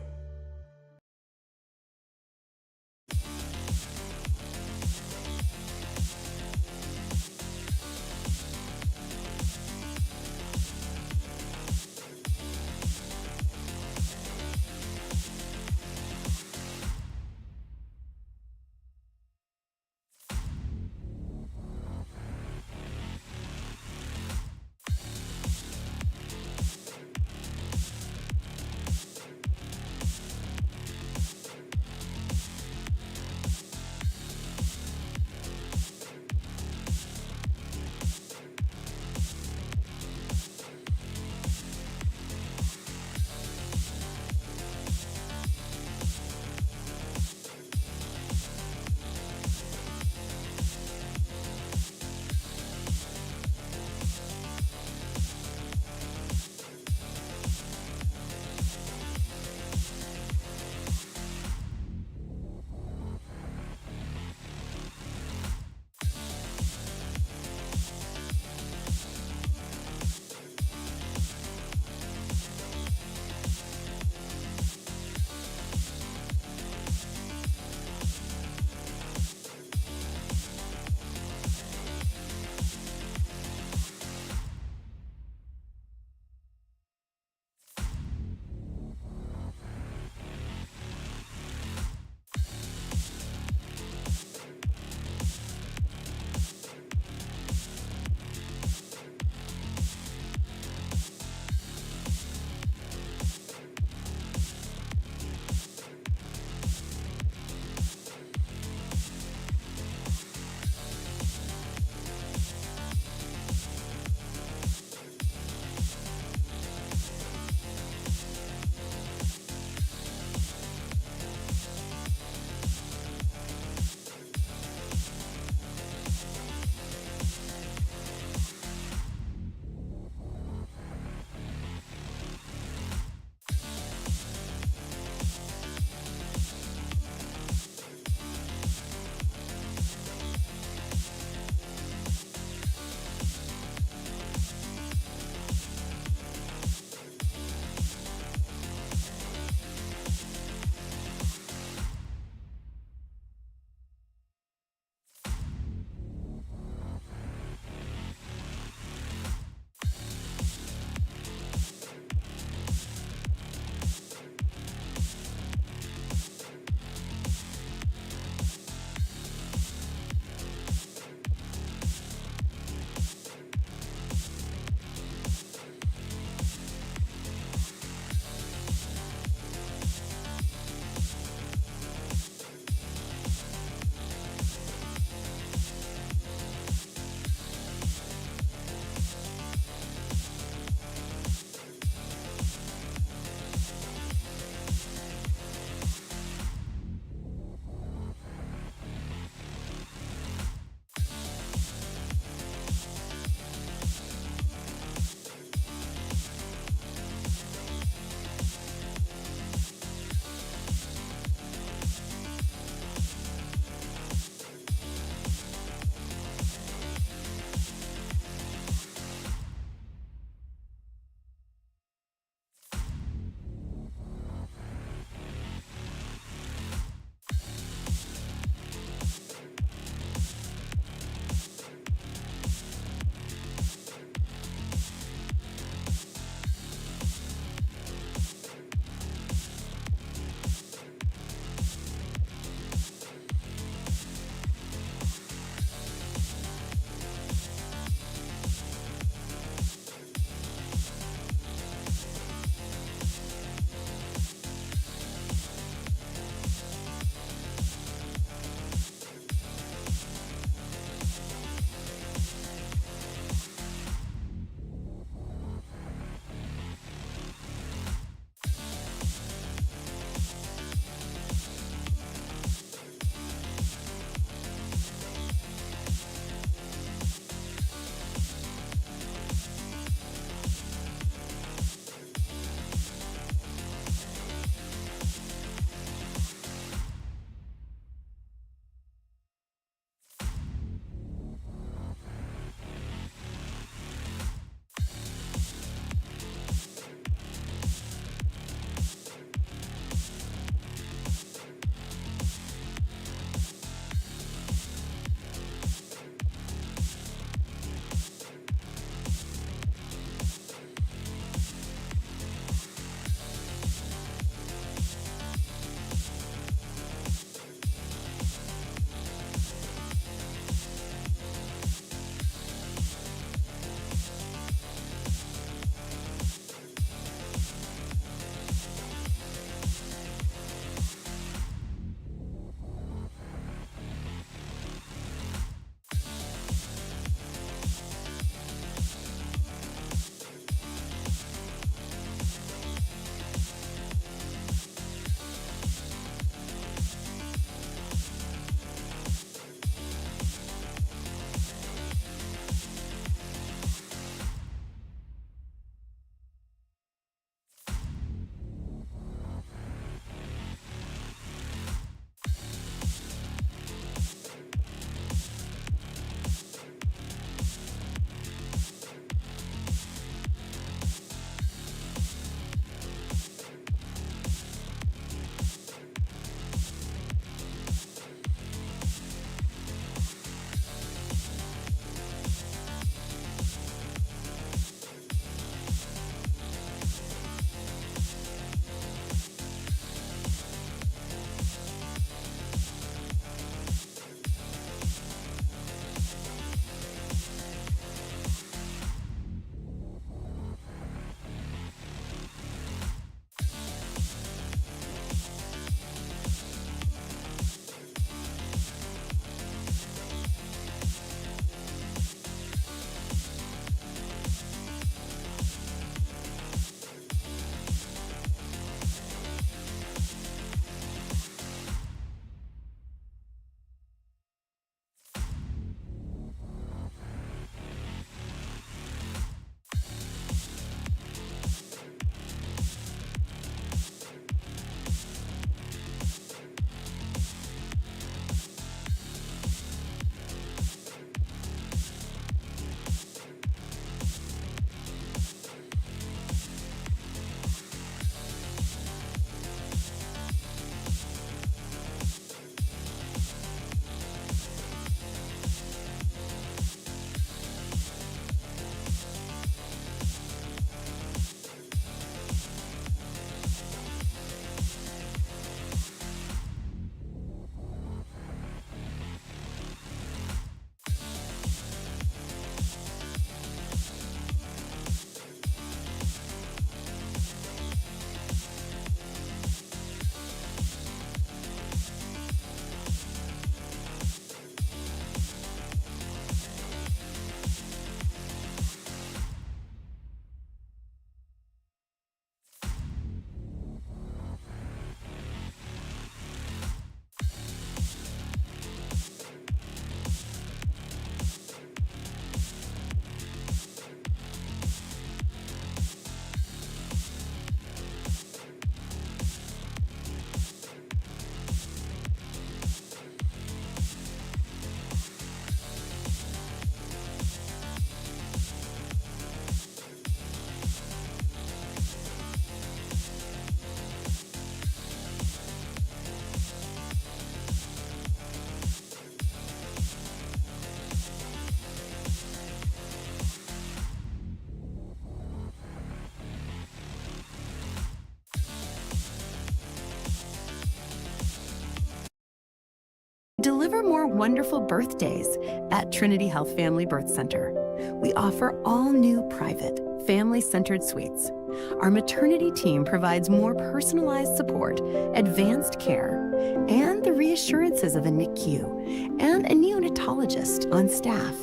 Deliver more wonderful birthdays at Trinity Health Family Birth Center. We offer all new private, family-centered suites. Our maternity team provides more personalized support, advanced care, and the reassurances of a NICU and a neonatologist on staff.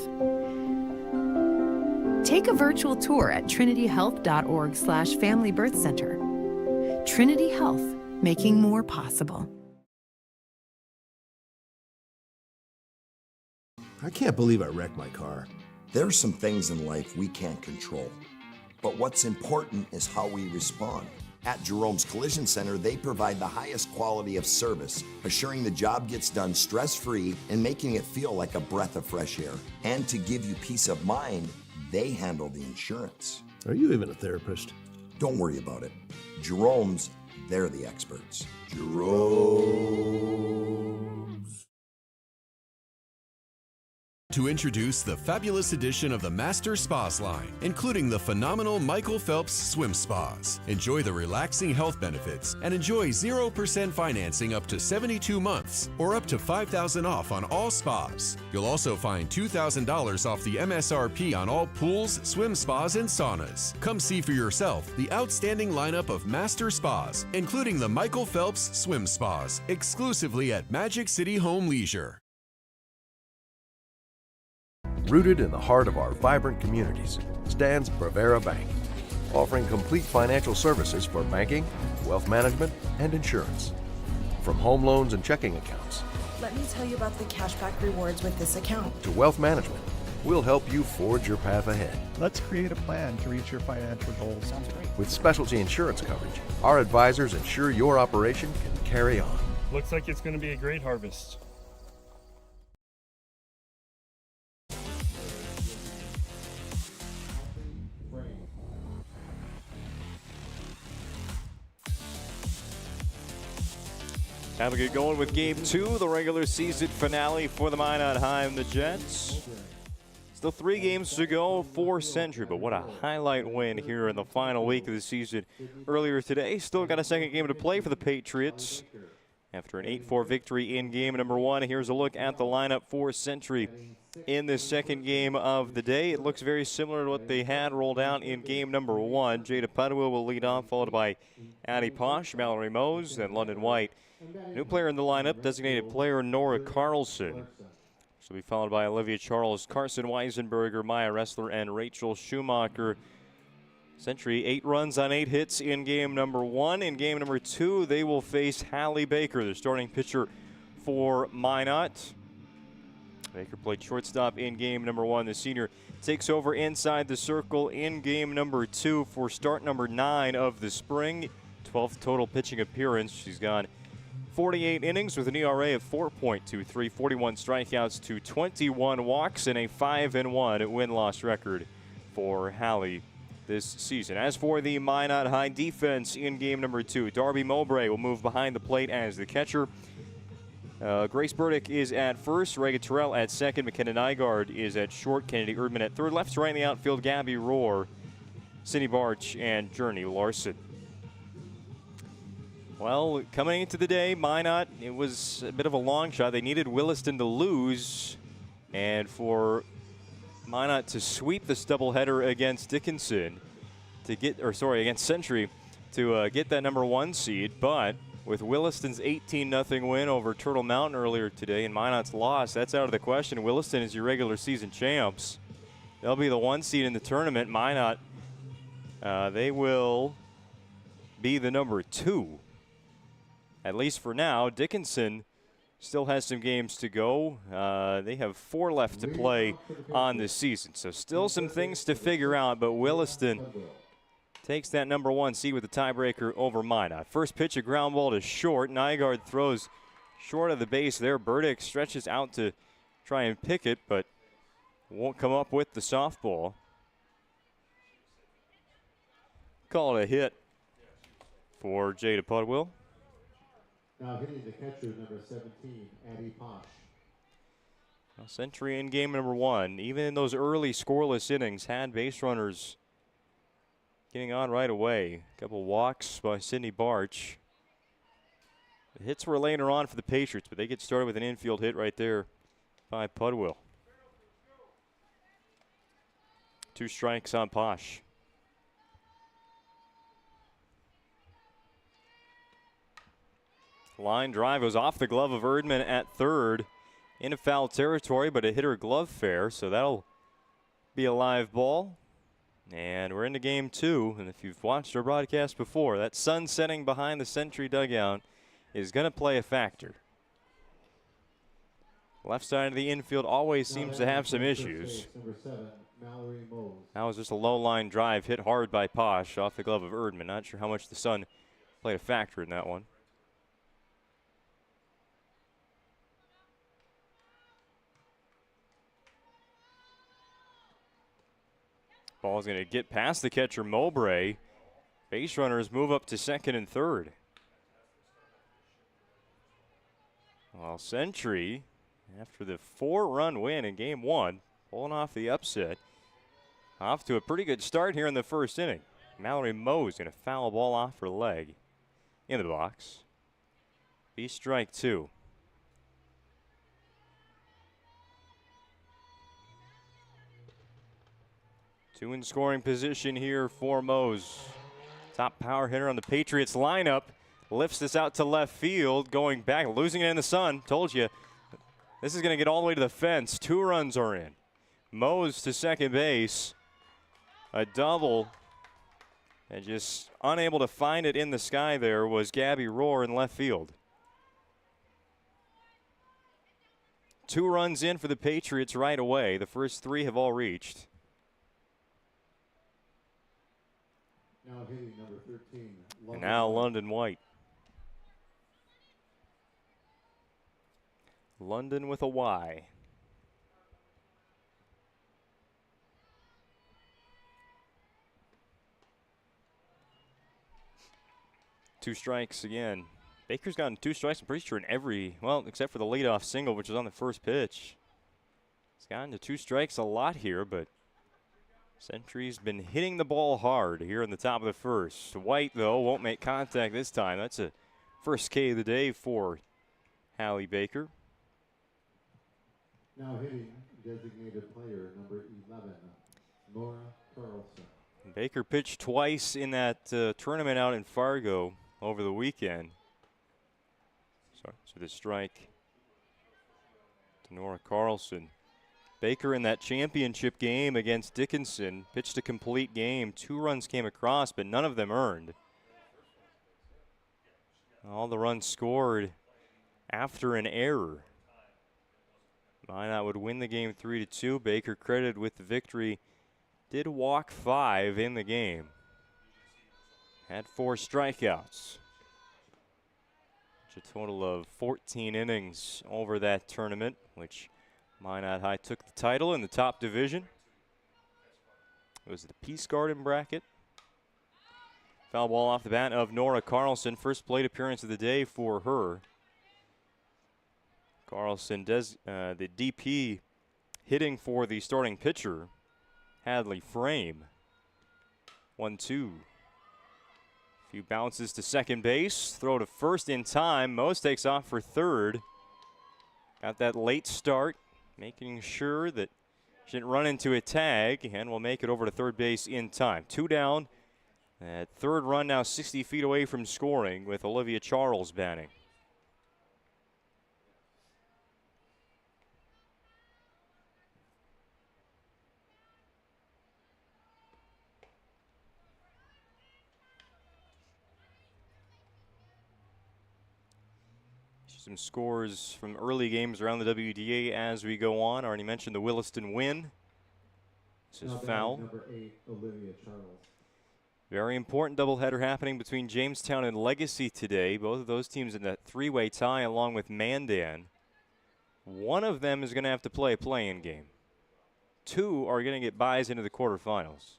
Take a virtual tour at trinityhealth.org/Family Birth Center. Trinity Health, making more possible. I can't believe I wrecked my car. There's some things in life we can't control. But what's important is how we respond. At Jerome's Collision Center, they provide the highest quality of service, assuring the job gets done stress-free and making it feel like a breath of fresh air. And to give you peace of mind, they handle the insurance. Are you even a therapist? Don't worry about it. Jerome's, they're the experts. Jerome's. To introduce the fabulous edition of the Master Spas line, including the phenomenal Michael Phelps Swim Spas. Enjoy the relaxing health benefits and enjoy 0% financing up to 72 months or up to $5,000 off on all spas. You'll also find $2,000 off the MSRP on all pools, swim spas, and saunas. Come see for yourself the outstanding lineup of Master Spas, including the Michael Phelps Swim Spas, exclusively at Magic City Home Leisure. Rooted in the heart of our vibrant communities stands Bravera Bank, offering complete financial services for banking, wealth management, and insurance. From home loans and checking accounts Let me tell you about the cashback rewards with this account. to wealth management, we'll help you forge your path ahead. Let's create a plan to reach your financial goals. Sounds great. With specialty insurance coverage, our advisors ensure your operation can carry on. Looks like it's going to be a great harvest. Time to get going with Game 2, the regular season finale for the Minot High and the Jets. Still 3 games to go for Century, but what a highlight win here in the final week of the season earlier today. Still got a second game to play for the Patriots. After an 8-4 victory in game number 1, here's a look at the lineup for Century in this second game of the day. It looks very similar to what they had rolled out in game number 1. Jada Padua will lead off, followed by Addie Posh, Mallory Mose, then London White. New player in the lineup, designated player Nora Carlson. She'll be followed by Olivia Charles, Carson Weisenberger, Maya Ressler, and Rachel Schumacher. Century 8 runs on 8 hits in game number 1. In game number 2, they will face Hallie Baker, the starting pitcher for Minot. Baker played shortstop in game number 1. The senior takes over inside the circle in game number 2 for start number 9 of the spring. 12th total pitching appearance. She's gone 48 innings with an ERA of 4.23, 41 strikeouts to 21 walks, and a 5-1 win-loss record for Hallie this season. As for the Minot High defense in game number 2, Darby Mowbray will move behind the plate as the catcher. Grace Burdick is at first, Reagan Terrell at second, McKenna Nygaard is at short, Kennedy Erdman at third, left to right in the outfield, Gabby Rohr, Cindy Barch, and Journey Larson. Well, coming into the day, Minot, it was a bit of a long shot. They needed Williston to lose, and for Minot to sweep this doubleheader against Dickinson against Century to get that number 1 seed. But with Williston's 18-0 win over Turtle Mountain earlier today and Minot's loss, that's out of the question. Williston is your regular season champs. They'll be the 1 seed in the tournament. Minot, they will be the number 2. At least for now. Dickinson still has some games to go. They have 4 left to play on this season. So still some things to figure out, but Williston takes that number 1 seed with the tiebreaker over Minot. First pitch, a ground ball to short. Nygaard throws short of the base there. Burdick stretches out to try and pick it, but won't come up with the softball. Call it a hit for Jada Pudwill. Now hitting the catcher, number 17, Addie Posh. Well, Century in game number 1, even in those early scoreless innings, had base runners getting on right away. A couple walks by Cindy Barch. The hits were later on for the Patriots, but they get started with an infield hit right there by Pudwill. 2 strikes on Posh. Line drive goes off the glove of Erdman at third into foul territory, but it hit her glove fair, so that'll be a live ball. And we're into game 2, and if you've watched our broadcast before, that sun setting behind the Century dugout is going to play a factor. Left side of the infield always seems to have some issues. That was just a low line drive hit hard by Posh off the glove of Erdman. Not sure how much the sun played a factor in that one. Ball's going to get past the catcher Mowbray. Base runners move up to second and third. Well, Century, after the 4-run win in game 1, pulling off the upset. Off to a pretty good start here in the first inning. Mallory Moe's going to foul a ball off her leg in the box. Be strike 2. Two in scoring position here for Mose. Top power hitter on the Patriots lineup. Lifts this out to left field, going back, losing it in the sun. Told you, this is going to get all the way to the fence. 2 runs are in. Mose to second base. A double. And just unable to find it in the sky there was Gabby Rohr in left field. 2 runs in for the Patriots right away. The first 3 have all reached. Now hitting number 13. And now London White. London with a Y. Two strikes again. Baker's gotten 2 strikes, I'm pretty sure, in every, well, except for the leadoff single, which was on the first pitch. He's gotten to 2 strikes a lot here, but Century's been hitting the ball hard here in the top of the first. White, though, won't make contact this time. That's a first K of the day for Hallie Baker. Now hitting designated player number 11, Nora Carlson. Baker pitched twice in that tournament out in Fargo over the weekend. So the strike to Nora Carlson. Baker in that championship game against Dickinson pitched a complete game. 2 runs came across, but none of them earned. All the runs scored after an error. Minot would win the game 3-2. Baker credited with the victory. Did walk 5 in the game. Had 4 strikeouts. A total of 14 innings over that tournament, which Minot High took the title in the top division. It was the Peace Garden bracket. Foul ball off the bat of Nora Carlson. First plate appearance of the day for her. Carlson does the DP hitting for the starting pitcher, Hadley Frame. 1-2. Few bounces to second base. Throw to first in time. Mose takes off for third. Got that late start, making sure that she didn't run into a tag, and will make it over to third base in time. 2 down. That third run now 60 feet away from scoring with Olivia Charles batting. Some scores from early games around the WDA as we go on. I already mentioned the Williston win. This is foul. Number 8, Olivia Charles. Very important doubleheader happening between Jamestown and Legacy today. Both of those teams in that 3-way tie along with Mandan. One of them is going to have to play a play-in game. 2 are going to get buys into the quarterfinals.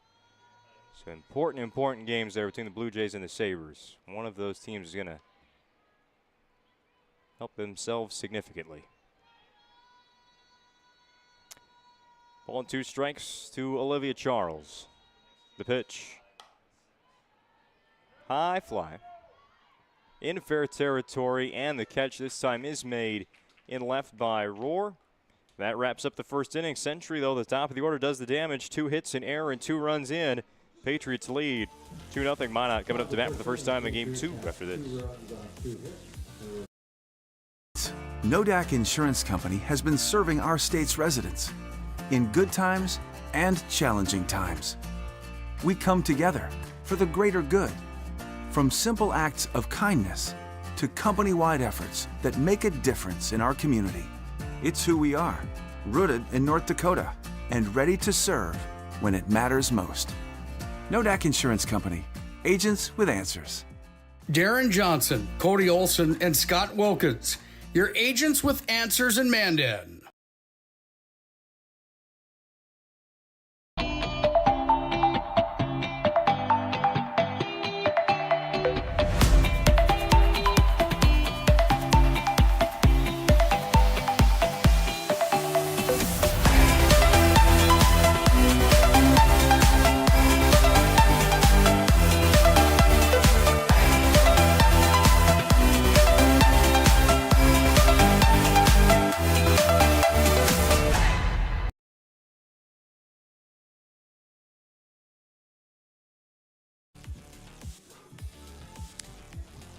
So important games there between the Blue Jays and the Sabres. One of those teams is going to help themselves significantly. Ball and 2 strikes to Olivia Charles. The pitch. High fly. in fair territory, and the catch this time is made in left by Rohr. That wraps up the first inning. Century, though, the top of the order does the damage. 2 hits in error and 2 runs in. Patriots lead 2-0. Minot coming up to bat for the first time in game 2 after this. Nodak Insurance Company has been serving our state's residents in good times and challenging times. We come together for the greater good, from simple acts of kindness to company-wide efforts that make a difference in our community. It's who we are, rooted in North Dakota and ready to serve when it matters most. Nodak Insurance Company, agents with answers. Darren Johnson, Cody Olson, and Scott Wilkins, your agents with answers in Mandan.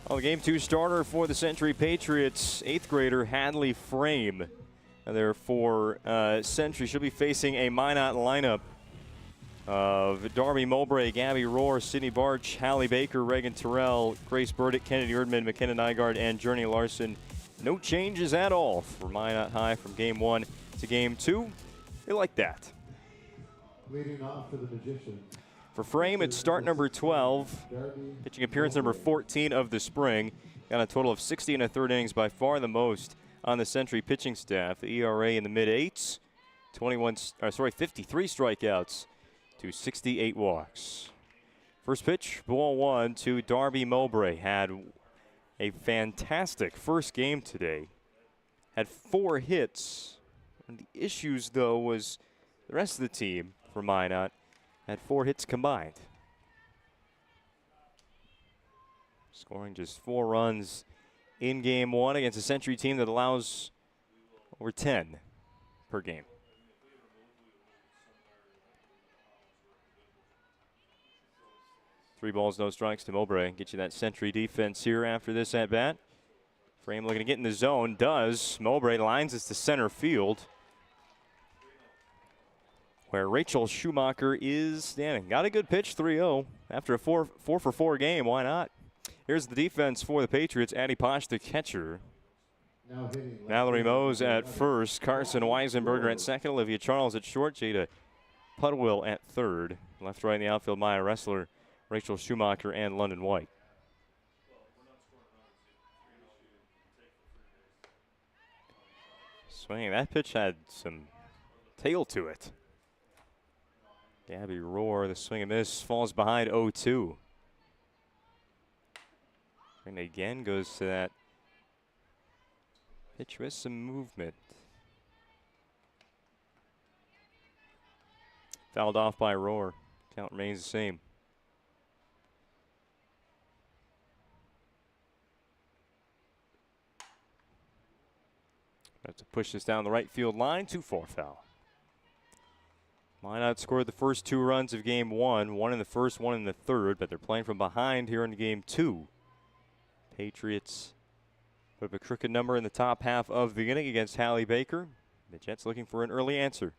Well, the game 2 starter for the Century Patriots, 8th grader Hadley Frame. Therefore, Century should be facing a Minot lineup of Darby Mowbray, Gabby Rohr, Sydney Barch, Hallie Baker, Reagan Terrell, Grace Burdick, Kennedy Erdman, McKenna Nygaard, and Journey Larson. No changes at all for Minot High from game 1 to game 2. They like that. Leading off for the Magicians. For Frame, it's start number 12, pitching appearance number 14 of the spring. Got a total of 60 1/3 innings, by far the most on the Century pitching staff. The ERA in the mid-8s, 53 strikeouts to 68 walks. First pitch, ball 1 to Darby Mowbray. Had a fantastic first game today. Had 4 hits. One of the issues, though, was the rest of the team for Minot had 4 hits combined. Scoring just 4 runs in game 1 against a Century team that allows over 10 per game. Three balls, no strikes to Mowbray. Get you that Century defense here after this at bat. Frame looking to get in the zone. Does. Mowbray lines us to center field, where Rachel Schumacher is standing. Got a good pitch, 3-0. After a 4-for-4 game, why not? Here's the defense for the Patriots. Addie Posh, the catcher. Mallory Mose at first. Carson Weisenberger at second. Olivia Charles at short. Jada Pudwill at third. Left, right in the outfield, Maya Ressler, Rachel Schumacher, and London White. Swinging. That pitch had some tail to it. Gabby Rohr, the swing and miss, falls behind 0-2. And again goes to that pitch with some movement. Fouled off by Rohr. Count remains the same. Have to push this down the right field line. 2-4 foul. Minot scored the first 2 runs of game 1, 1 in the first, 1 in the third, but they're playing from behind here in game 2. Patriots put up a crooked number in the top half of the inning against Hallie Baker. The Jets looking for an early answer.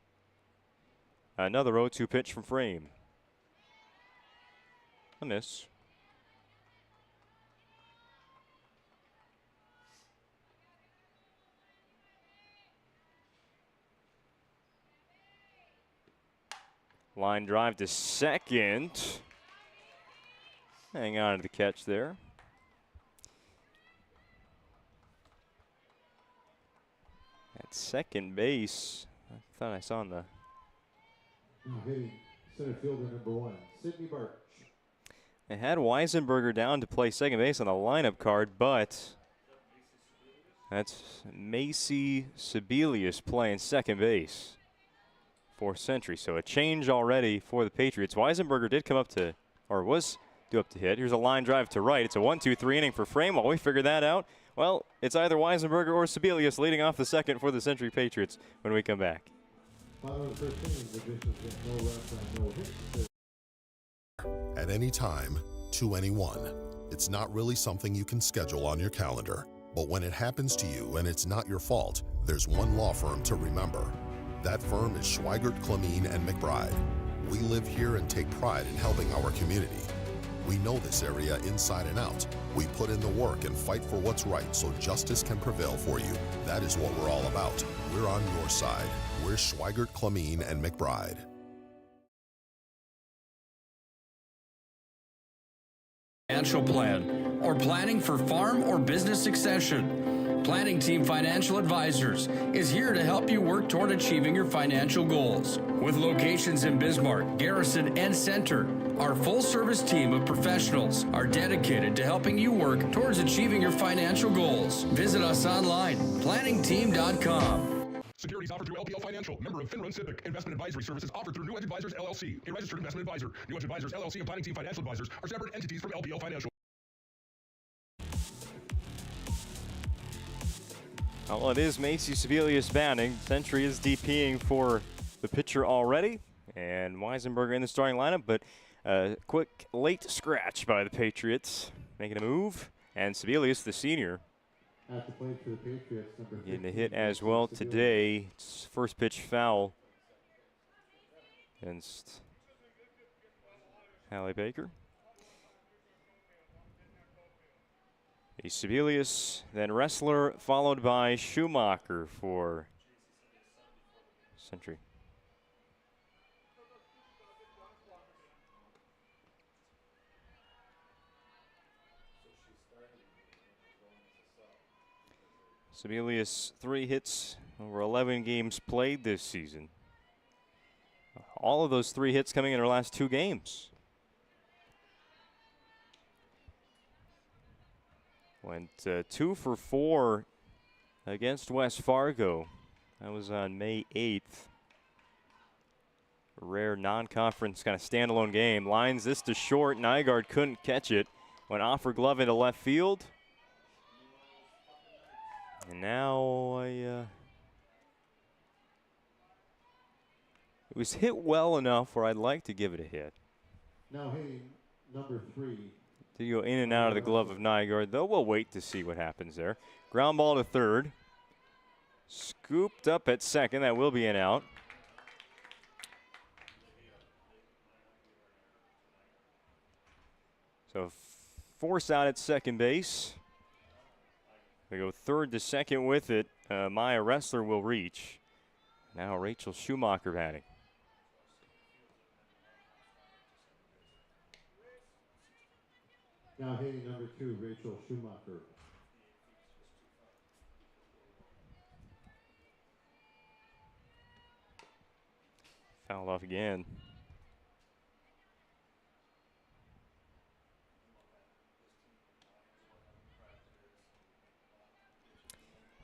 Another 0-2 pitch from Frame. A miss. Line drive to second. Hang on to the catch there. At second base, I thought I saw on the... Hitting center fielder number 1, Sydney Barch. They had Weisenberger down to play second base on the lineup card, but that's Macy Sebelius playing second base for Century. So a change already for the Patriots. Weisenberger did come up to, or was due up to hit. Here's a line drive to right. It's a 1-2-3 inning for Frame. While we figure that out, well, it's either Weisenberger or Sebelius leading off the second for the Century Patriots when we come back. At any time, to anyone. It's not really something you can schedule on your calendar. But when it happens to you and it's not your fault, there's one law firm to remember. That firm is Schweigert, Clemene, and McBride. We live here and take pride in helping our community. We know this area inside and out. We put in the work and fight for what's right so justice can prevail for you. That is what we're all about. We're on your side. We're Schweigert, Clemene, and McBride. Financial plan or planning for farm or business succession. Planning Team Financial Advisors is here to help you work toward achieving your financial goals. With locations in Bismarck, Garrison, and Center, our full-service team of professionals are dedicated to helping you work towards achieving your financial goals. Visit us online, planningteam.com. Securities offered through LPL Financial, member of Finland Civic. Investment advisory services offered through New Edge Advisors LLC, a registered investment advisor. New Edge Advisors LLC and Planning Team Financial Advisors are separate entities from LPL Financial. Well, it is Macy Sebelius batting. Century is DPing for the pitcher already, and Weisenberger in the starting lineup, but a quick late scratch by the Patriots, making a move, and Sebelius, the senior, At the plate for the Patriots, number getting a hit as well today. It's first pitch foul against Hallie Baker. A Sebelius, then Wrestler, followed by Schumacher for Century. Sebelius, 3 hits over 11 games played this season. All of those 3 hits coming in her last 2 games. Went 2 for 4 against West Fargo. That was on May 8th. A rare non-conference kind of standalone game. Lines this to short. Nygaard couldn't catch it. Went off her glove into left field. And now it was hit well enough where I'd like to give it a hit. Now hitting number 3. Did go in and out of the glove of Nygaard, though. We'll wait to see what happens there. Ground ball to third. Scooped up at second. That will be an out. So force out at second base. They go third to second with it. Maya Wrestler will reach. Now Rachel Schumacher batting. Now hitting number 2, Rachel Schumacher. Fouled off again.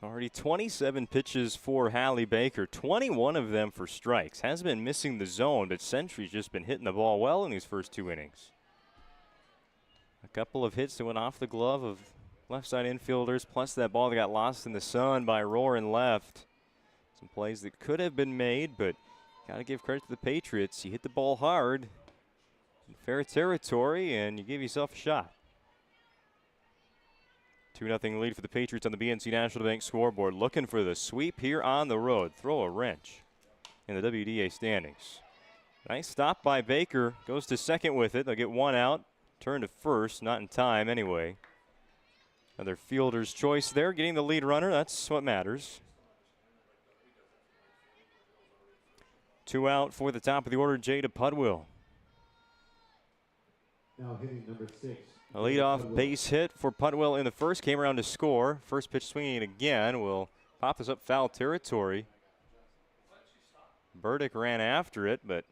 Already 27 pitches for Hallie Baker, 21 of them for strikes. Has been missing the zone, but Century's just been hitting the ball well in these first 2 innings. A couple of hits that went off the glove of left side infielders, plus that ball that got lost in the sun by Roarin left. Some plays that could have been made, but got to give credit to the Patriots. You hit the ball hard in fair territory, and you give yourself a shot. 2-0 lead for the Patriots on the BNC National Bank scoreboard. Looking for the sweep here on the road. Throw a wrench in the WDA standings. Nice stop by Baker. Goes to second with it. They'll get 1 out. Turn to first. Not in time anyway. Another fielder's choice there. Getting the lead runner. That's what matters. 2 out for the top of the order. Jada Pudwill. Now hitting number 6. A leadoff base hit for Pudwill in the first. Came around to score. First pitch swinging again. Will pop this up foul territory. Burdick ran after it, but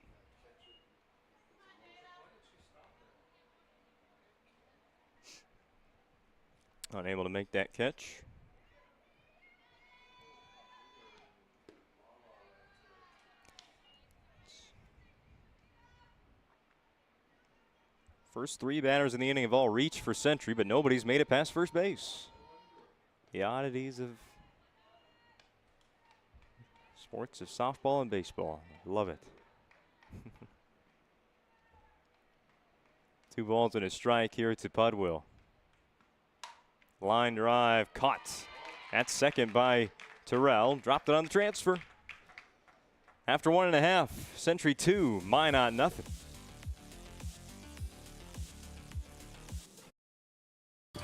unable to make that catch. First 3 batters in the inning have all reached for Century, but nobody's made it past first base. The oddities of sports of softball and baseball. Love it. 2 balls and a strike here to Pudwill. Line drive caught at second by Terrell. Dropped it on the transfer. After 1.5, Century 2, Minot nothing.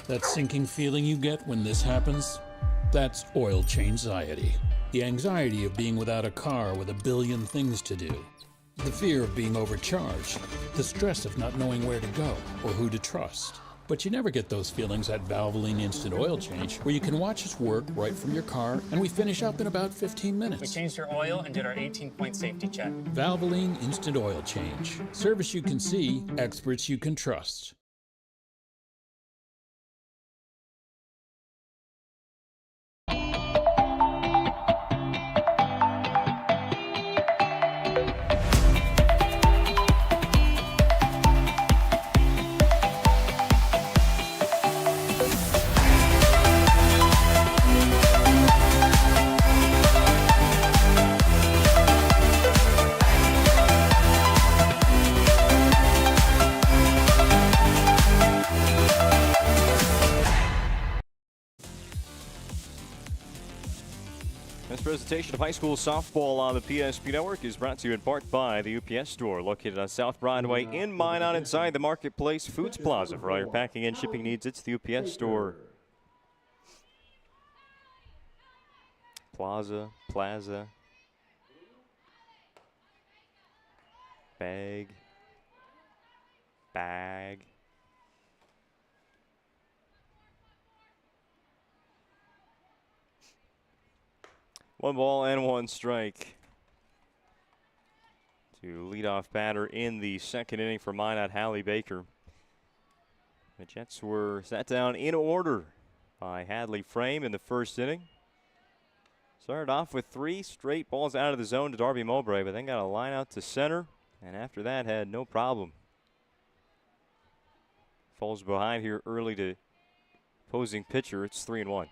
That sinking feeling you get when this happens? That's oil change-anxiety. The anxiety of being without a car with a billion things to do. The fear of being overcharged. The stress of not knowing where to go or who to trust. But you never get those feelings at Valvoline Instant Oil Change, where you can watch us work right from your car, and we finish up in about 15 minutes. We changed your oil and did our 18-point safety check. Valvoline Instant Oil Change. Service you can see, experts you can trust. This presentation of high school softball on the PSP Network is brought to you in part by the UPS Store, located on South Broadway in Minot, inside the Marketplace Foods Plaza. For all your packing and shipping needs, it's the UPS Store. Plaza. Bag. 1 ball and 1 strike to leadoff batter in the second inning for Minot, Hallie Baker. The Jets were sat down in order by Hadley Frame in the first inning. Started off with 3 straight balls out of the zone to Darby Mowbray, but then got a line out to center, and after that had no problem. Falls behind here early to opposing pitcher. It's 3-1.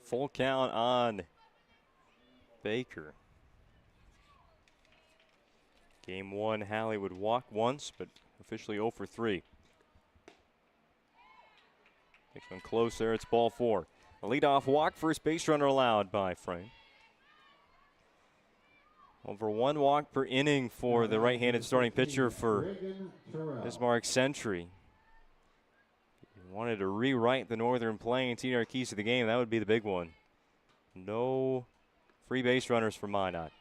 Full count on Baker. Game 1, Hallie would walk once, but officially 0 for 3. Takes one close there. It's ball 4. A leadoff walk, first base runner allowed by Frame. Over 1 walk per inning for the right-handed starting pitcher for Bismarck Century. Wanted to rewrite the Northern playing TNR keys to the game, that would be the big one. No free base runners for Minot.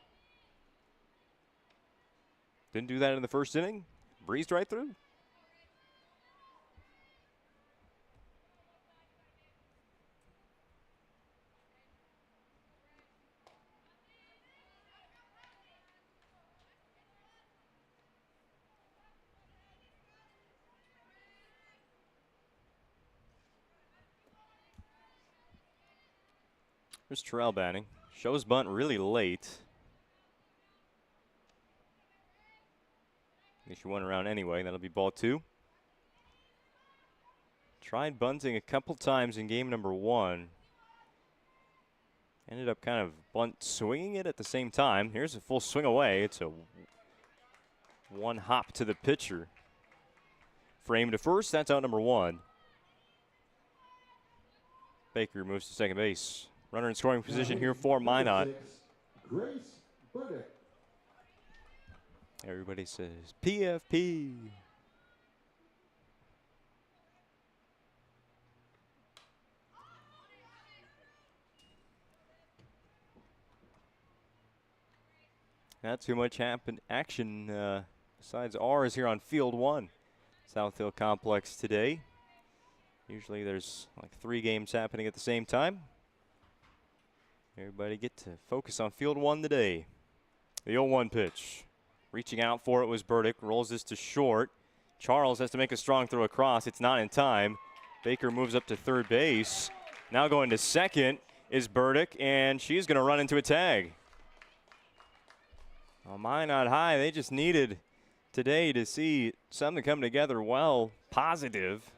Didn't do that in the first inning. Breezed right through. Here's Terrell batting. Shows bunt really late. I guess you went around anyway. That'll be ball 2. Tried bunting a couple times in game number 1. Ended up kind of bunt swinging it at the same time. Here's a full swing away. It's a 1 hop to the pitcher. Frame to first. That's out number 1. Baker moves to second base. Runner in scoring position here for Minot. Everybody says PFP. Not too much action besides ours here on Field 1, South Hill Complex today. Usually there's like 3 games happening at the same time. Everybody get to focus on Field 1 today. The 0-1 pitch. Reaching out for it was Burdick. Rolls this to short. Charles has to make a strong throw across. It's not in time. Baker moves up to third base. Now going to second is Burdick, and she's going to run into a tag. Oh, Minot High, they just needed today to see something come together well, positive.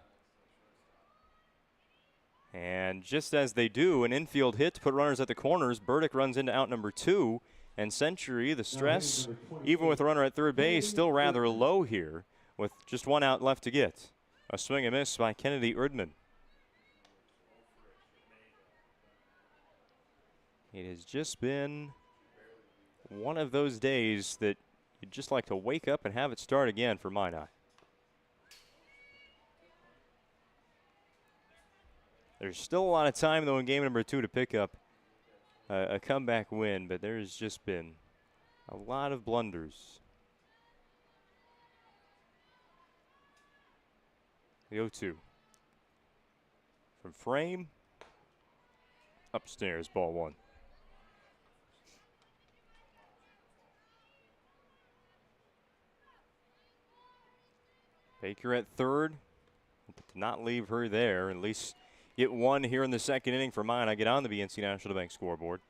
And just as they do, an infield hit to put runners at the corners. Burdick runs into out number 2. And Century, the stress, even with a runner at third base, still rather low here with just 1 out left to get. A swing and miss by Kennedy Erdman. It has just been one of those days that you'd just like to wake up and have it start again for Minot. There's still a lot of time, though, in game number 2 to pick up a comeback win, but there's just been a lot of blunders. The 0-2. From frame. Upstairs, ball 1. Baker at third. Hope to not leave her there. At least get 1 here in the second inning for mine. I get on the BNC National Bank scoreboard.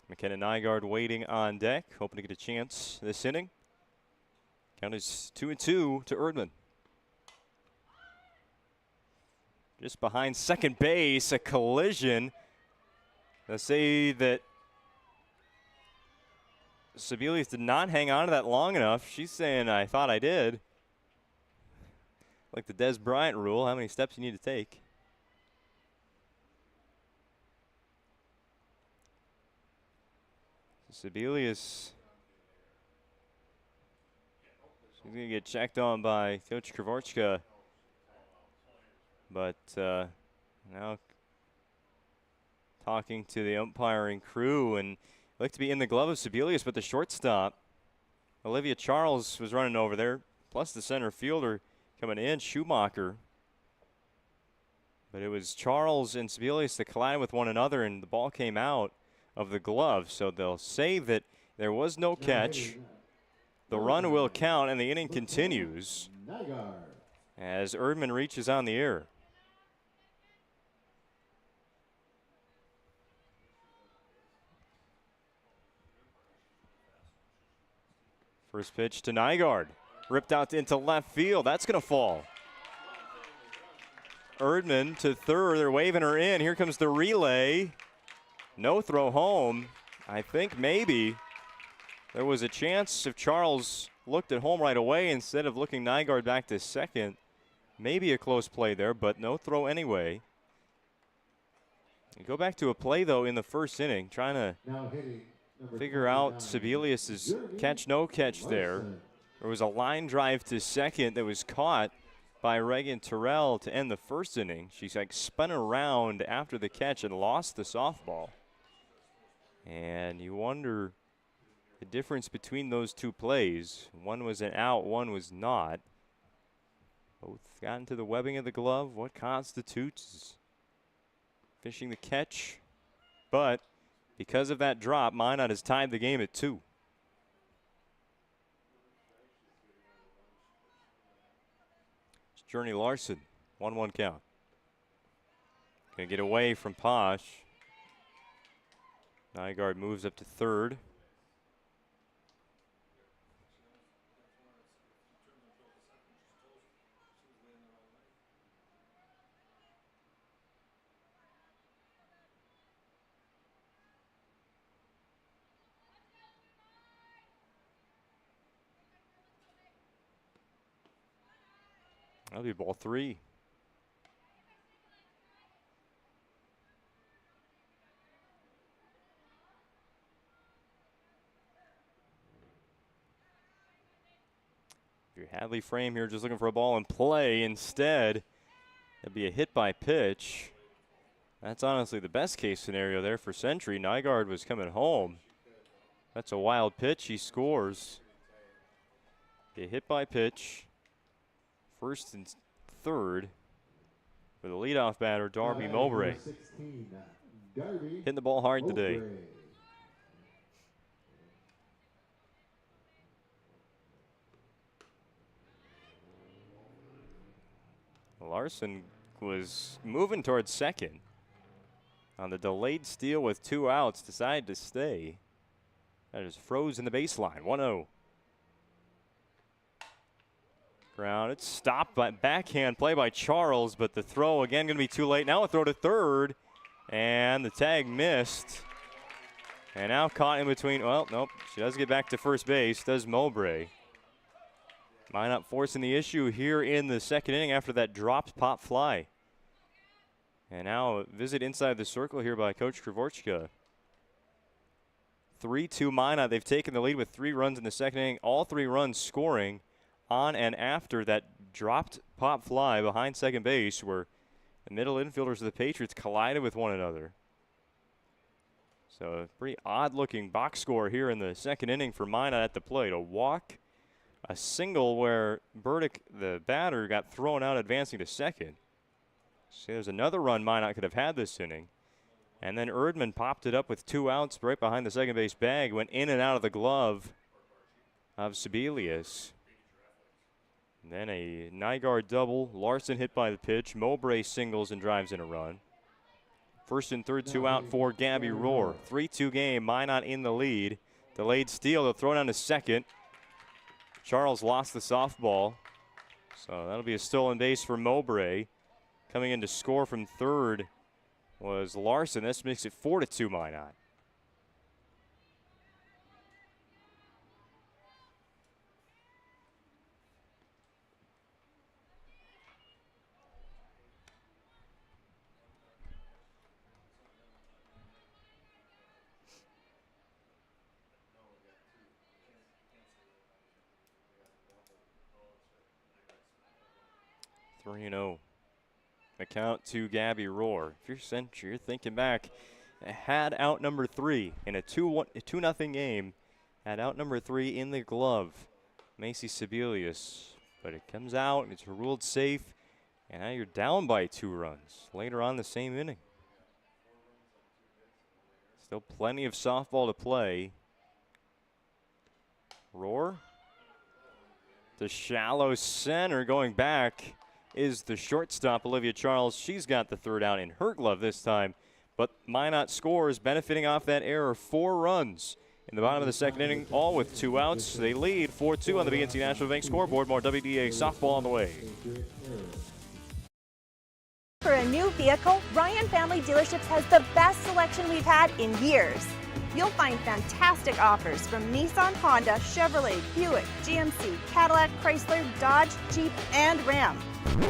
McKenna Nygaard waiting on deck, hoping to get a chance this inning. Count is 2-2 to Erdman. Just behind second base, a collision. They say that Sebelius did not hang on to that long enough. She's saying, I thought I did. Like the Des Bryant rule, how many steps you need to take. Sebelius, she's going to get checked on by Coach Kravorchka. But now talking to the umpiring crew, and looked to be in the glove of Sebelius, but the shortstop, Olivia Charles, was running over there, plus the center fielder coming in, Schumacher. But it was Charles and Sebelius that collided with one another, and the ball came out of the glove. So they'll say that there was no catch. The run will count, and the inning continues as Erdman reaches on the air. First pitch to Nygaard. Ripped out into left field. That's going to fall. Erdman to third. They're waving her in. Here comes the relay. No throw home. I think maybe there was a chance if Charles looked at home right away instead of looking Nygaard back to second. Maybe a close play there, but no throw anyway. You go back to a play, though, in the first inning, trying to figure out Sebelius' catch-no catch there. There was a line drive to second that was caught by Reagan Terrell to end the first inning. She's like spun around after the catch and lost the softball. And you wonder the difference between those two plays. One was an out, one was not. Both got into the webbing of the glove. What constitutes fishing the catch? But because of that drop, Minot has tied the game at 2. It's Journey Larson, 1-1 count. Gonna get away from Posh. Nygaard moves up to third. That'll be ball 3. If you're Hadley Frame here just looking for a ball in play, instead it'd be a hit by pitch. That's honestly the best case scenario there for Century. Nygaard was coming home. That's a wild pitch. He scores. A hit by pitch. First and third for the leadoff batter, Darby Mowbray. Hitting the ball hard today. Larson was moving towards second. On the delayed steal with 2 outs, decided to stay. That is frozen the baseline, 1-0. Ground, it's stopped by backhand play by Charles, but the throw again going to be too late. Now a throw to third, and the tag missed. And now caught in between, well, nope, she does get back to first base, does Mowbray. Minot forcing the issue here in the second inning after that dropped pop fly. And now a visit inside the circle here by Coach Krvorchka. 3-2 Minot. They've taken the lead with 3 runs in the second inning. All 3 runs scoring on and after that dropped pop fly behind second base where the middle infielders of the Patriots collided with one another. So a pretty odd-looking box score here in the second inning for Minot at the plate. A walk, a single where Burdick, the batter, got thrown out advancing to second. So there's another run Minot could have had this inning. And then Erdman popped it up with 2 outs right behind the second base bag, went in and out of the glove of Sebelius. And then a Nygaard double, Larson hit by the pitch, Mowbray singles and drives in a run. First and third, 2 out for Gabby Rohr. 3-2 game, Minot in the lead. Delayed steal, they'll throw down to second. Charles lost the softball, so that'll be a stolen base for Mowbray. Coming in to score from third was Larson. This makes it 4-2 Minot. Account to Gabby Rohr. If you're Century, you're thinking back, had out number 3 in a 2-0 game. Had out number 3 in the glove, Macy Sebelius. But it comes out, and it's ruled safe, and now you're down by 2 runs later on the same inning. Still plenty of softball to play. Rohr to shallow center, going back is the shortstop, Olivia Charles. She's got the third out in her glove this time. But Minot scores, benefiting off that error. 4 runs in the bottom of the second inning, all with 2 outs. They lead 4-2 on the BNC National Bank scoreboard. More WDA softball on the way. For a new vehicle, Ryan Family Dealerships has the best selection we've had in years. You'll find fantastic offers from Nissan, Honda, Chevrolet, Buick, GMC, Cadillac, Chrysler, Dodge, Jeep, and Ram.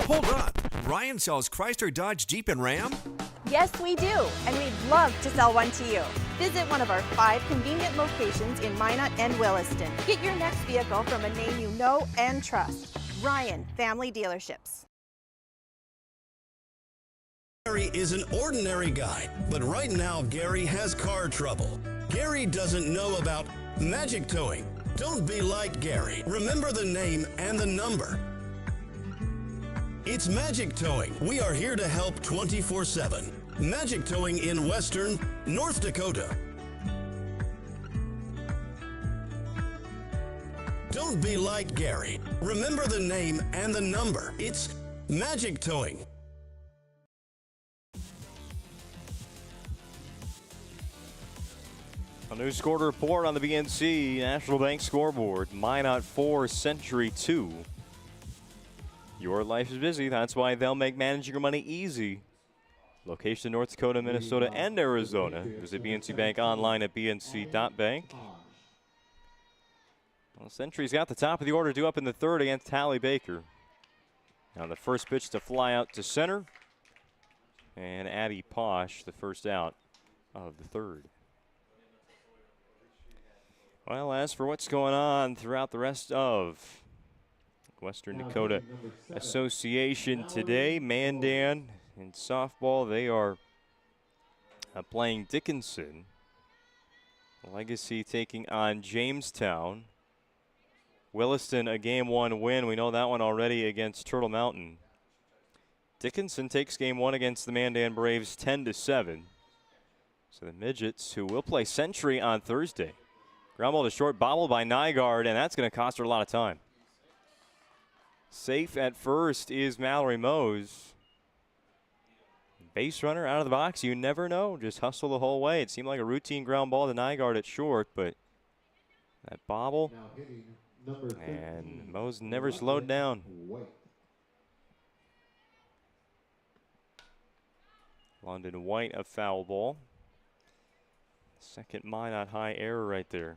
Hold on. Ryan sells Chrysler, Dodge, Jeep, and Ram? Yes, we do, and we'd love to sell one to you. Visit one of our 5 convenient locations in Minot and Williston. Get your next vehicle from a name you know and trust. Ryan Family Dealerships. Gary is an ordinary guy, but right now Gary has car trouble. Gary doesn't know about magic towing. Don't be like Gary. Remember the name and the number. It's Magic Towing. We are here to help 24/7. Magic Towing in Western North Dakota. Don't be like Gary. Remember the name and the number. It's Magic Towing. A new score to report on the BNC National Bank scoreboard. Minot 4, Century 2. Your life is busy. That's why they'll make managing your money easy. Location in North Dakota, Minnesota, and Arizona. Visit BNC Bank online at bnc.bank. Well, Century's got the top of the order due up in the third against Hallie Baker. Now the first pitch to fly out to center. And Addie Posh, the first out of the third. Well, as for what's going on throughout the rest of Western Dakota Association today, Mandan in softball, they are playing Dickinson. Legacy taking on Jamestown. Williston, a Game 1 win. We know that one already against Turtle Mountain. Dickinson takes Game 1 against the Mandan Braves 10-7. So the Midgets, who will play Century on Thursday. Ground ball to short, bobbled by Nygaard, and that's going to cost her a lot of time. Safe at first is Mallory Mose. Base runner out of the box, you never know. Just hustle the whole way. It seemed like a routine ground ball to Nygaard at short, but that bobble. And Mose never slowed down. London White, a foul ball. Second Minot high error right there.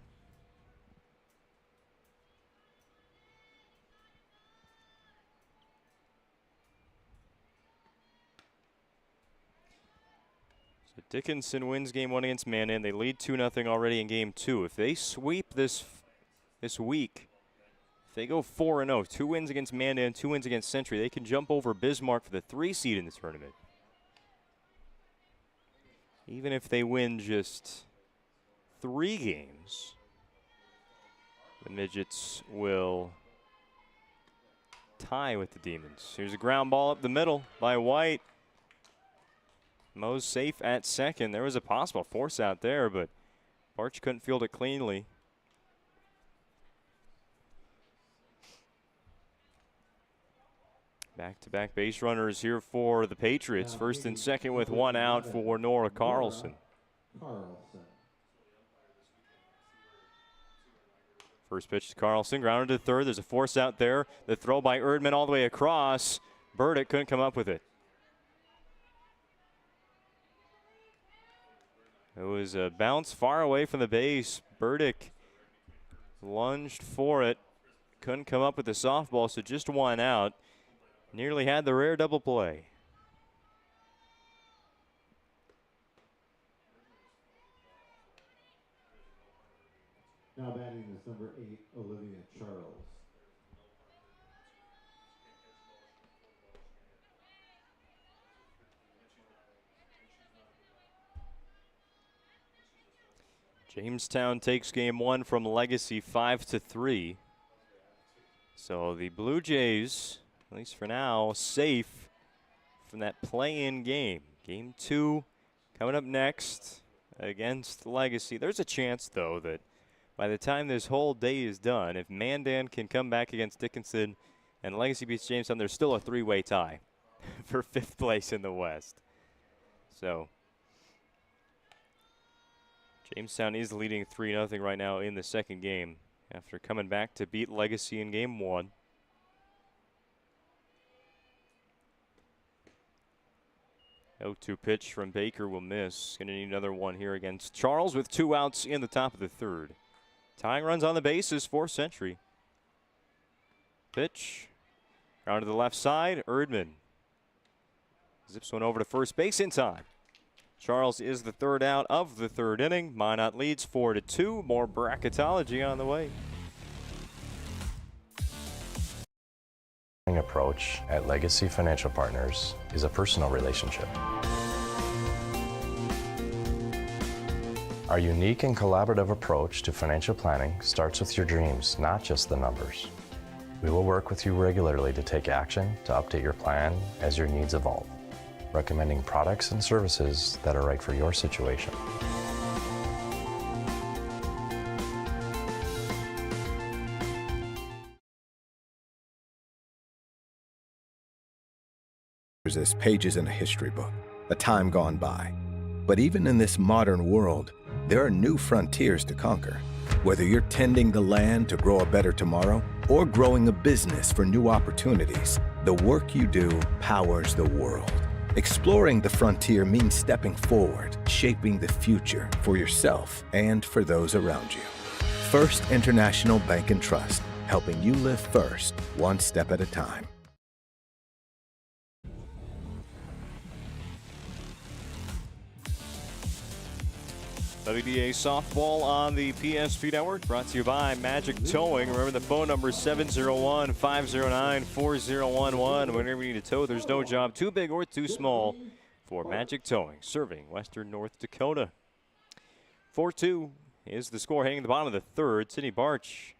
So Dickinson wins game 1 against Mandan. They lead 2-0 already in game 2. If they sweep this week, if they go 4-0, 2 wins against Mandan, 2 wins against Century, they can jump over Bismarck for the 3 seed in the tournament. Even if they win just 3 games, the Midgets will tie with the Demons. Here's a ground ball up the middle by White. Mose safe at second. There was a possible force out there, but Barch couldn't field it cleanly. Back-to-back base runners here for the Patriots. First and second with 1 out for Nora Carlson. First pitch to Carlson, grounded to third. There's a force out there. The throw by Erdman all the way across. Burdick couldn't come up with it. It was a bounce far away from the base. Burdick lunged for it. Couldn't come up with the softball, so just 1 out. Nearly had the rare double play. Now batting is number 8, Olivia Charles. Jamestown takes game 1 from Legacy 5-3. So the Blue Jays, at least for now, safe from that play-in game. Game 2 coming up next against Legacy. There's a chance, though, that by the time this whole day is done, if Mandan can come back against Dickinson and Legacy beats Jamestown, there's still a 3-way tie for 5th place in the West. So Jamestown is leading 3-0 right now in the second game after coming back to beat Legacy in game 1. Oh, 0-2 pitch from Baker will miss. Going to need another one here against Charles with 2 outs in the top of the 3rd. Tying runs on the bases for Century. Pitch. Round to the left side. Erdman zips one over to first base in time. Charles is the 3rd out of the 3rd inning. Minot leads 4-2. More bracketology on the way. Approach at Legacy Financial Partners is a personal relationship. Our unique and collaborative approach to financial planning starts with your dreams, not just the numbers. We will work with you regularly to take action to update your plan as your needs evolve, recommending products and services that are right for your situation. As pages in a history book, a time gone by. But even in this modern world, there are new frontiers to conquer. Whether you're tending the land to grow a better tomorrow or growing a business for new opportunities, the work you do powers the world. Exploring the frontier means stepping forward, shaping the future for yourself and for those around you. First International Bank and Trust, helping you live first, one step at a time. WDA softball on the PSP network, brought to you by Magic Towing. Remember the phone number 701-509-4011. Whenever you need a tow, there's no job too big or too small for Magic Towing, serving western North Dakota. 4-2 is the score heading to the bottom of the 3rd. Sydney Barch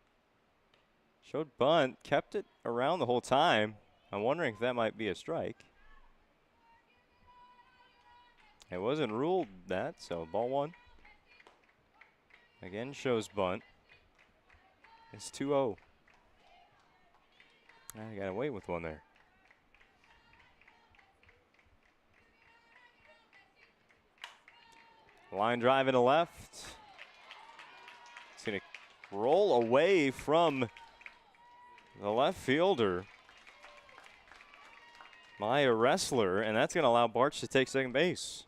showed bunt, kept it around the whole time. I'm wondering if that might be a strike. It wasn't ruled that, so ball 1. Again, shows bunt. It's 2-0. I got away with one there. Line drive into left. It's going to roll away from the left fielder, Maya Wrestler, and that's going to allow Barch to take second base.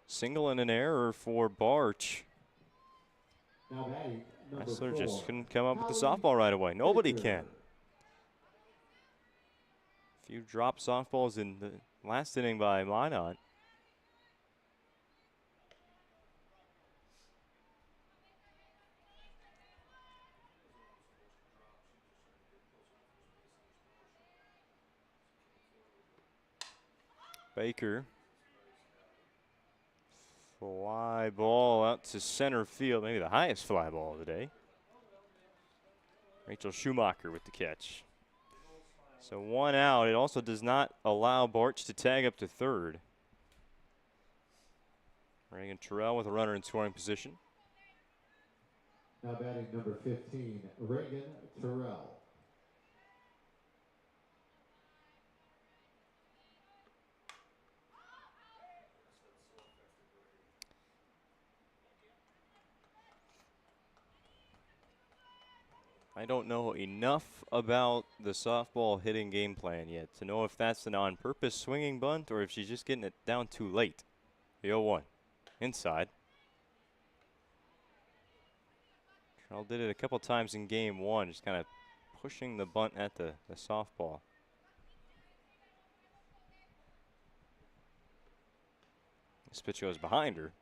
Single and an error for Barch. Wrestler just couldn't come up with the softball right away. Nobody can. A few drop softballs in the last inning by Minot. Baker. Fly ball out to center field, maybe the highest fly ball of the day. Rachel Schumacher with the catch. So 1 out. It also does not allow Barch to tag up to third. Reagan Terrell with a runner in scoring position. Now batting number 15, Reagan Terrell. I don't know enough about the softball hitting game plan yet to know if that's an on-purpose swinging bunt or if she's just getting it down too late. The 0-1. Inside. Trell did it a couple times in game one, just kind of pushing the bunt at the softball. This pitch goes behind her.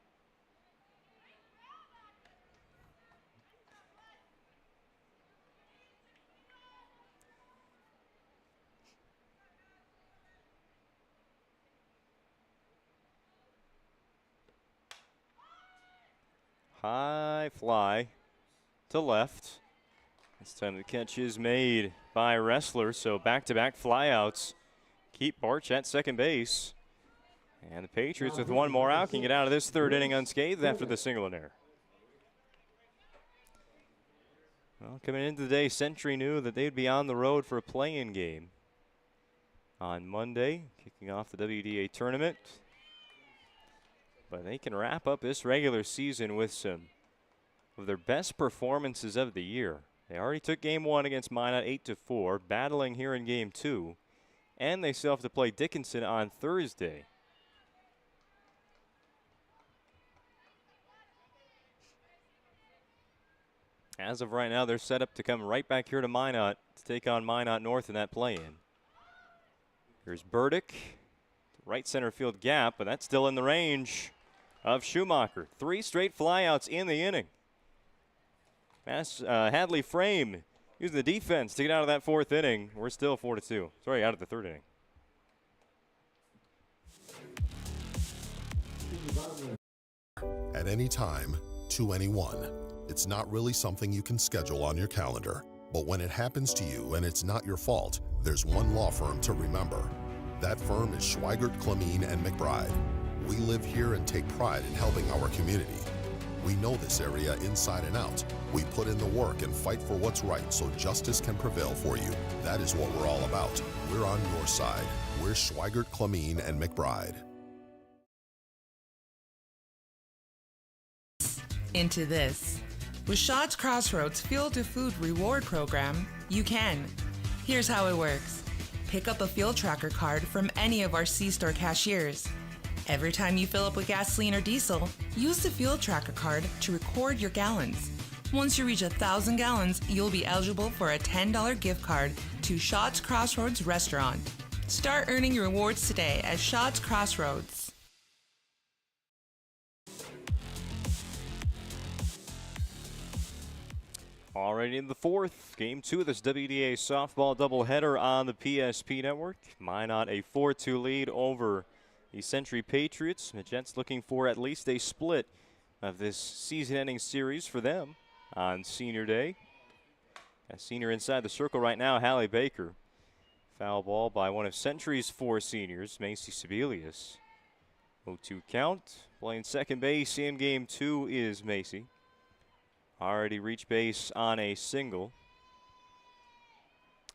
High fly to left. This time the catch is made by Wrestler, so back-to-back flyouts keep Barch at second base. And the Patriots with one more out can get out of this third inning unscathed after the single and error. Well, coming into the day, Century knew that they'd be on the road for a play-in game on Monday, kicking off the WDA tournament. But they can wrap up this regular season with some of their best performances of the year. They already took game one against Minot 8-4, battling here in game two. And they still have to play Dickinson on Thursday. As of right now, they're set up to come right back here to Minot to take on Minot North in that play-in. Here's Burdick. Right center field gap, but that's still in the range of Schumacher. 3 straight flyouts in the inning. Hadley Frame using the defense to get out of that fourth inning. We're still 4-2. Sorry, out of the third inning. At any time, to anyone. It's not really something you can schedule on your calendar. But when it happens to you and it's not your fault, there's one law firm to remember. That firm is Schweigert, Clemene, and McBride. We live here and take pride in helping our community. We know this area inside and out. We put in the work and fight for what's right so justice can prevail for you. That is what we're all about. We're on your side. We're Schweigert, Clemene, and McBride. Into this. With Shaw's Crossroads Fuel to Food reward program, you can. Here's how it works. Pick up a fuel tracker card from any of our C-store cashiers. Every time you fill up with gasoline or diesel, use the fuel tracker card to record your gallons. Once you reach 1,000 gallons, you'll be eligible for a $10 gift card to Shaw's Crossroads restaurant. Start earning your rewards today at Shaw's Crossroads. Already in the fourth, game 2 of this WDA softball doubleheader on the PSP network. Minot a 4-2 lead over the Century Patriots. The Jets looking for at least a split of this season-ending series for them on Senior Day. A senior inside the circle right now, Hallie Baker. Foul ball by one of Century's 4 seniors, Macy Sebelius. 0-2 count. Playing second base in game 2 is Macy. Already reached base on a single.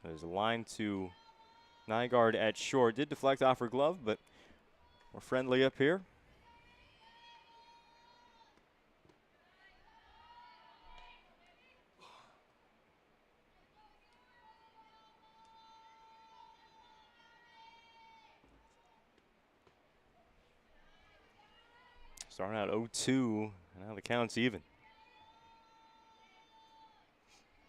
There's a line to Nygaard at short. Did deflect off her glove, but we're friendly up here. Starting out 0-2, now the count's even.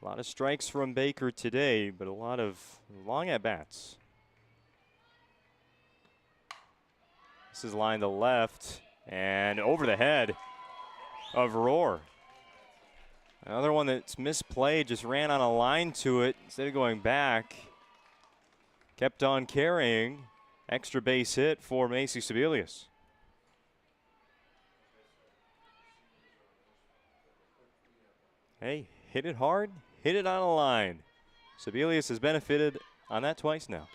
A lot of strikes from Baker today, but a lot of long at-bats. This is line to left and over the head of Rohr. Another one that's misplayed, just ran on a line to it instead of going back. Kept on carrying. Extra base hit for Macy Sebelius. Hey, hit it hard, hit it on a line. Sebelius has benefited on that twice now.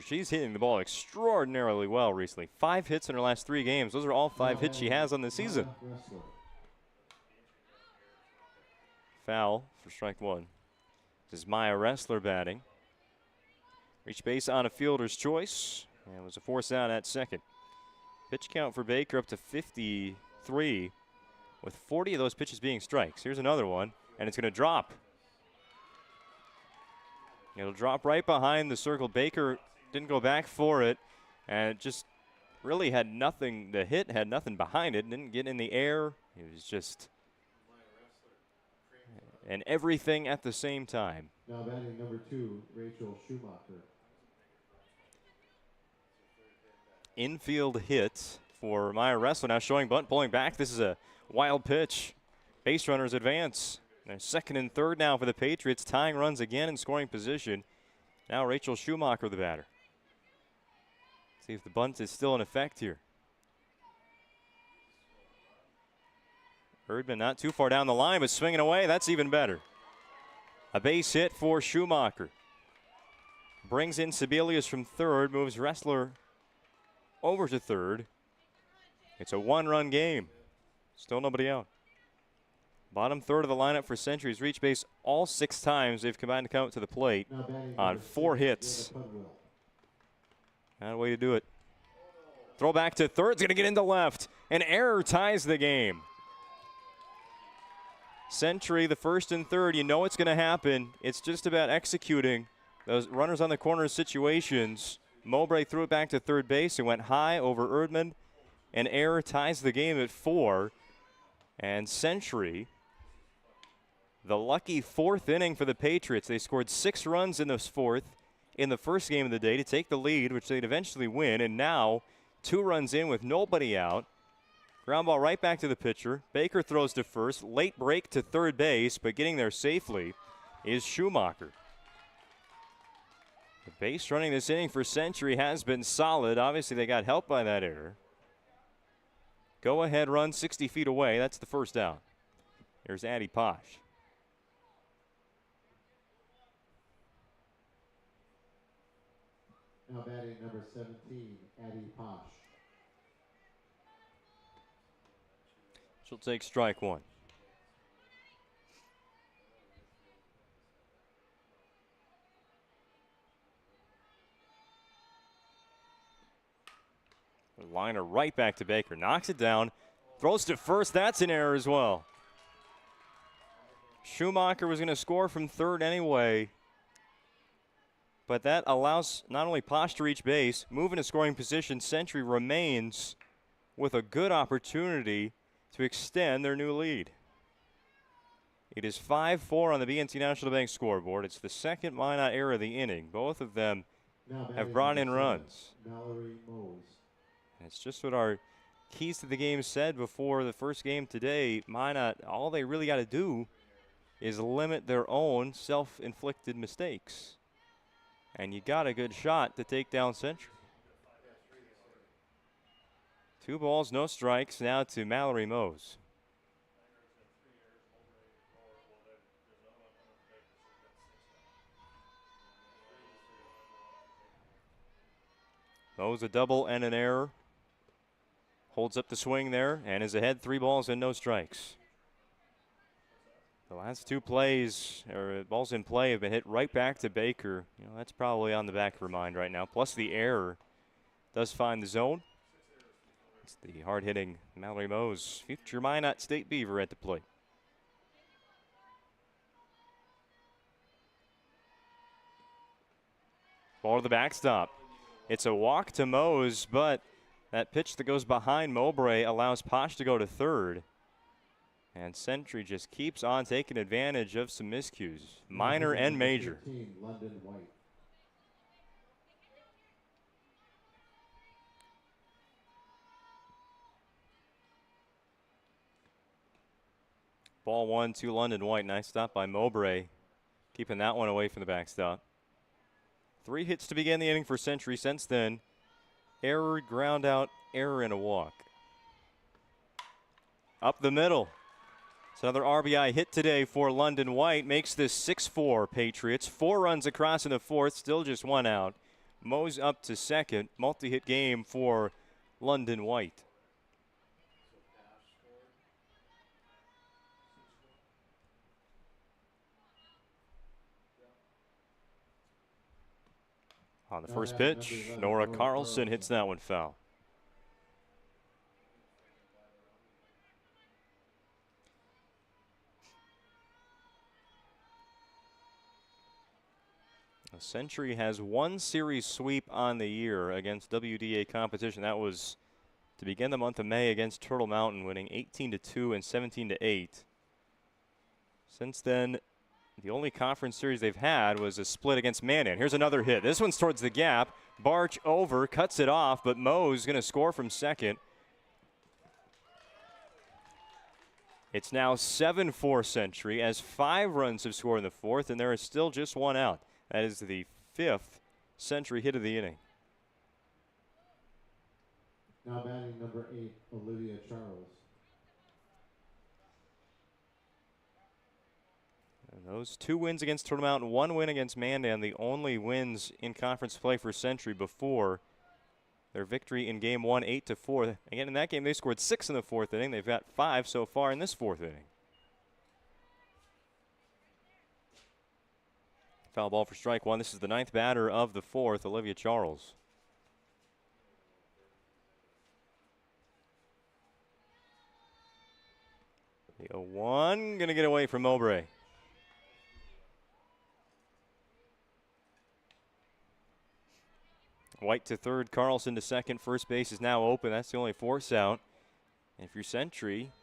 She's hitting the ball extraordinarily well recently. 5 hits in her last 3 games. Those are all 5 hits she has on the season. Foul for strike 1. This is Maya Ressler batting. Reach base on a fielder's choice. And it was a force out at second. Pitch count for Baker up to 53, with 40 of those pitches being strikes. Here's another one, and it's going to drop. It'll drop right behind the circle. Baker didn't go back for it, and it just really had nothing. The hit had nothing behind it. Didn't get in the air. It was just and everything at the same time. Now batting number 2, Rachel Schumacher. Infield hit for Maya Ressler. Now showing bunt, pulling back. This is a wild pitch. Base runners advance. They're second and third now for the Patriots. Tying runs again in scoring position. Now Rachel Schumacher, the batter. See if the bunt is still in effect here. Erdman not too far down the line, but swinging away. That's even better. A base hit for Schumacher. Brings in Sebelius from third, moves Ressler over to third. It's a 1-run game. Still nobody out. Bottom third of the lineup for Century's reached base all 6 times. They've combined to come up to the plate on 4 hits. Not a way to do it. Throw back to third. It's going to get into left. An error ties the game. Century, the first and third, you know it's going to happen. It's just about executing those runners on the corner situations. Mowbray threw it back to third base. It went high over Erdman. An error ties the game at 4. And Century, the lucky 4th inning for the Patriots. They scored 6 runs in this 4th in the first game of the day to take the lead, which they'd eventually win. And now 2 runs in with nobody out. Ground ball right back to the pitcher. Baker throws to first. Late break to third base, but getting there safely is Schumacher. The base running this inning for Century has been solid. Obviously, they got help by that error. Go ahead run 60 feet away. That's the first down. Here's Addie Posh. Now batting number 17, Addie Posh. She'll take strike 1. Liner right back to Baker. Knocks it down. Throws to first. That's an error as well. Schumacher was going to score from third anyway. But that allows not only Posh to reach base, move into scoring position. Century remains with a good opportunity to extend their new lead. It is 5-4 on the BNC National Bank scoreboard. It's the second Minot error of the inning. Both of them have brought in runs. Mallory Mose. It's just what our keys to the game said before the first game today. Minot, all they really got to do is limit their own self-inflicted mistakes. And you got a good shot to take down Century. 2 balls, no strikes now to Mallory Mose. Mose a double and an error. Holds up the swing there and is ahead 3 balls and no strikes. The last two plays, or balls in play, have been hit right back to Baker. You know, that's probably on the back of her mind right now. Plus the error does find the zone. It's the hard-hitting Mallory Mose, future Minot State Beaver at the plate. Ball to the backstop. It's a walk to Mose, but that pitch that goes behind Mowbray allows Posh to go to third. And Century just keeps on taking advantage of some miscues, minor and major. London White. Ball 1 to London White. Nice stop by Mowbray, keeping that one away from the backstop. 3 hits to begin the inning for Century. Since then, error, ground out, error, and a walk. Up the middle. It's another RBI hit today for London White. Makes this 6-4 Patriots. 4 runs across in the fourth, still just 1 out. Mose up to second. Multi-hit game for London White. On the first pitch, Nora Carlson hits that one foul. Century has 1 series sweep on the year against WDA competition. That was to begin the month of May against Turtle Mountain, winning 18-2 and 17-8. Since then, the only conference series they've had was a split against Mandan. Here's another hit. This one's towards the gap. Barch over, cuts it off, but Moe's going to score from second. It's now 7-4 Century as 5 runs have scored in the fourth, and there is still just 1 out. That is the 5th Century hit of the inning. Now batting number 8, Olivia Charles. And those 2 wins against Turtle Mountain, 1 win against Mandan, the only wins in conference play for Century before their victory in game 1, 8-4. Again, in that game, they scored 6 in the 4th inning. They've got 5 so far in this 4th inning. Foul ball for strike 1. This is the 9th batter of the 4th, Olivia Charles. The 0-1 going to get away from Mowbray. White to third, Carlson to second. First base is now open. That's the only force out. And if you're Century,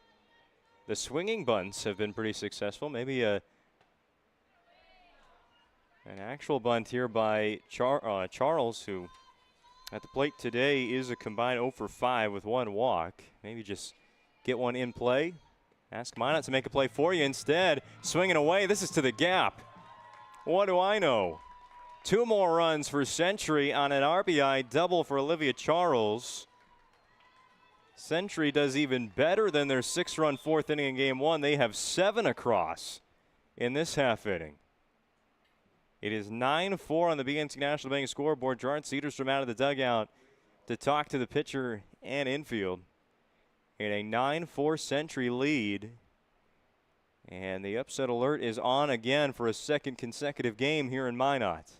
the swinging bunts have been pretty successful. Maybe an actual bunt here by Charles, who at the plate today is a combined 0 for 5 with 1 walk. Maybe just get one in play. Ask Minot to make a play for you instead. Swinging away. This is to the gap. What do I know? 2 more runs for Century on an RBI double for Olivia Charles. Century does even better than their 6-run 4th inning in game 1. They have 7 across in this half inning. It is 9-4 on the BNC National Bank scoreboard. Gerard Cedarstrom out of the dugout to talk to the pitcher and infield. In a 9-4 Century lead. And the upset alert is on again for a 2nd consecutive game here in Minot.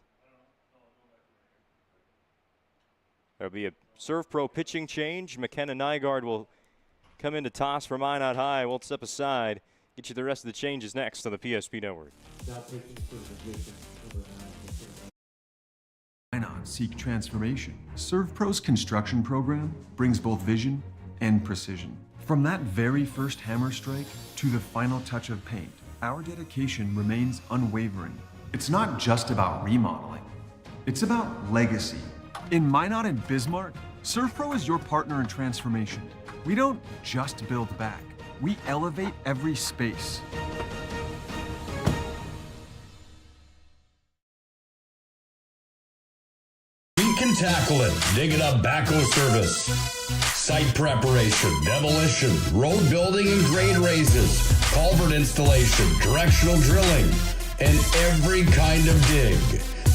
There'll be a Serve Pro pitching change. McKenna Nygaard will come in to toss for Minot High. We'll step aside. Get you the rest of the changes next on the PSP Network. Minot seek transformation. Serve Pro's construction program brings both vision and precision. From that very first hammer strike to the final touch of paint, our dedication remains unwavering. It's not just about remodeling. It's about legacy. In Minot and Bismarck, Serve Pro is your partner in transformation. We don't just build back. We elevate every space. We can tackle it. Dig It Up Backhoe Service. Site preparation, demolition, road building and grade raises, culvert installation, directional drilling, and every kind of dig.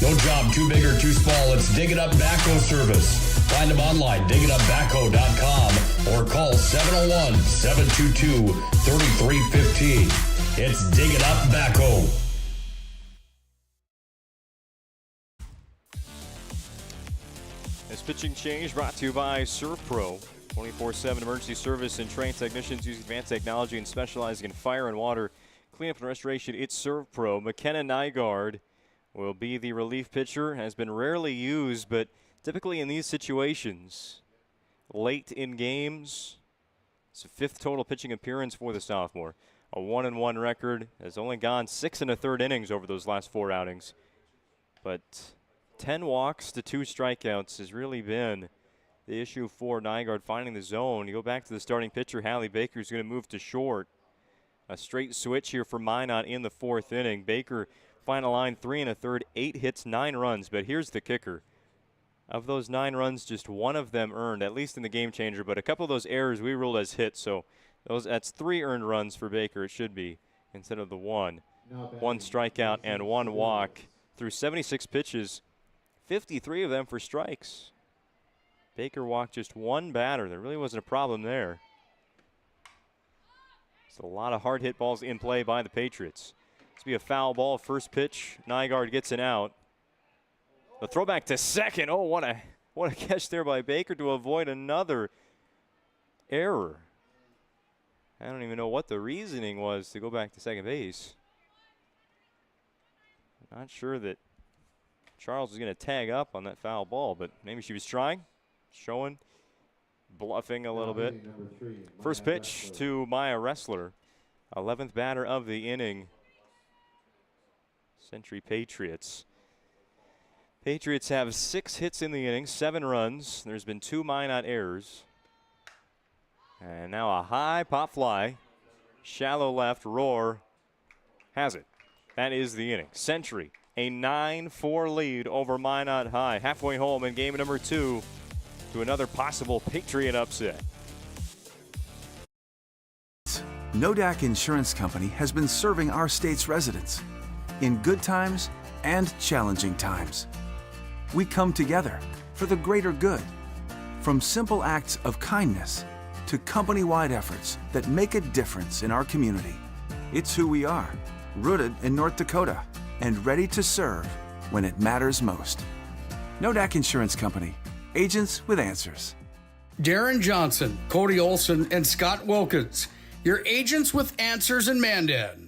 No job too big or too small. It's Dig It Up Backhoe Service. Find them online, digitupbackhoe.com, or call 701-722-3315. It's Dig It Up Backhoe. This pitching change brought to you by ServPro. 24/7 emergency service and trained technicians using advanced technology and specializing in fire and water cleanup and restoration. It's ServPro. McKenna Nygaard will be the relief pitcher. Has been rarely used, but typically in these situations, late in games, it's a 5th total pitching appearance for the sophomore. A 1-1 record. Has only gone 6 1/3 innings over those last 4 outings. But 10 walks to 2 strikeouts has really been the issue for Nygaard finding the zone. You go back to the starting pitcher, Hallie Baker, who's going to move to short. A straight switch here for Minot in the 4th inning. Baker, final line, 3 1/3, 8 hits, 9 runs. But here's the kicker. Of those 9 runs, just 1 of them earned, at least in the game changer. But a couple of those errors we ruled as hits. So that's 3 earned runs for Baker, it should be, instead of the 1. 1 strikeout and 1 walk through 76 pitches, 53 of them for strikes. Baker walked just 1 batter. There really wasn't a problem there. It's a lot of hard hit balls in play by the Patriots. This will be a foul ball. First pitch, Nygaard gets an out. The throwback to second. Oh, what a catch there by Baker to avoid another error. I don't even know what the reasoning was to go back to second base. Not sure that Charles was going to tag up on that foul ball, but maybe she was trying, showing, bluffing a little bit. First pitch to Maya Ressler, 11th batter of the inning. Century Patriots. Patriots have 6 hits in the inning, 7 runs. There's been 2 Minot errors. And now a high pop fly. Shallow left, Roar has it. That is the inning. Century, a 9-4 lead over Minot High. Halfway home in game number 2 to another possible Patriot upset. Nodak Insurance Company has been serving our state's residents in good times and challenging times. We come together for the greater good, from simple acts of kindness to company-wide efforts that make a difference in our community. It's who we are, rooted in North Dakota and ready to serve when it matters most. Nodak Insurance Company, agents with answers. Darren Johnson, Cody Olson, and Scott Wilkins, your agents with answers in Mandan.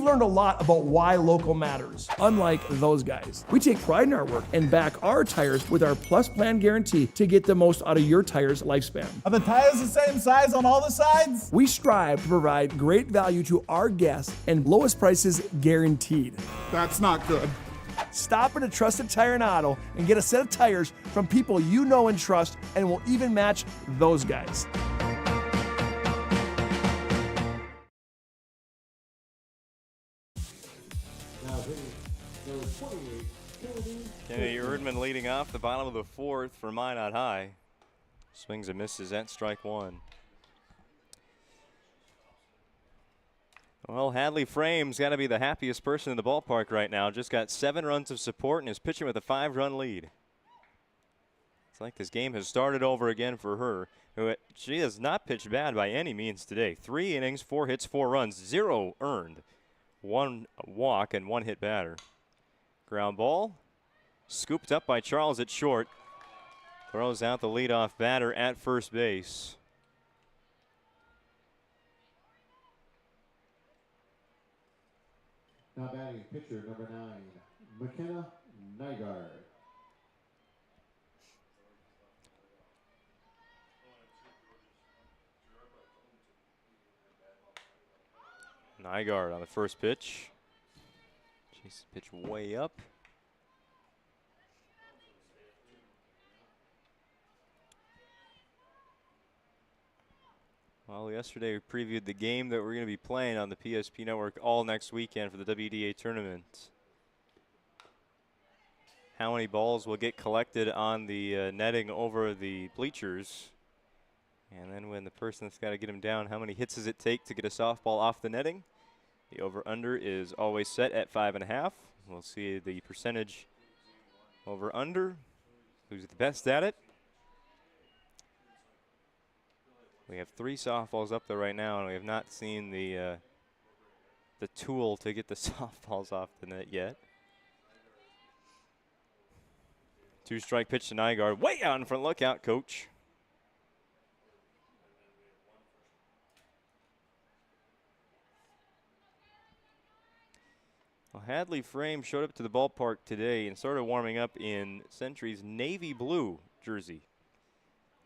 We've learned a lot about why local matters, unlike those guys. We take pride in our work and back our tires with our Plus Plan guarantee to get the most out of your tire's lifespan. Are the tires the same size on all the sides? We strive to provide great value to our guests and lowest prices guaranteed. That's not good. Stop at a trusted tire and auto and get a set of tires from people you know and trust, and will even match those guys. Kennedy Erdman leading off the bottom of the 4th for Minot High. Swings and misses at strike 1. Well, Hadley Frame's got to be the happiest person in the ballpark right now. Just got 7 runs of support and is pitching with a 5-run lead. It's like this game has started over again for her. She has not pitched bad by any means today. 3 innings, 4 hits, 4 runs, 0 earned. 1 walk and 1 hit batter. Ground ball. Scooped up by Charles at short. Throws out the leadoff batter at first base. Now batting pitcher number 9, McKenna Nygaard. Nygaard on the first pitch. Chase the pitch way up. Well, yesterday we previewed the game that we're going to be playing on the PSP Network all next weekend for the WDA tournament. How many balls will get collected on the netting over the bleachers? And then when the person that's got to get them down, how many hits does it take to get a softball off the netting? The over-under is always set at 5.5. We'll see the percentage over-under. Who's the best at it? We have 3 softballs up there right now, and we have not seen the tool to get the softballs off the net yet. 2-strike pitch to Nygaard. Way out in front. Look out, coach. Well, Hadley Frame showed up to the ballpark today and started warming up in Century's navy blue jersey.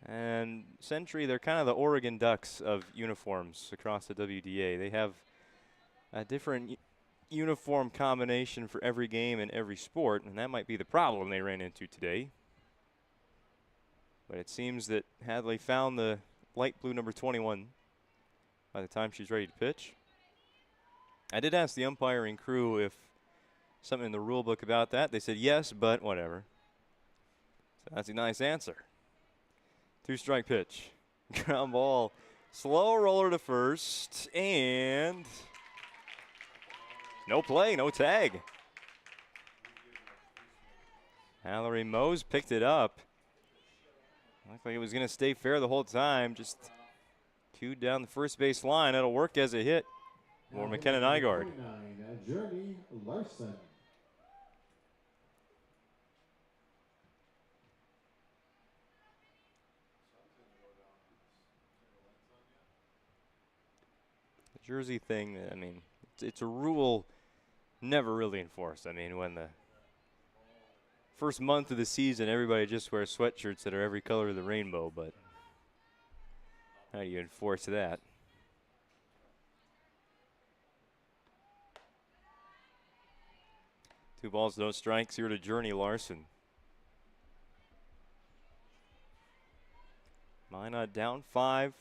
And Century, they're kind of the Oregon Ducks of uniforms across the WDA. They have a different uniform combination for every game and every sport, and that might be the problem they ran into today. But it seems that Hadley found the light blue number 21 by the time she's ready to pitch. I did ask the umpiring crew if something in the rule book about that. They said yes, but whatever. So that's a nice answer. 2-strike pitch. Ground ball. Slow roller to first. And no play, no tag. Mallory Mose picked it up. Looked like it was going to stay fair the whole time. Just cued down the first base line. That'll work as a hit for McKenna Nygaard. Journey Larson. The jersey thing, I mean, it's a rule never really enforced. I mean, when the first month of the season, everybody just wears sweatshirts that are every color of the rainbow, but how do you enforce that? Two balls, no strikes here to Journey Larson. Minot down 5.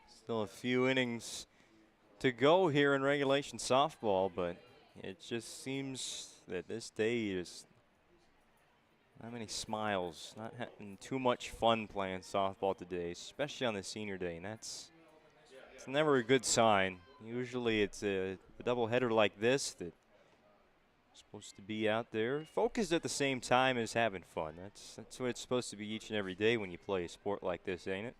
Still a few innings to go here in regulation softball, but it just seems that this day is not many smiles, not having too much fun playing softball today, especially on the senior day, and it's never a good sign. Usually it's a doubleheader like this that's supposed to be out there focused at the same time as having fun. That's what it's supposed to be each and every day when you play a sport like this, ain't it?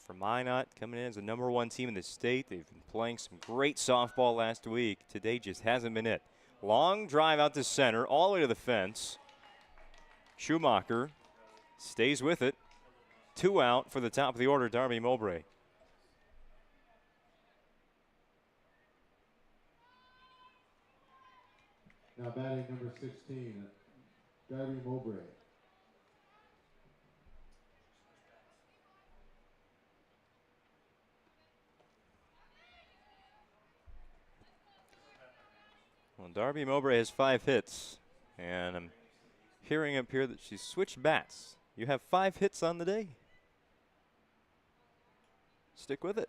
For Minot, coming in as the #1 team in the state. They've been playing some great softball last week. Today just hasn't been it. Long drive out to center, all the way to the fence. Schumacher stays with it. 2 out for the top of the order, Darby Mowbray. Now batting number 16, Darby Mowbray. Well, Darby Mowbray has 5 hits, and I'm hearing up here that she's switched bats. You have 5 hits on the day. Stick with it.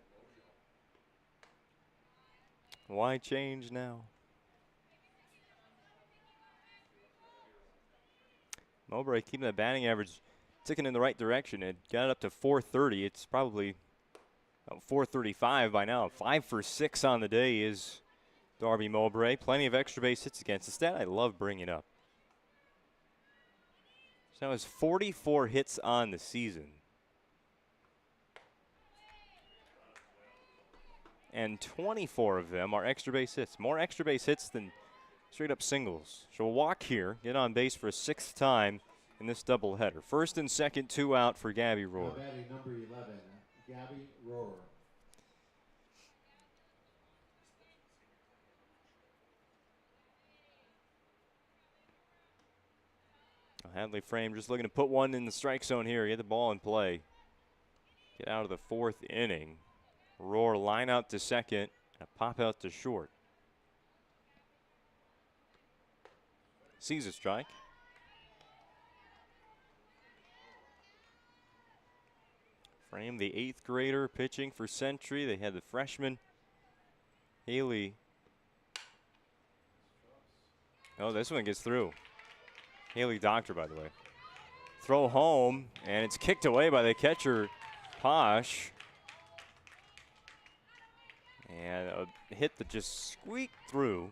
Why change now? Mowbray keeping the batting average ticking in the right direction. It got it up to 430. It's probably about 435 by now. 5 for 6 on the day is Darby Mowbray. Plenty of extra base hits against. A stat I love bringing up. So now has 44 hits on the season. And 24 of them are extra base hits. More extra base hits than straight up singles. She'll walk here, get on base for a 6th time in this doubleheader. First and second, 2 out for Gabby Rohr. Batting number 11, Gabby Rohr. Hadley Frame just looking to put one in the strike zone here. Get the ball in play. Get out of the 4th inning. Rohr line out to second and a pop out to short. Sees a strike. Frame, the 8th grader, pitching for Century. They had the freshman, Haley. Oh, this one gets through. Haley Doctor, by the way. Throw home, and it's kicked away by the catcher, Posh. And a hit that just squeaked through.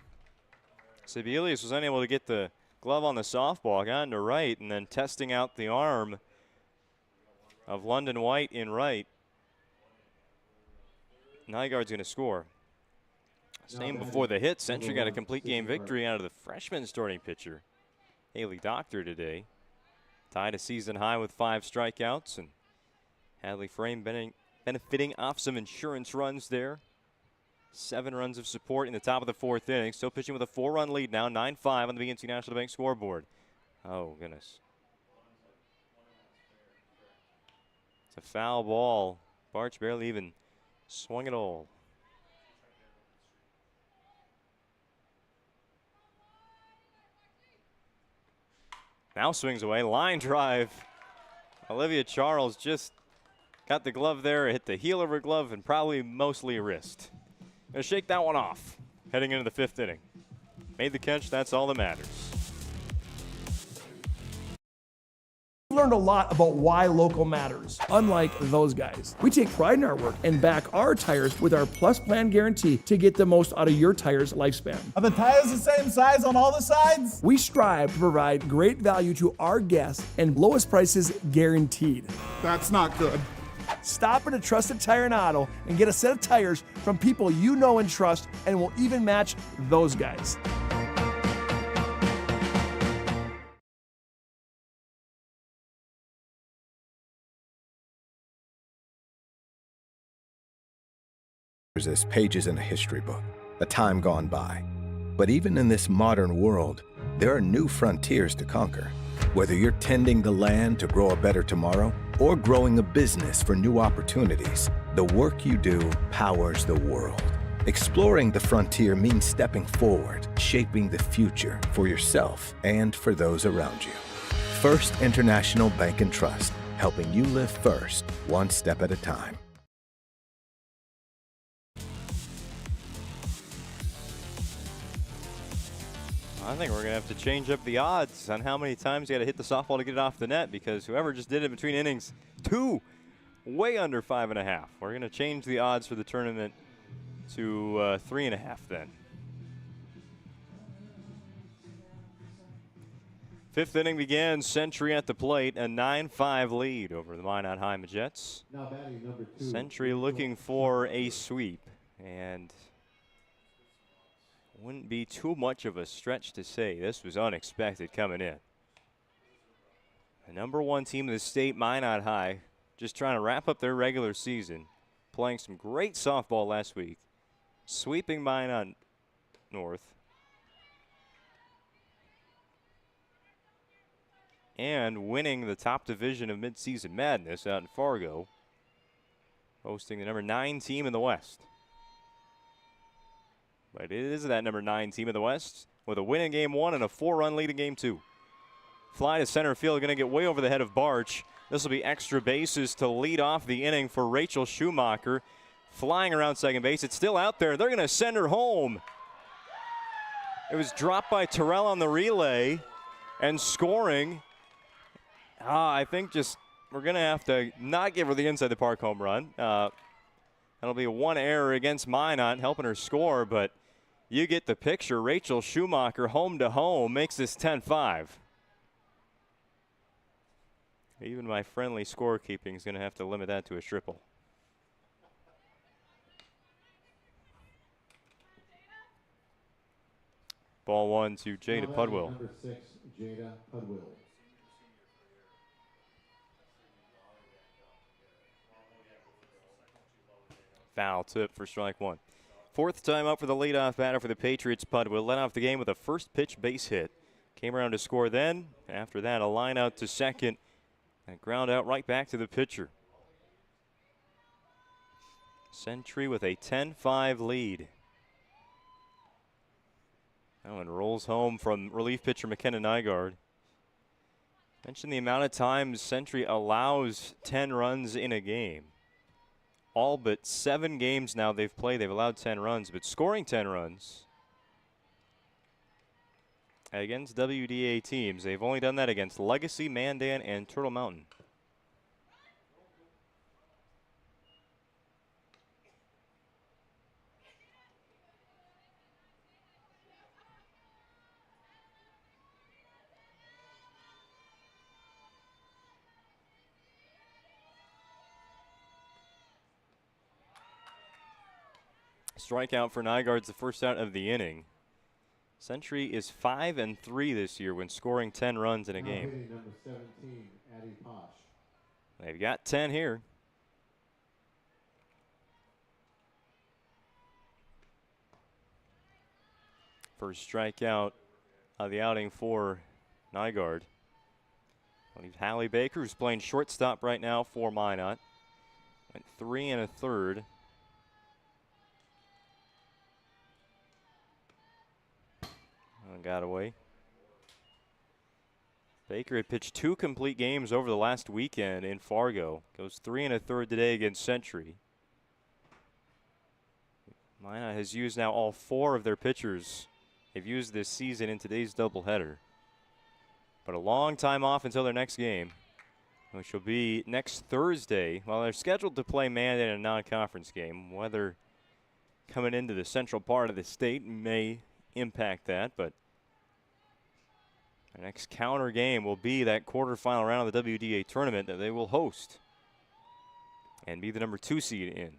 Sebelius was unable to get the glove on the softball, got into right, and then testing out the arm of London White in right. Nygaard's going to score. Same before the hit. Century got a complete game victory out of the freshman starting pitcher, Haley Doctor, today. Tied a season high with 5 strikeouts, and Hadley Frame benefiting off some insurance runs there. 7 runs of support in the top of the 4th inning. Still pitching with a 4-run lead now, 9-5 on the BNC National Bank scoreboard. Oh, goodness. It's a foul ball. Barch barely even swung it all. Now swings away, line drive. Olivia Charles just got the glove there, hit the heel of her glove, and probably mostly a wrist. Gonna shake that one off, heading into the 5th inning. Made the catch, that's all that matters. We've learned a lot about why local matters, unlike those guys. We take pride in our work and back our tires with our Plus Plan guarantee to get the most out of your tire's lifespan. Are the tires the same size on all the sides? We strive to provide great value to our guests and lowest prices guaranteed. That's not good. Stop at a trusted tire and auto and get a set of tires from people you know and trust, and will even match those guys. As pages in a history book, a time gone by. But even in this modern world, there are new frontiers to conquer. Whether you're tending the land to grow a better tomorrow or growing a business for new opportunities, the work you do powers the world. Exploring the frontier means stepping forward, shaping the future for yourself and for those around you. First International Bank and Trust, helping you live first, one step at a time. I think we're going to have to change up the odds on how many times you got to hit the softball to get it off the net, because whoever just did it between innings, 2, way under 5.5. We're going to change the odds for the tournament to 3.5 then. 5th inning begins. Century at the plate, a 9-5 lead over the Minot High Jets. Century looking for a sweep, and wouldn't be too much of a stretch to say this was unexpected coming in. The number 1 team in the state, Minot High, just trying to wrap up their regular season, playing some great softball last week, sweeping Minot North, and winning the top division of Midseason Madness out in Fargo, hosting the number 9 team in the West. But it is that number 9 team in the West with a win in Game 1 and a 4-run lead in Game 2. Fly to center field, going to get way over the head of Barch. This will be extra bases to lead off the inning for Rachel Schumacher. Flying around second base. It's still out there. They're going to send her home. It was dropped by Terrell on the relay, and scoring. I think just we're going to have to not give her the inside the park home run. That'll be 1 error against Minot, helping her score, but you get the picture. Rachel Schumacher, home to home, makes this 10-5. Even my friendly scorekeeping is going to have to limit that to a triple. Ball 1 to Jada Pudwill. Number 6, Jada Pudwill. Foul tip for strike 1. 4th time up for the leadoff batter for the Patriots. Pudwill led off the game with a first pitch base hit. Came around to score then. After that, a line out to second and ground out right back to the pitcher. Century with a 10-5 lead. That one rolls home from relief pitcher McKenna Nygaard. Mentioned the amount of times Century allows 10 runs in a game. All but 7 games now they've played, they've allowed 10 runs, but scoring 10 runs against WDA teams, they've only done that against Legacy, Mandan, and Turtle Mountain. Strikeout for Nygaard's the first out of the inning. Century is 5-3 this year when scoring 10 runs in a game. Hitting number 17, Addie Posh. They've got 10 here. First strikeout of the outing for Nygaard. Hallie Baker, who's playing shortstop right now for Minot. Went 3 1/3. Got away. Baker had pitched 2 complete games over the last weekend in Fargo. Goes 3 1/3 today against Century. Minot has used now all 4 of their pitchers they've used this season in today's doubleheader. But a long time off until their next game, which will be next Thursday. Well, they're scheduled to play Mandan in a non-conference game. Weather coming into the central part of the state may impact that, but their next counter game will be that quarterfinal round of the WDA tournament that they will host and be the number 2 seed in.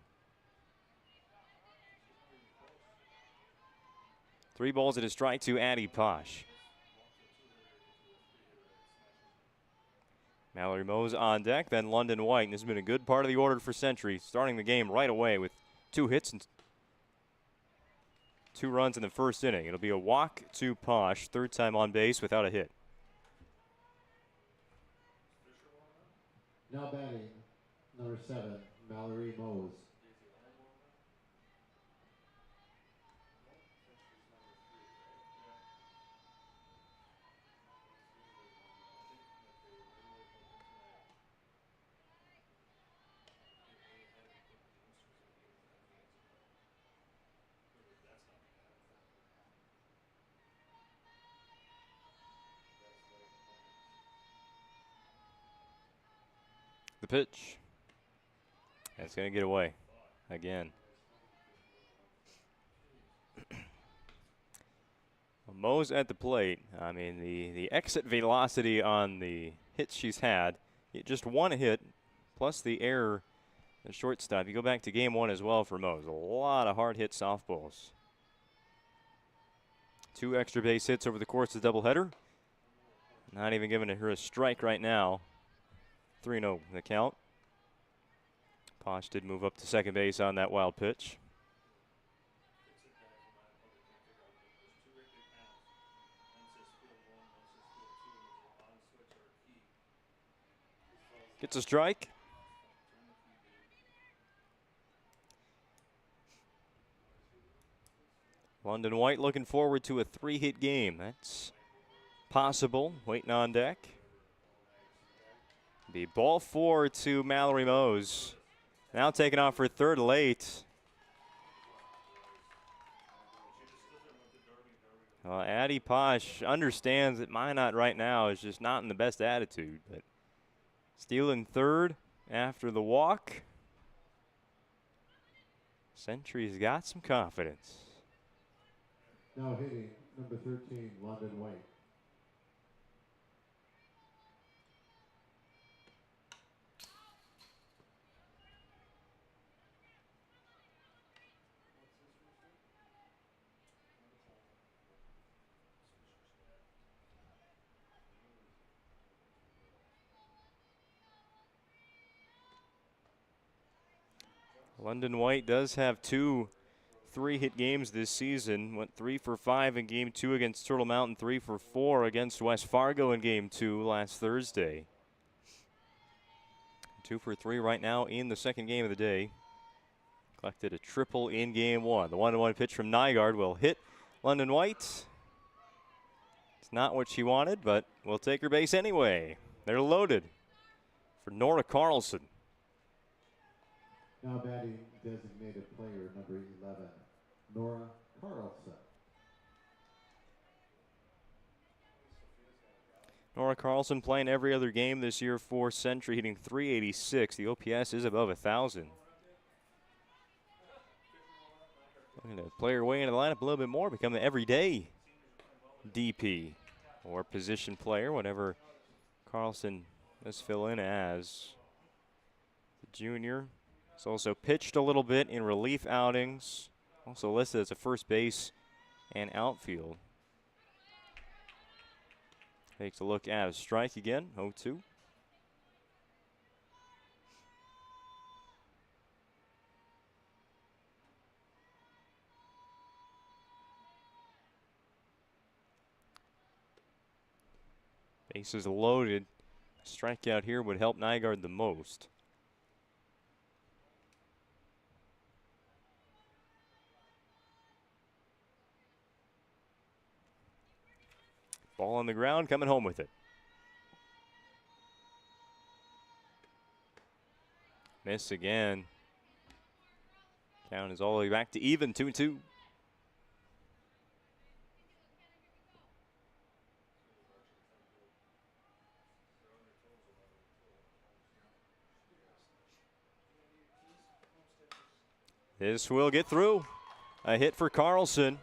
3 balls at a strike to Addie Posh. Mallory Mose on deck, then London White. And this has been a good part of the order for Century, starting the game right away with 2 hits and 2 runs in the first inning. It'll be a walk to Posh, 3rd time on base without a hit. Now batting, number 7, Mallory Mose. The pitch. It's going to get away again. Mose at the plate. I mean, the exit velocity on the hits she's had, just 1 hit, plus the error, the shortstop. You go back to game 1 as well for Mose. A lot of hard hit softballs. 2 extra base hits over the course of the doubleheader. Not even giving her a strike right now. 3-0 the count. Posh did move up to second base on that wild pitch. Gets a strike. London White looking forward to a 3-hit game. That's possible. Waiting on deck. The ball 4 to Mallory Mose. Now taking off for 3rd late. Well, Addie Posh understands that Minot right now is just not in the best attitude, but stealing 3rd after the walk. Century's got some confidence. Now hitting number 13, London White. London White does have 2 3-hit games this season. Went 3 for 5 in game 2 against Turtle Mountain, 3 for 4 against West Fargo in game 2 last Thursday. 2 for 3 right now in the second game of the day. Collected a triple in game 1. The 1-1 pitch from Nygaard will hit London White. It's not what she wanted, but we'll take her base anyway. They're loaded for Nora Carlson. Now batting, designated player number 11, Nora Carlson. Nora Carlson playing every other game this year for Century, hitting .386. The OPS is above 1,000. Looking to play her way into the lineup a little bit more, become the everyday DP or position player, whatever Carlson does fill in as. The junior has also pitched a little bit in relief outings. Also listed as a first base and outfield. Takes a look at a strike again, 0-2. Bases loaded. Strikeout here would help Nygaard the most. Ball on the ground, coming home with it. Miss again. Count is all the way back to even, 2-2. This will get through. A hit for Carlson.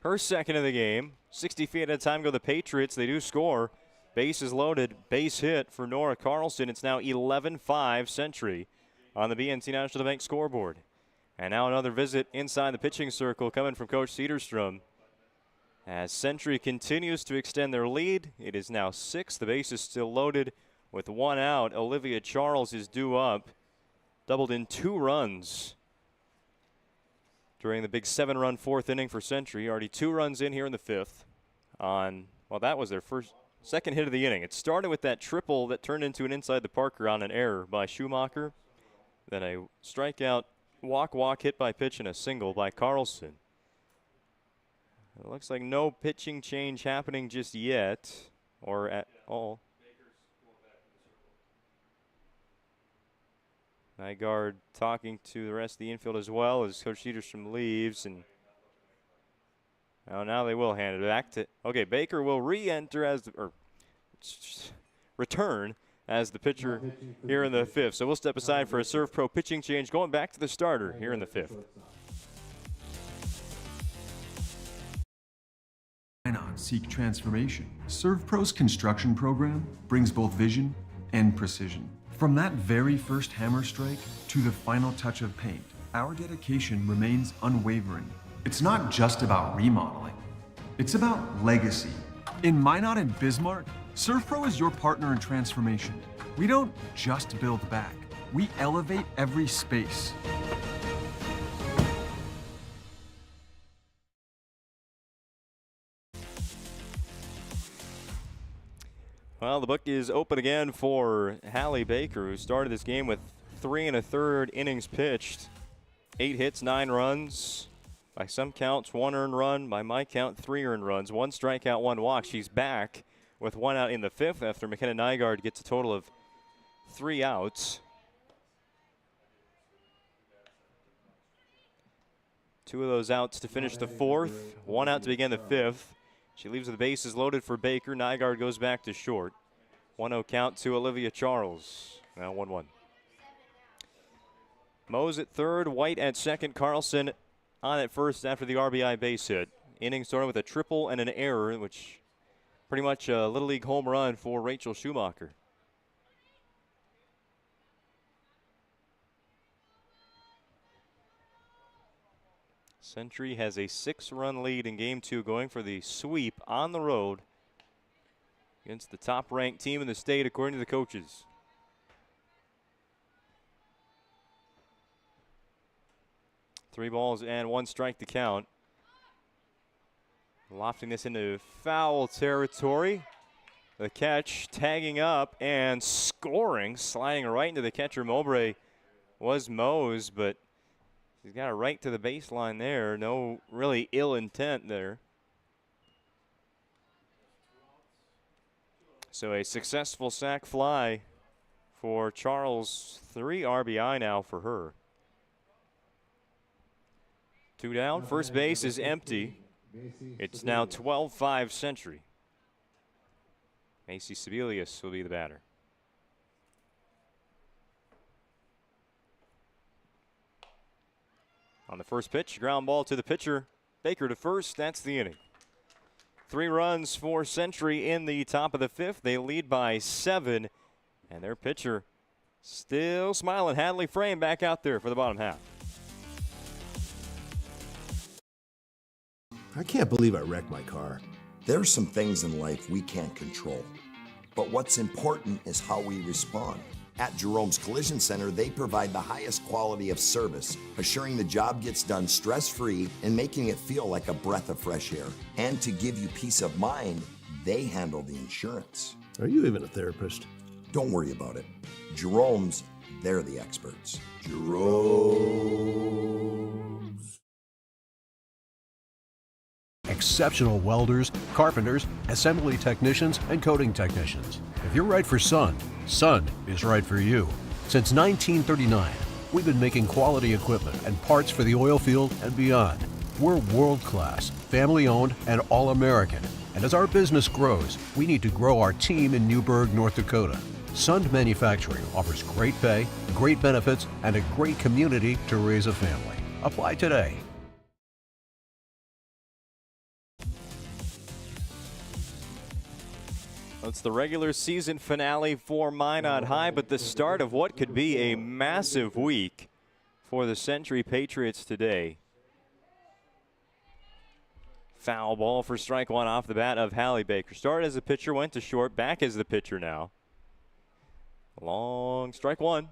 Her second of the game. 60 feet at a time go the Patriots. They do score. Base is loaded. Base hit for Nora Carlson. It's now 11-5 Century on the BNC National Bank scoreboard. And now another visit inside the pitching circle coming from Coach Cedarstrom. As Century continues to extend their lead, it is now 6. The base is still loaded with 1 out. Olivia Charles is due up. Doubled in 2 runs during the big 7-run 4th inning for Century. Already 2 runs in here in the 5th on, well, that was their second hit of the inning. It started with that triple that turned into an inside the Parker on an error by Schumacher. Then a strikeout, walk hit by pitch, and a single by Carlson. It looks like no pitching change happening just yet, or at all. Nygaard talking to the rest of the infield as well as Coach Cedarstrom leaves. And now they will hand it back to, okay, Baker will re-enter return as the pitcher here in the 5th. So we'll step aside for a Serve Pro pitching change, going back to the starter here in the 5th. Why not seek transformation? ServPro's construction program brings both vision and precision. From that very first hammer strike to the final touch of paint, our dedication remains unwavering. It's not just about remodeling, it's about legacy. In Minot and Bismarck, ServPro is your partner in transformation. We don't just build back, we elevate every space. Well, the book is open again for Hallie Baker, who started this game with 3 1/3 innings pitched. 8 hits, 9 runs. By some counts, 1 earned run. By my count, 3 earned runs. 1 strikeout, 1 walk. She's back with 1 out in the 5th after McKenna Nygaard gets a total of 3 outs. 2 of those outs to finish the 4th. 1 out to begin the 5th. She leaves the bases loaded for Baker. Nygaard goes back to short. 1-0 count to Olivia Charles. Now 1-1. Mose at third, White at second, Carlson on at first after the RBI base hit. Inning started with a triple and an error, which pretty much a Little League home run for Rachel Schumacher. Century has a 6-run lead in Game 2, going for the sweep on the road against the top-ranked team in the state, according to the coaches. Three balls and 1 strike to count. Lofting this into foul territory. The catch, tagging up and scoring, sliding right into the catcher. Mowbray was Mose, but he's got it right to the baseline there. No really ill intent there. So a successful sac fly for Charles. 3 RBI now for her. 2 down. First base is empty. It's now 12-5 Century. Macy Sebelius will be the batter. On the first pitch, ground ball to the pitcher. Baker to first. That's the inning. 3 runs for Century in the top of the 5th. They lead by 7. And their pitcher still smiling. Hadley Frame back out there for the bottom half. I can't believe I wrecked my car. There's some things in life we can't control. But what's important is how we respond. At Jerome's Collision Center, they provide the highest quality of service, assuring the job gets done stress-free and making it feel like a breath of fresh air. And to give you peace of mind, they handle the insurance. Are you even a therapist? Don't worry about it. Jerome's, they're the experts. Jerome's. Exceptional welders, carpenters, assembly technicians, and coating technicians. If you're right for Sun, Sun is right for you. Since 1939, we've been making quality equipment and parts for the oil field and beyond. We're world-class, family-owned, and all-American. And as our business grows, we need to grow our team in Newburgh, North Dakota. Sun Manufacturing offers great pay, great benefits, and a great community to raise a family. Apply today. It's the regular season finale for Minot High, but the start of what could be a massive week for the Century Patriots today. Foul ball for strike one off the bat of Hallie Baker. Started as a pitcher, went to short, back as the pitcher now. Long strike one.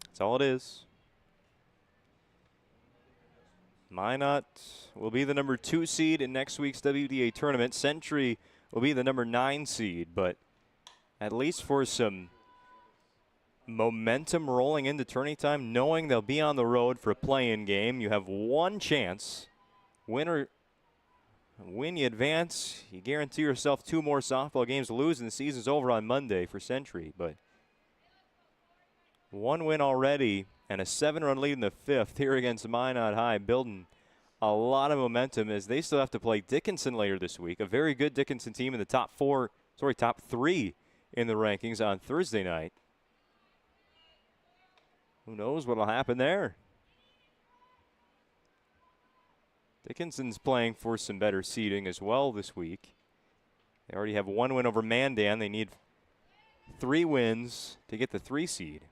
That's all it is. Minot will be the number 2 seed in next week's WDA tournament. Century will be the number 9 seed, but at least for some momentum rolling into tourney time, knowing they'll be on the road for a play-in game, you have one chance. When you advance, you guarantee yourself 2 more softball games to lose, and the season's over on Monday for Century. But 1 win already and a 7-run lead in the 5th here against Minot High, building a lot of momentum as they still have to play Dickinson later this week. A very good Dickinson team in the top 3 in the rankings on Thursday night. Who knows what'll happen there? Dickinson's playing for some better seeding as well this week. They already have 1 win over Mandan. They need 3 wins to get the 3 seed.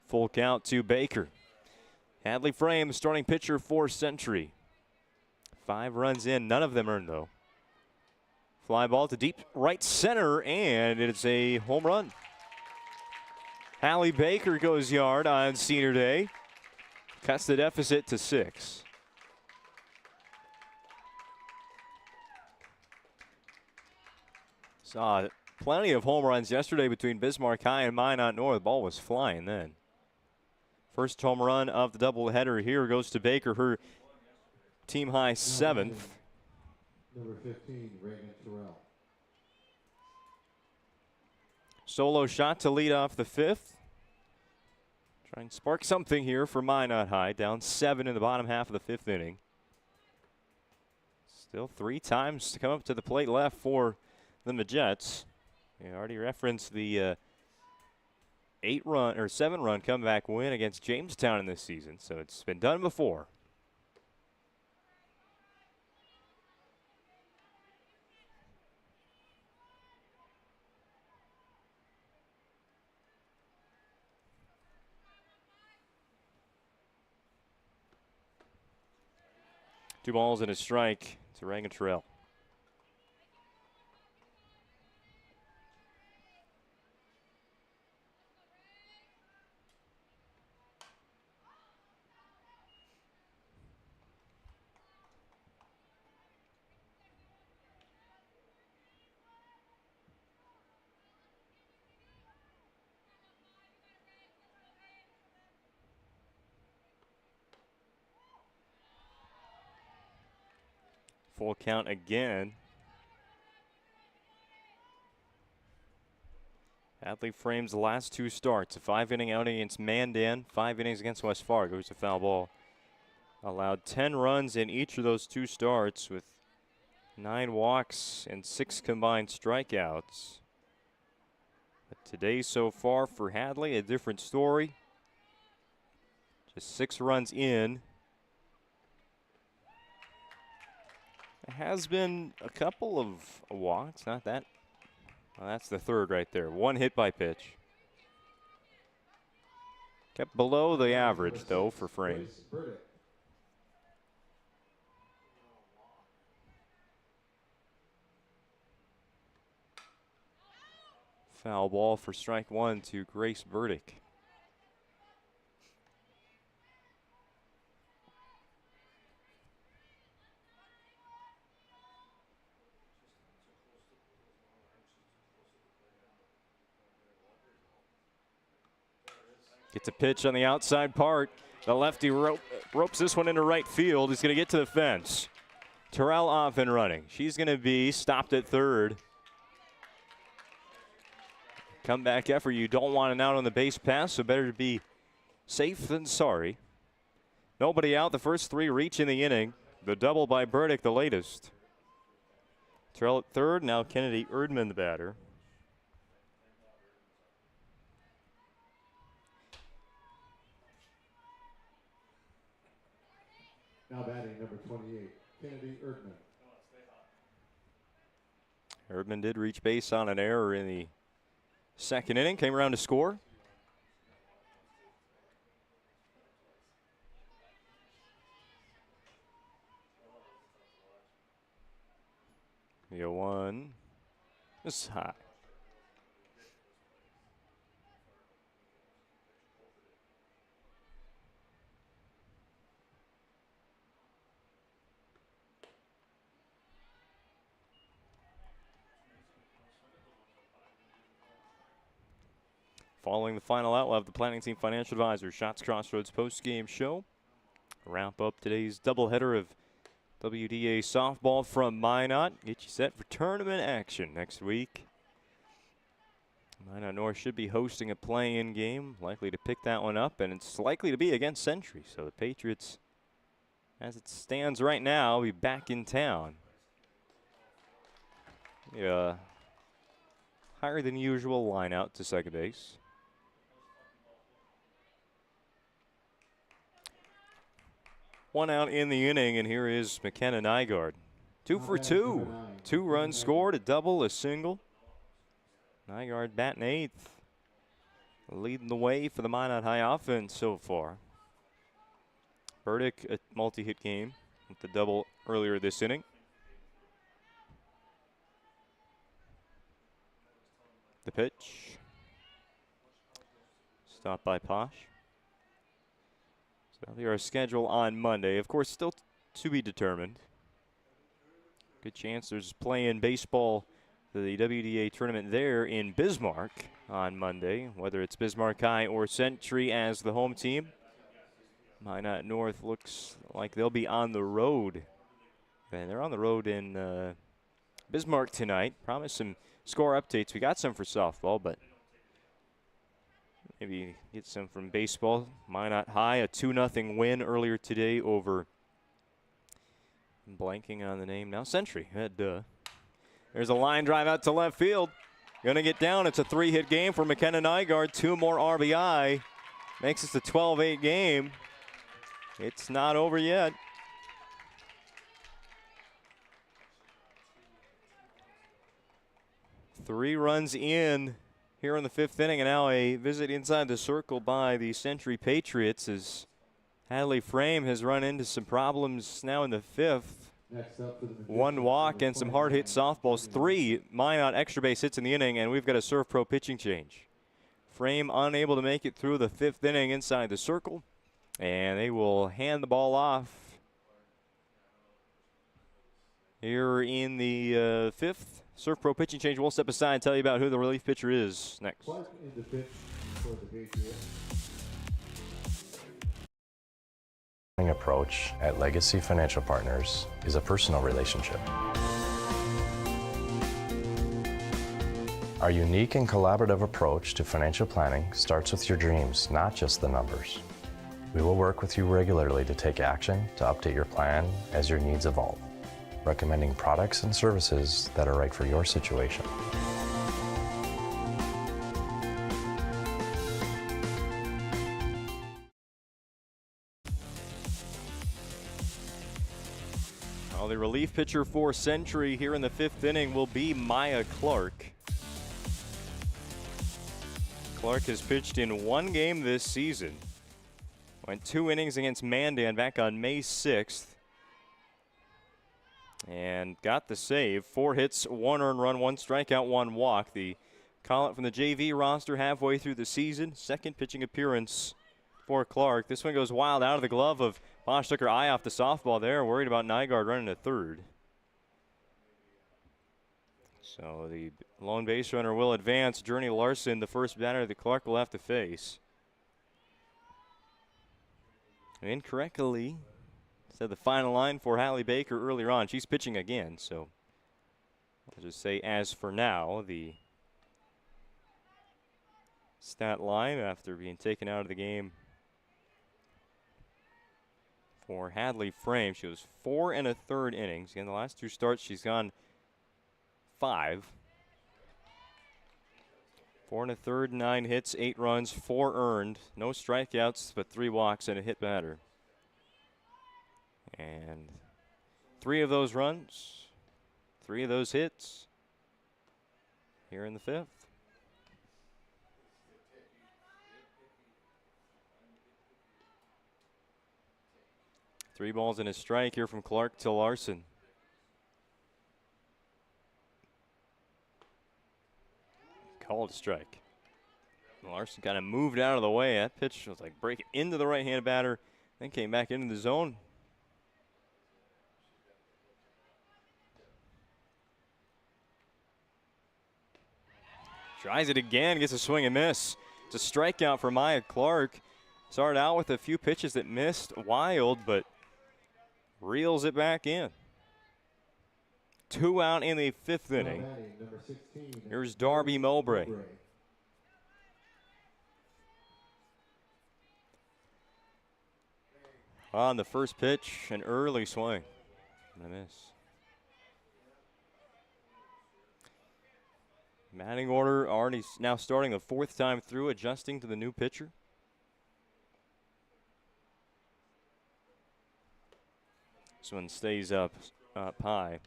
Full count to Baker. Hadley Frame, starting pitcher for Century. 5 runs in, none of them earned though. Fly ball to deep right center, and it's a home run. Hallie Baker goes yard on senior day. Cuts the deficit to 6. Saw plenty of home runs yesterday between Bismarck High and Minot North. The ball was flying then. First home run of the doubleheader here goes to Baker, her team high 7th. Number 15, Reagan Terrell. Solo shot to lead off the 5th. Try and spark something here for Minot High. Down 7 in the bottom half of the 5th inning. Still 3 times to come up to the plate left for the Majets. We already referenced the 7-run comeback win against Jamestown in this season, so it's been done before. Two balls and a strike to Reagan Terrell. Full count again. Hadley Frame's last 2 starts. A 5-inning outing against Mandan, 5 innings against West Fargo. It was a foul ball. Allowed 10 runs in each of those 2 starts with 9 walks and 6 combined strikeouts. But today so far for Hadley, a different story. Just 6 runs in. There has been a couple of walks, not that. Well, that's the 3rd right there. 1 hit by pitch. Kept below the average, though, for Frame. Foul ball for strike one to Grace Burdick. Gets a pitch on the outside part. The lefty ropes this one into right field. He's going to get to the fence. Terrell off and running. She's going to be stopped at third. Comeback effort. You don't want an out on the base pass, so better to be safe than sorry. Nobody out. The first three reach in the inning. The double by Burdick, the latest. Terrell at third. Now Kennedy Erdman, the batter. Now batting number 28, Kennedy Erdman. Erdman did reach base on an error in the second inning. Came around to score. The 0-1 is high. Following the final out, we'll have the Planning Team Financial Advisor Shots Crossroads post-game show. Wrap up today's doubleheader of WDA softball from Minot. Get you set for tournament action next week. Minot North should be hosting a play-in game, likely to pick that one up, and it's likely to be against Century. So the Patriots, as it stands right now, will be back in town. Yeah, higher than usual line out to second base. One out in the inning, and here is McKenna Nygaard. 2 for 2. 2 runs scored, a double, a single. Nygaard batting eighth, leading the way for the Minot High offense so far. Burdick, a multi-hit game with the double earlier this inning. The pitch. Stopped by Posh. So they are scheduled on Monday. Of course, still to be determined. Good chance there's playing baseball, the WDA tournament there in Bismarck on Monday, whether it's Bismarck High or Century as the home team. Minot North looks like they'll be on the road. And they're on the road in Bismarck tonight. Promise some score updates. We got some for softball, but maybe get some from baseball. Minot High, a 2-0 win earlier today over, I'm blanking on the name now, Century. Duh. There's a line drive out to left field. Gonna get down. It's a 3-hit game for McKenna Nygaard. 2 more RBI. Makes this a 12-8 game. It's not over yet. Three runs in here in the 5th inning, and now a visit inside the circle by the Century Patriots as Hadley Frame has run into some problems now in the 5th. One walk and some hard hit softballs. 3 Minot extra base hits in the inning, and we've got a Serve Pro pitching change. Frame unable to make it through the 5th inning inside the circle, and they will hand the ball off here in the 5th. Serve Pro pitching change. We'll step aside and tell you about who the relief pitcher is next. Clark in the pitch for the Patriots. Approach at Legacy Financial Partners is a personal relationship. Our unique and collaborative approach to financial planning starts with your dreams, not just the numbers. We will work with you regularly to take action to update your plan as your needs evolve, recommending products and services that are right for your situation. Well, the relief pitcher for Century here in the 5th inning will be Maya Clark. Clark has pitched in 1 game this season. Went 2 innings against Mandan back on May 6th. And got the save. 4 hits, 1 earned run, 1 strikeout, 1 walk. The call-up from the JV roster halfway through the season. Second pitching appearance for Clark. This one goes wild out of the glove of Bosch. Took her eye off the softball there. Worried about Nygaard running to third. So the lone base runner will advance. Journey Larson, the first batter that Clark will have to face. Incorrectly said the final line for Hallie Baker earlier on. She's pitching again, so I'll just say as for now, the stat line after being taken out of the game for Hadley Frame. She was 4 1/3 innings. In the last 2 starts, she's gone 5. 4 1/3, 9 hits, 8 runs, 4 earned. No strikeouts, but 3 walks and a hit batter. And 3 of those runs, 3 of those hits here in the 5th. Three balls and a strike here from Clark to Larson. Called a strike. Larson kind of moved out of the way. That pitch was like breaking into the right-handed batter, then came back into the zone. Tries it again, gets a swing and miss. It's a strikeout for Maya Clark. Started out with a few pitches that missed wild, but reels it back in. 2 out in the 5th inning. Here's Darby Mowbray. On the first pitch, an early swing and a miss. Batting order already now starting the 4th time through, adjusting to the new pitcher. This one stays up high.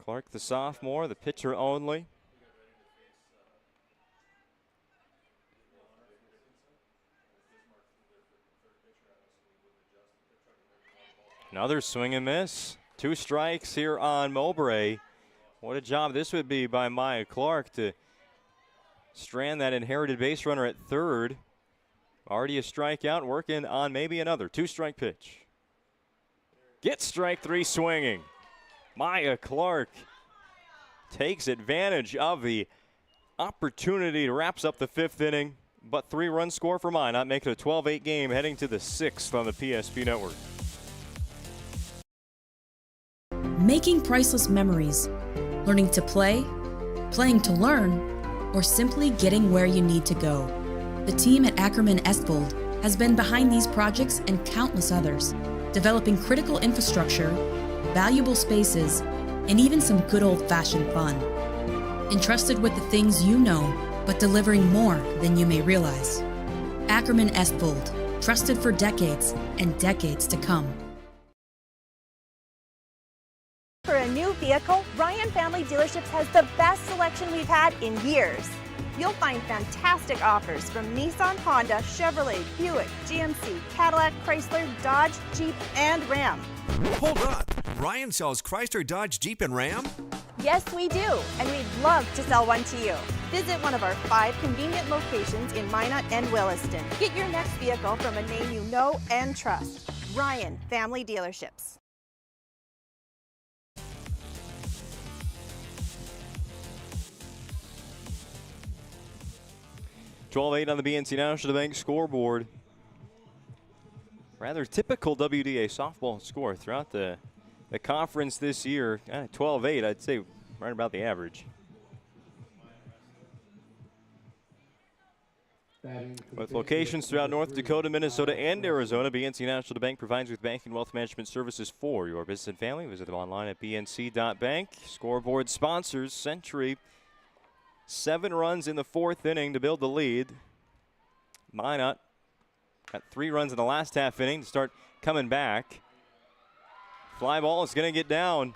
Clark, the sophomore, the pitcher only. Another swing and miss. 2 strikes here on Mowbray. What a job this would be by Maya Clark to strand that inherited base runner at third. Already a strikeout, working on maybe another 2-strike pitch. Gets strike 3 swinging. Maya Clark takes advantage of the opportunity, wraps up the 5th inning, but 3-run score for Minot, making it a 12-8 game, heading to the 6th on the PSP network. Making priceless memories, learning to play, playing to learn, or simply getting where you need to go. The team at Ackerman Estvold has been behind these projects and countless others, developing critical infrastructure, valuable spaces, and even some good old-fashioned fun. Entrusted with the things you know, but delivering more than you may realize. Ackerman Estvold, trusted for decades and decades to come. For a new vehicle, Ryan Family Dealerships has the best selection we've had in years. You'll find fantastic offers from Nissan, Honda, Chevrolet, Buick, GMC, Cadillac, Chrysler, Dodge, Jeep, and Ram. Hold on. Ryan sells Chrysler, Dodge, Jeep, and Ram? Yes, we do, and we'd love to sell one to you. Visit one of our 5 convenient locations in Minot and Williston. Get your next vehicle from a name you know and trust. Ryan Family Dealerships. $12-8 on the BNC National Bank scoreboard. Rather typical WDA softball score throughout the conference this year. 12-8, I'd say right about the average. With locations throughout North Dakota, Minnesota, and Arizona, BNC National Bank provides with banking wealth management services for your business and family. Visit them online at bnc.bank. Scoreboard sponsors, Century. 7 runs in the 4th inning to build the lead. Minot got 3 runs in the last half inning to start coming back. Fly ball is going to get down.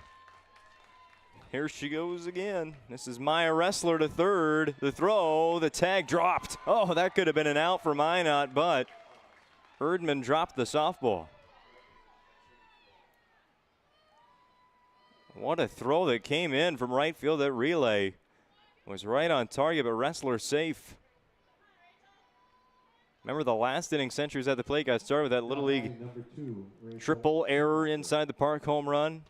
Here she goes again. This is Maya Ressler to third. The throw, the tag dropped. Oh, that could have been an out for Minot, but Erdman dropped the softball. What a throw that came in from right field. That relay was right on target, but Ressler safe. Remember the last inning Centuries at the plate got started with that Little League triple error inside the park home run.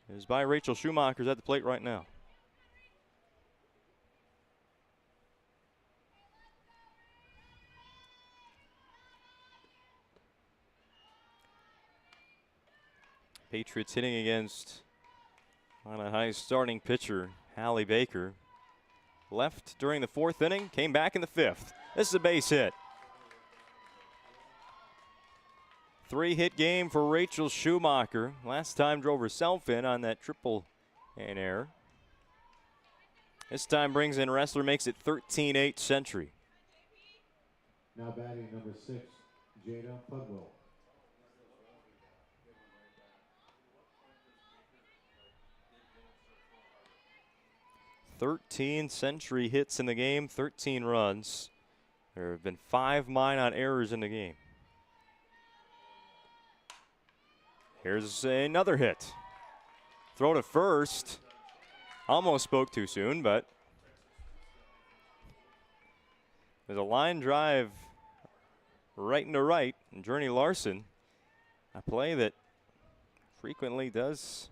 It was by Rachel Schumacher's at the plate right now. Patriots hitting against Minot High's starting pitcher, Hallie Baker. Left during the fourth inning, came back in the fifth. This is a base hit. 3-hit game for Rachel Schumacher. Last time drove herself in on that triple and error. This time brings in Ressler, makes it 13-8 Century. Now batting number 6, Jada Pudwell. 13 Century hits in the game, 13 runs. There have been 5 Minot errors in the game. Here's another hit. Throw to first. Almost spoke too soon, but there's a line drive right into right. And Journey Larson, a play that frequently does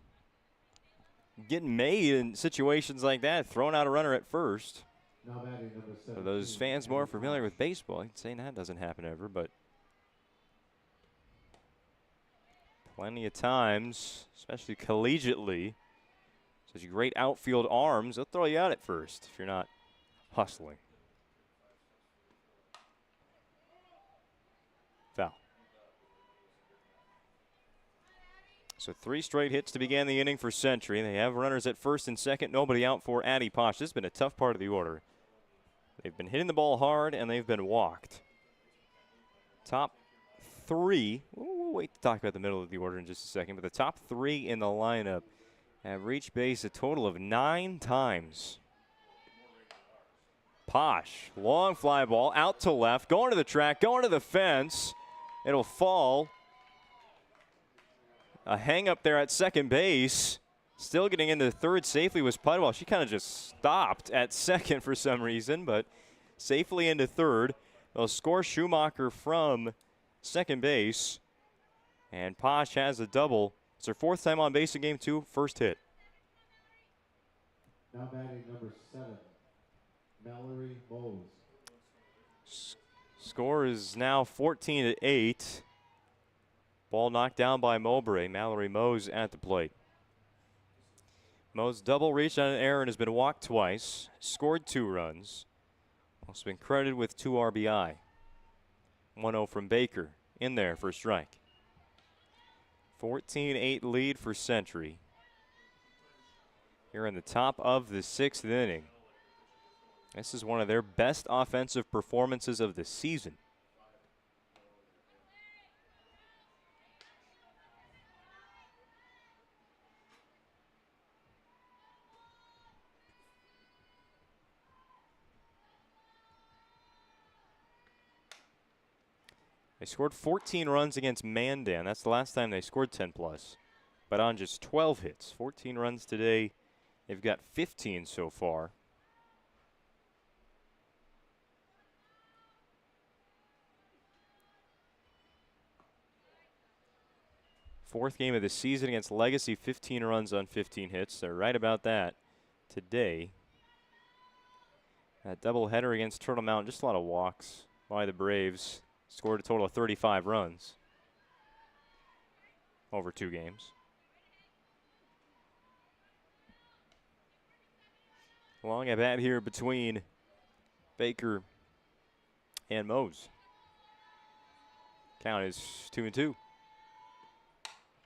get made in situations like that, throwing out a runner at first. Now batting number 7. For those fans more familiar with baseball, I'd say that doesn't happen ever, but plenty of times, especially collegiately, such great outfield arms, they'll throw you out at first if you're not hustling. Foul. So 3 straight hits to begin the inning for Century. They have runners at first and second, nobody out for Addie Posh. This has been a tough part of the order. They've been hitting the ball hard and they've been walked. Top 3, we'll wait to talk about the middle of the order in just a second, but the top 3 in the lineup have reached base a total of 9 times. Posh, long fly ball out to left, going to the track, going to the fence. It'll fall. A hang up there at second base. Still getting into third safely was Pudwell. She kind of just stopped at second for some reason, but safely into third. They'll score Schumacher from second base. And Posh has a double. It's her 4th time on base in game 2, first hit. Now batting number 7, Mallory Mose. Score is now 14-8. Ball knocked down by Mowbray. Mallory Mose at the plate. Mose double reached on an error and has been walked twice. Scored 2 runs. Also been credited with 2 RBI. 1-0 from Baker in there for a strike. 14-8 lead for Century. Here in the top of the 6th inning. This is one of their best offensive performances of the season. They scored 14 runs against Mandan. That's the last time they scored 10 plus. But on just 12 hits, 14 runs today. They've got 15 so far. Fourth game of the season against Legacy, 15 runs on 15 hits. They're right about that today. That doubleheader against Turtle Mountain, just a lot of walks by the Braves. Scored a total of 35 runs over 2 games. Long at bat here between Baker and Mose. Count is 2-2.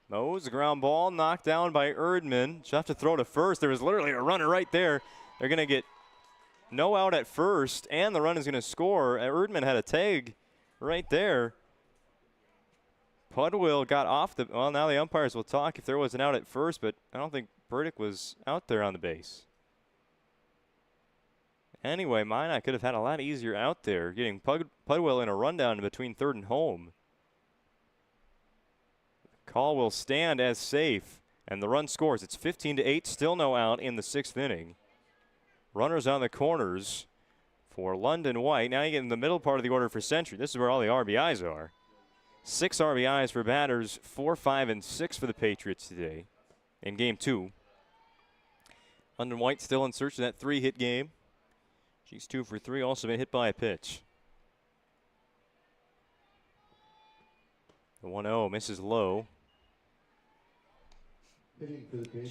Mose, a ground ball knocked down by Erdman. She'll have to throw to first. There was literally a runner right there. They're going to get no out at first, and the run is going to score. Erdman had a tag right there. Pudwell got off the, well, now the umpires will talk if there was an out at first, but I don't think Burdick was out there on the base. Anyway, Minot could have had a lot easier out there, getting Pudwell in a rundown in between third and home. Call will stand as safe, and the run scores. It's 15-8, still no out in the 6th inning. Runners on the corners for London White. Now you get in the middle part of the order for Century. This is where all the RBIs are. 6 RBIs for batters, 4, 5, and 6 for the Patriots today in game 2. London White still in search of that 3-hit game. She's 2 for 3, also been hit by a pitch. The 1-0 misses low.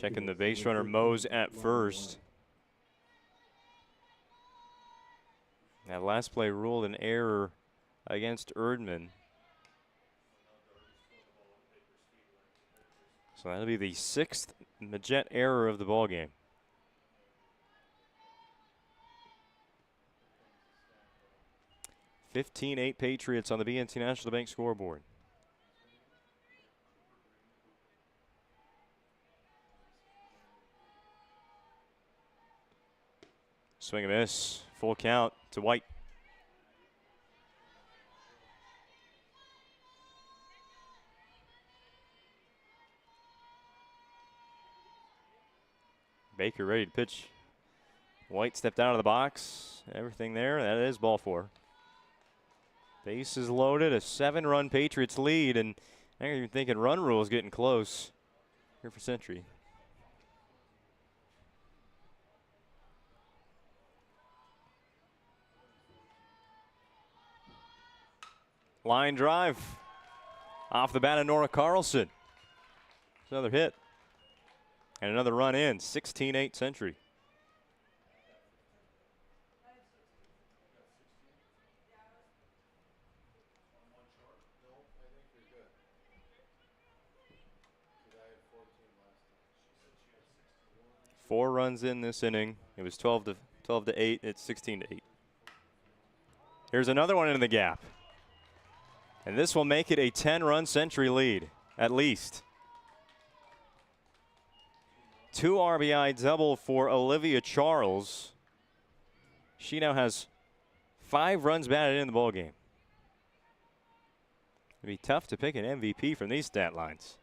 Checking the base runner, Mose at first. That last play ruled an error against Erdman. So that'll be the 6th Majet error of the ballgame. $15-8 Patriots on the BNC National Bank scoreboard. Swing and miss. Full count to White. Baker ready to pitch. White stepped out of the box. Everything there. That is ball 4. Bases loaded. A 7-run Patriots lead. And I'm even thinking run rule is getting close here for Century. Line drive off the bat of Nora Carlson. Another hit. And another run in. 16-8 Century. Four runs in this inning. It was 12 to 8. It's 16 to 8. Here's another one into the gap. And this will make it a 10-run Century lead, at least. 2 RBI double for Olivia Charles. She now has 5 runs batted in the ballgame. It'd be tough to pick an MVP from these stat lines.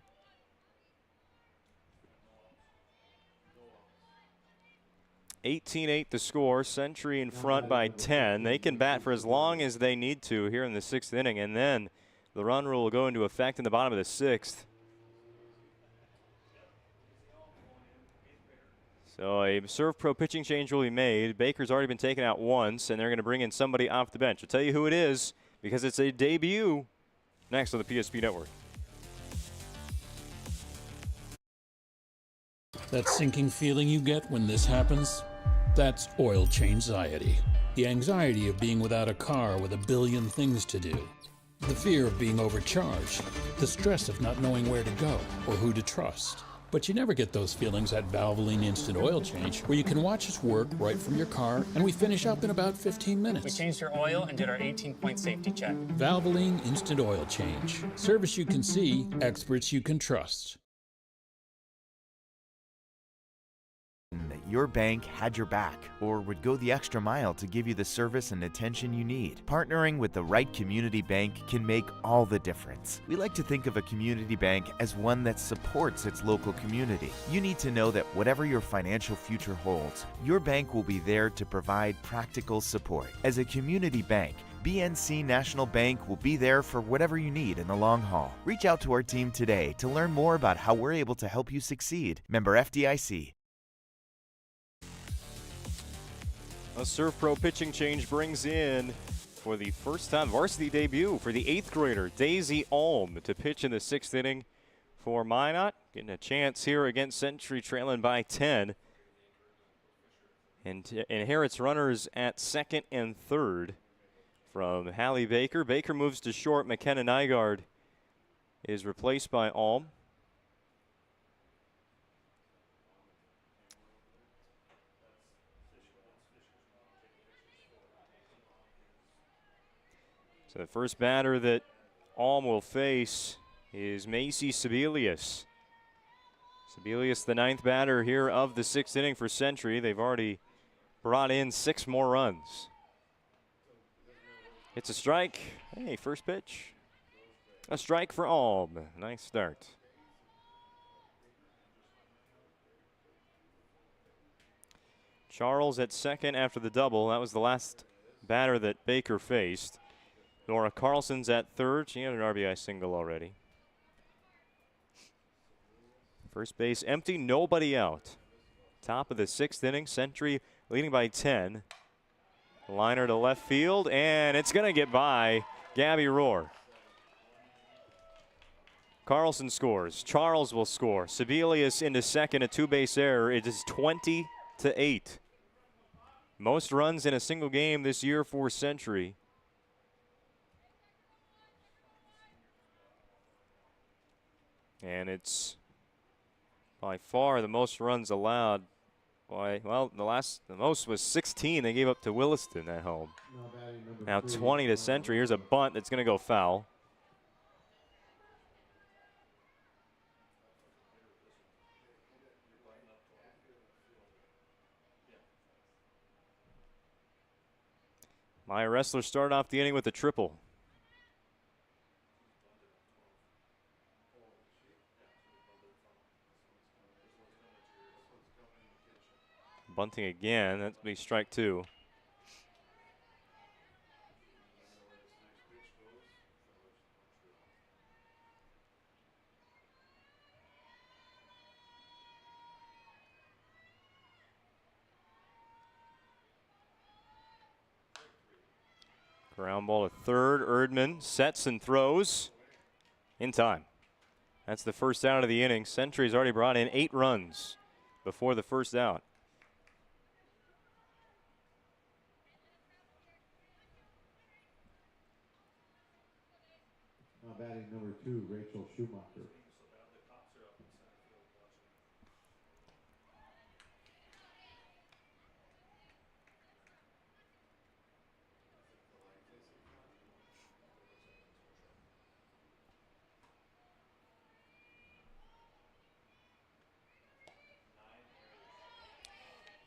$18-8 the score. Century in front by 10. They can bat for as long as they need to here in the 6th inning, and then the run rule will go into effect in the bottom of the 6th. So a serve pro pitching change will be made. Baker's already been taken out once, and they're going to bring in somebody off the bench. I'll tell you who it is because it's a debut next on the PSP Network. That sinking feeling you get when this happens? That's oil change-anxiety. The anxiety of being without a car with a billion things to do. The fear of being overcharged. The stress of not knowing where to go or who to trust. But you never get those feelings at Valvoline Instant Oil Change, where you can watch us work right from your car, and we finish up in about 15 minutes. We changed your oil and did our 18-point safety check. Valvoline Instant Oil Change. Service you can see, experts you can trust. That your bank had your back or would go the extra mile to give you the service and attention you need. Partnering with the right community bank can make all the difference. We like to think of a community bank as one that supports its local community. You need to know that whatever your financial future holds, your bank will be there to provide practical support. As a community bank, BNC National Bank will be there for whatever you need in the long haul. Reach out to our team today to learn more about how we're able to help you succeed. Member FDIC. A Serve Pro pitching change brings in, for the first time, varsity debut for the 8th grader, Daisy Alm, to pitch in the 6th inning for Minot. Getting a chance here against Century, trailing by 10. And inherits runners at 2nd and 3rd from Hallie Baker. Baker moves to short. McKenna Nygaard is replaced by Alm. So the first batter that Alm will face is Macy Sebelius. Sebelius, the 9th batter here of the 6th inning for Century. They've already brought in 6 more runs. It's a strike. Hey, first pitch. A strike for Alm. Nice start. Charles at second after the double. That was the last batter that Baker faced. Nora Carlson's at third. She had an RBI single already. First base empty, nobody out. Top of the 6th inning, Century leading by 10. Liner to left field, and it's going to get by Gabby Rohr. Carlson scores. Charles will score. Sebelius into second, a 2-base error. It is 20-8. Most runs in a single game this year for Century. And it's by far the most runs allowed. Well, the most was 16 they gave up to Williston at home. Now 20 to Century. Here's a bunt that's going to go foul. Maya Ressler started off the inning with a triple. Bunting again. That'd be strike 2. Ground ball to third. Erdman sets and throws in time. That's the first out of the inning. Century's already brought in 8 runs before the first out. Now batting number 2, Rachel Schumacher.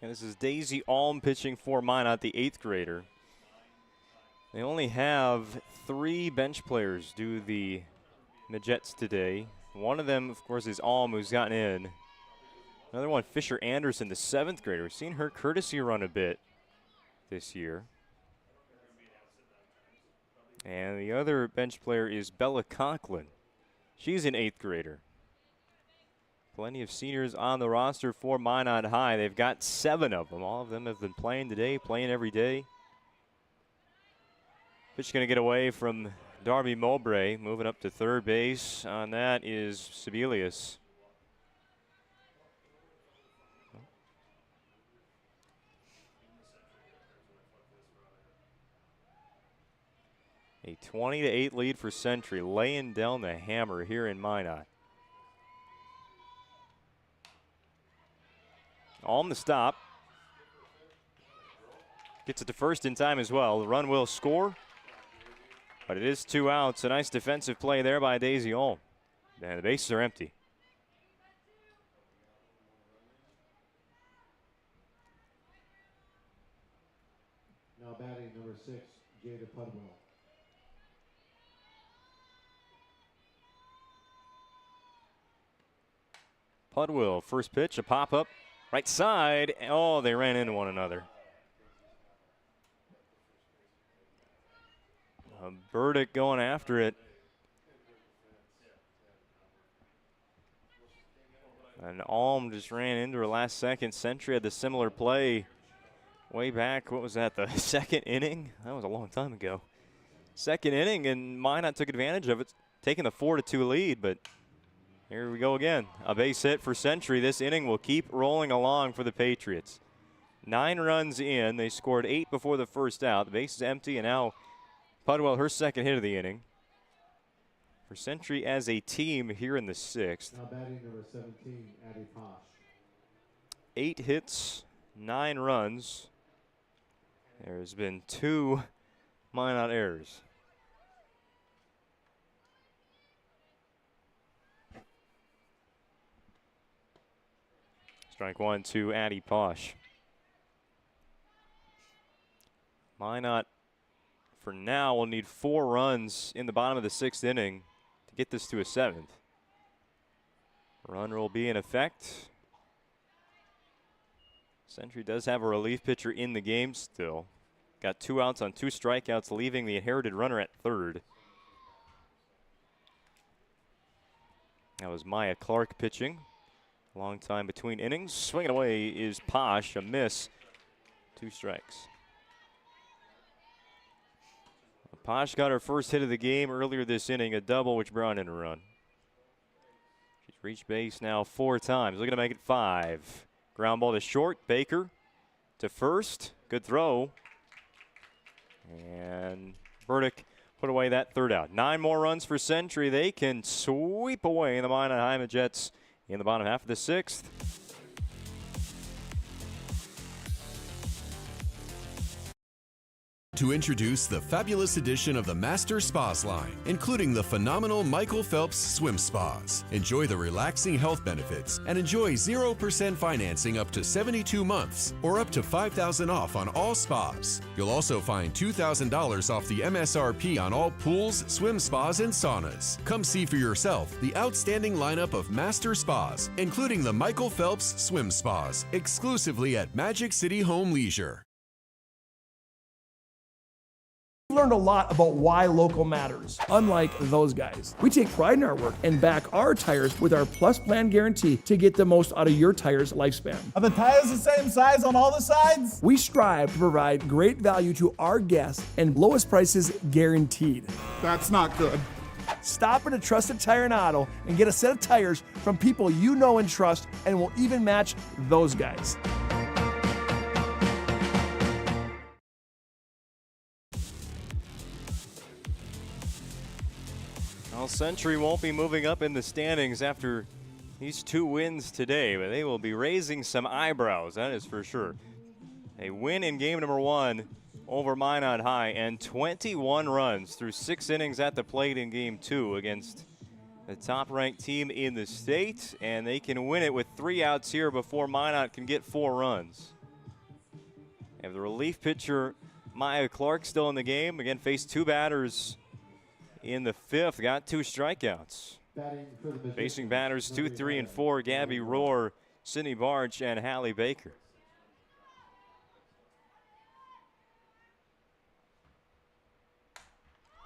And this is Daisy Alm pitching for Minot, the 8th grader. They only have 3 bench players do the Midgets today. One of them, of course, is Alm, who's gotten in. Another one, Fisher Anderson, the 7th grader. We've seen her courtesy run a bit this year. And the other bench player is Bella Conklin. She's an 8th grader. Plenty of seniors on the roster for Minot High. They've got 7 of them. All of them have been playing today, playing every day. Pitch going to get away from Darby Mowbray. Moving up to third base on that is Sebelius. A 20-8 lead for Century, laying down the hammer here in Minot. On the stop. Gets it to first in time as well. The run will score. But it is 2 outs. A nice defensive play there by Daisy Alm. And the bases are empty. Now batting number 6, Jada Pudwell. Pudwell, first pitch, a pop-up. Right side. Oh, they ran into one another. Burdick going after it. And Alm just ran into her last second. Century had the similar play way back. What was that, the 2nd inning? That was a long time ago. 2nd inning, and Minot took advantage of it, taking the 4-2 lead, but here we go again. A base hit for Century. This inning will keep rolling along for the Patriots. 9 runs in. They scored 8 before the first out. The base is empty, and now Pudwell, her 2nd hit of the inning. For Century as a team here in the 6th. Now batting number 17, Addie Posh. 8 hits, 9 runs. There's been 2 Minot errors. Strike one to Addie Posh. Minot, for now, will need 4 runs in the bottom of the 6th inning to get this to a 7th. Runner will be in effect. Century does have a relief pitcher in the game still. Got 2 outs on 2 strikeouts, leaving the inherited runner at third. That was Maya Clark pitching. Long time between innings. Swinging away is Posh, a miss. 2 strikes. Posh got her first hit of the game earlier this inning, a double which brought in a run. She's reached base now 4 times, looking to make it 5. Ground ball to short, Baker to first, good throw. And Burdick put away that 3rd out. 9 more runs for Century. They can sweep away the Minot High Jets in the bottom half of the 6th. To introduce the fabulous edition of the Master Spas line, including the phenomenal Michael Phelps Swim Spas. Enjoy the relaxing health benefits and enjoy 0% financing up to 72 months or up to $5,000 off on all spas. You'll also find $2,000 off the MSRP on all pools, swim spas, and saunas. Come see for yourself the outstanding lineup of Master Spas, including the Michael Phelps Swim Spas, exclusively at Magic City Home Leisure. We've learned a lot about why local matters, unlike those guys. We take pride in our work and back our tires with our Plus Plan guarantee to get the most out of your tire's lifespan. Are the tires the same size on all the sides? We strive to provide great value to our guests and lowest prices guaranteed. That's not good. Stop at a trusted tire and auto and get a set of tires from people you know and trust, and will even match those guys. Well, Century won't be moving up in the standings after these 2 wins today, but they will be raising some eyebrows, that is for sure. A win in game number 1 over Minot High, and 21 runs through 6 innings at the plate in game 2 against the top-ranked team in the state, and they can win it with 3 outs here before Minot can get 4 runs. They have the relief pitcher Maya Clark still in the game. Again, faced 2 batters in the 5th, got 2 strikeouts. Facing batters 2, 3, and 4, Gabby Rohr, Sydney Barch, and Hallie Baker.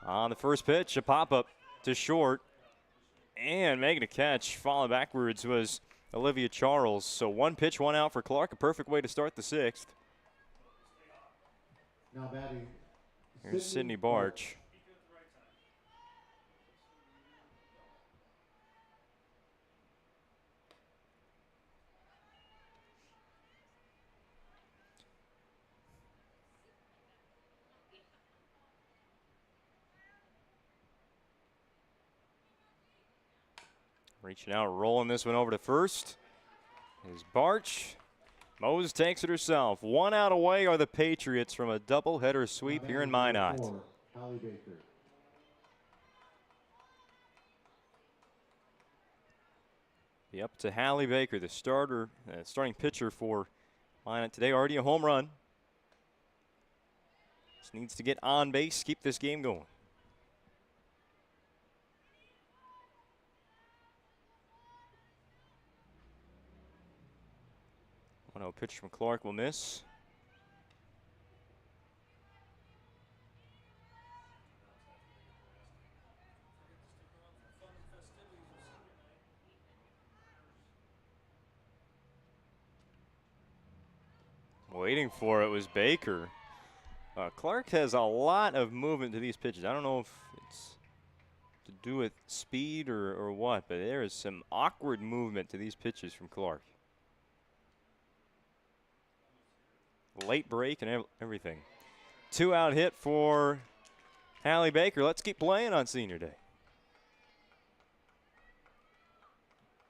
On the first pitch, a pop-up to short, and making a catch, falling backwards was Olivia Charles. So 1 pitch, 1 out for Clark, a perfect way to start the 6th. Now batting. Here's Sydney Barch. Reaching out, rolling this one over to first is Barch. Mose takes it herself. 1 out away are the Patriots from a doubleheader sweep here in Minot. Be up to Hallie Baker, the starting pitcher for Minot today. Already a home run. Just needs to get on base, keep this game going. 1-0 pitch from Clark will miss. Waiting for it was Baker. Clark has a lot of movement to these pitches. I don't know if it's to do with speed or what, but there is some awkward movement to these pitches from Clark. Late break and everything. 2-out hit for Hallie Baker. Let's keep playing on senior day.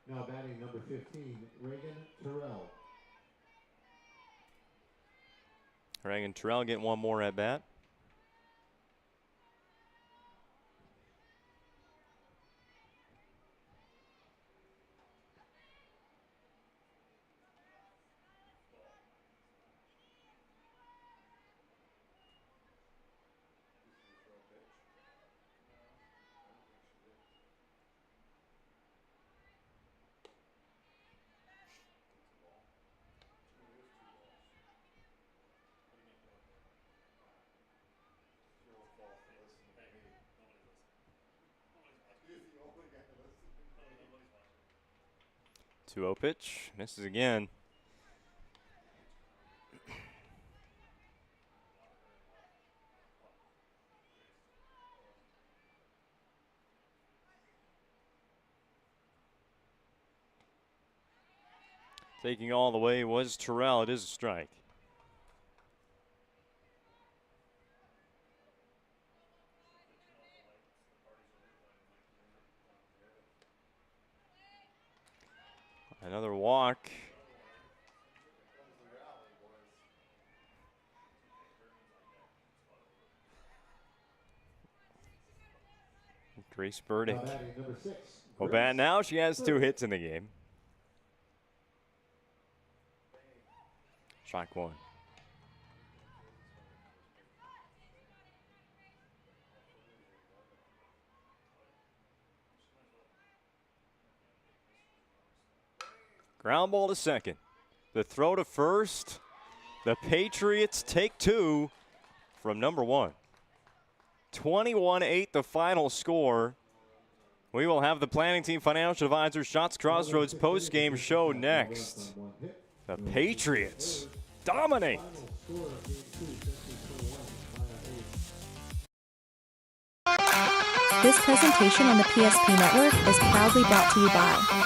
Now batting number 15, Reagan Terrell. Reagan Terrell getting 1 more at bat. 2-0 pitch. Misses again. Taking all the way was Terrell. It is a strike. Another walk. Grace Burdick. Well, bat now. She has 2 hits in the game. Strike 1. Ground ball to second. The throw to first. The Patriots take 2 from number 1. 21-8 the final score. We will have the planning team financial advisor Shots Crossroads post-game show next. The Patriots dominate. This presentation on the PSP Network is proudly brought to you by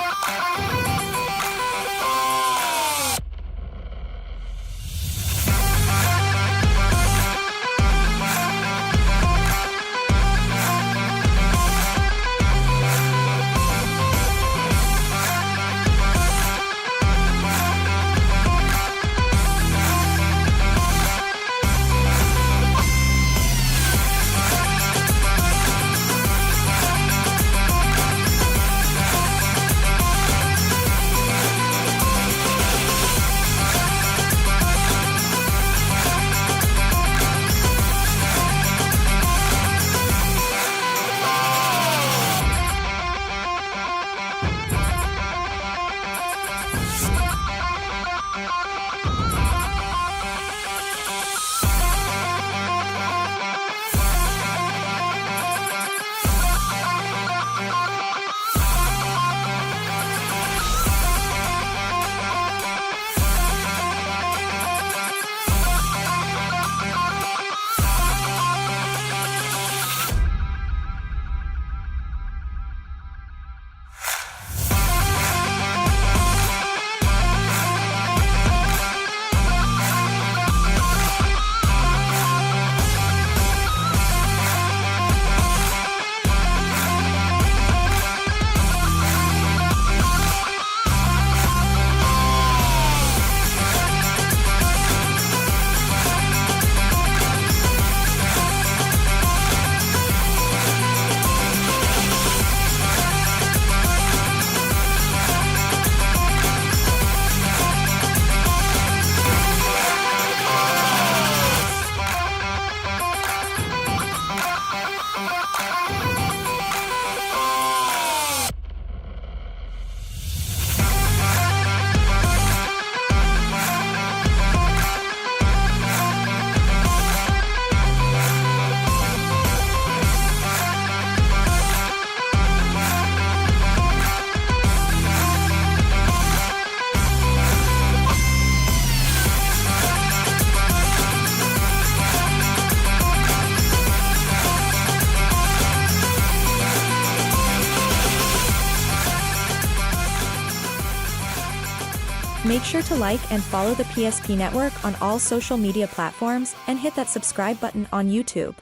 Make sure to like and follow the PSP Network on all social media platforms and hit that subscribe button on YouTube.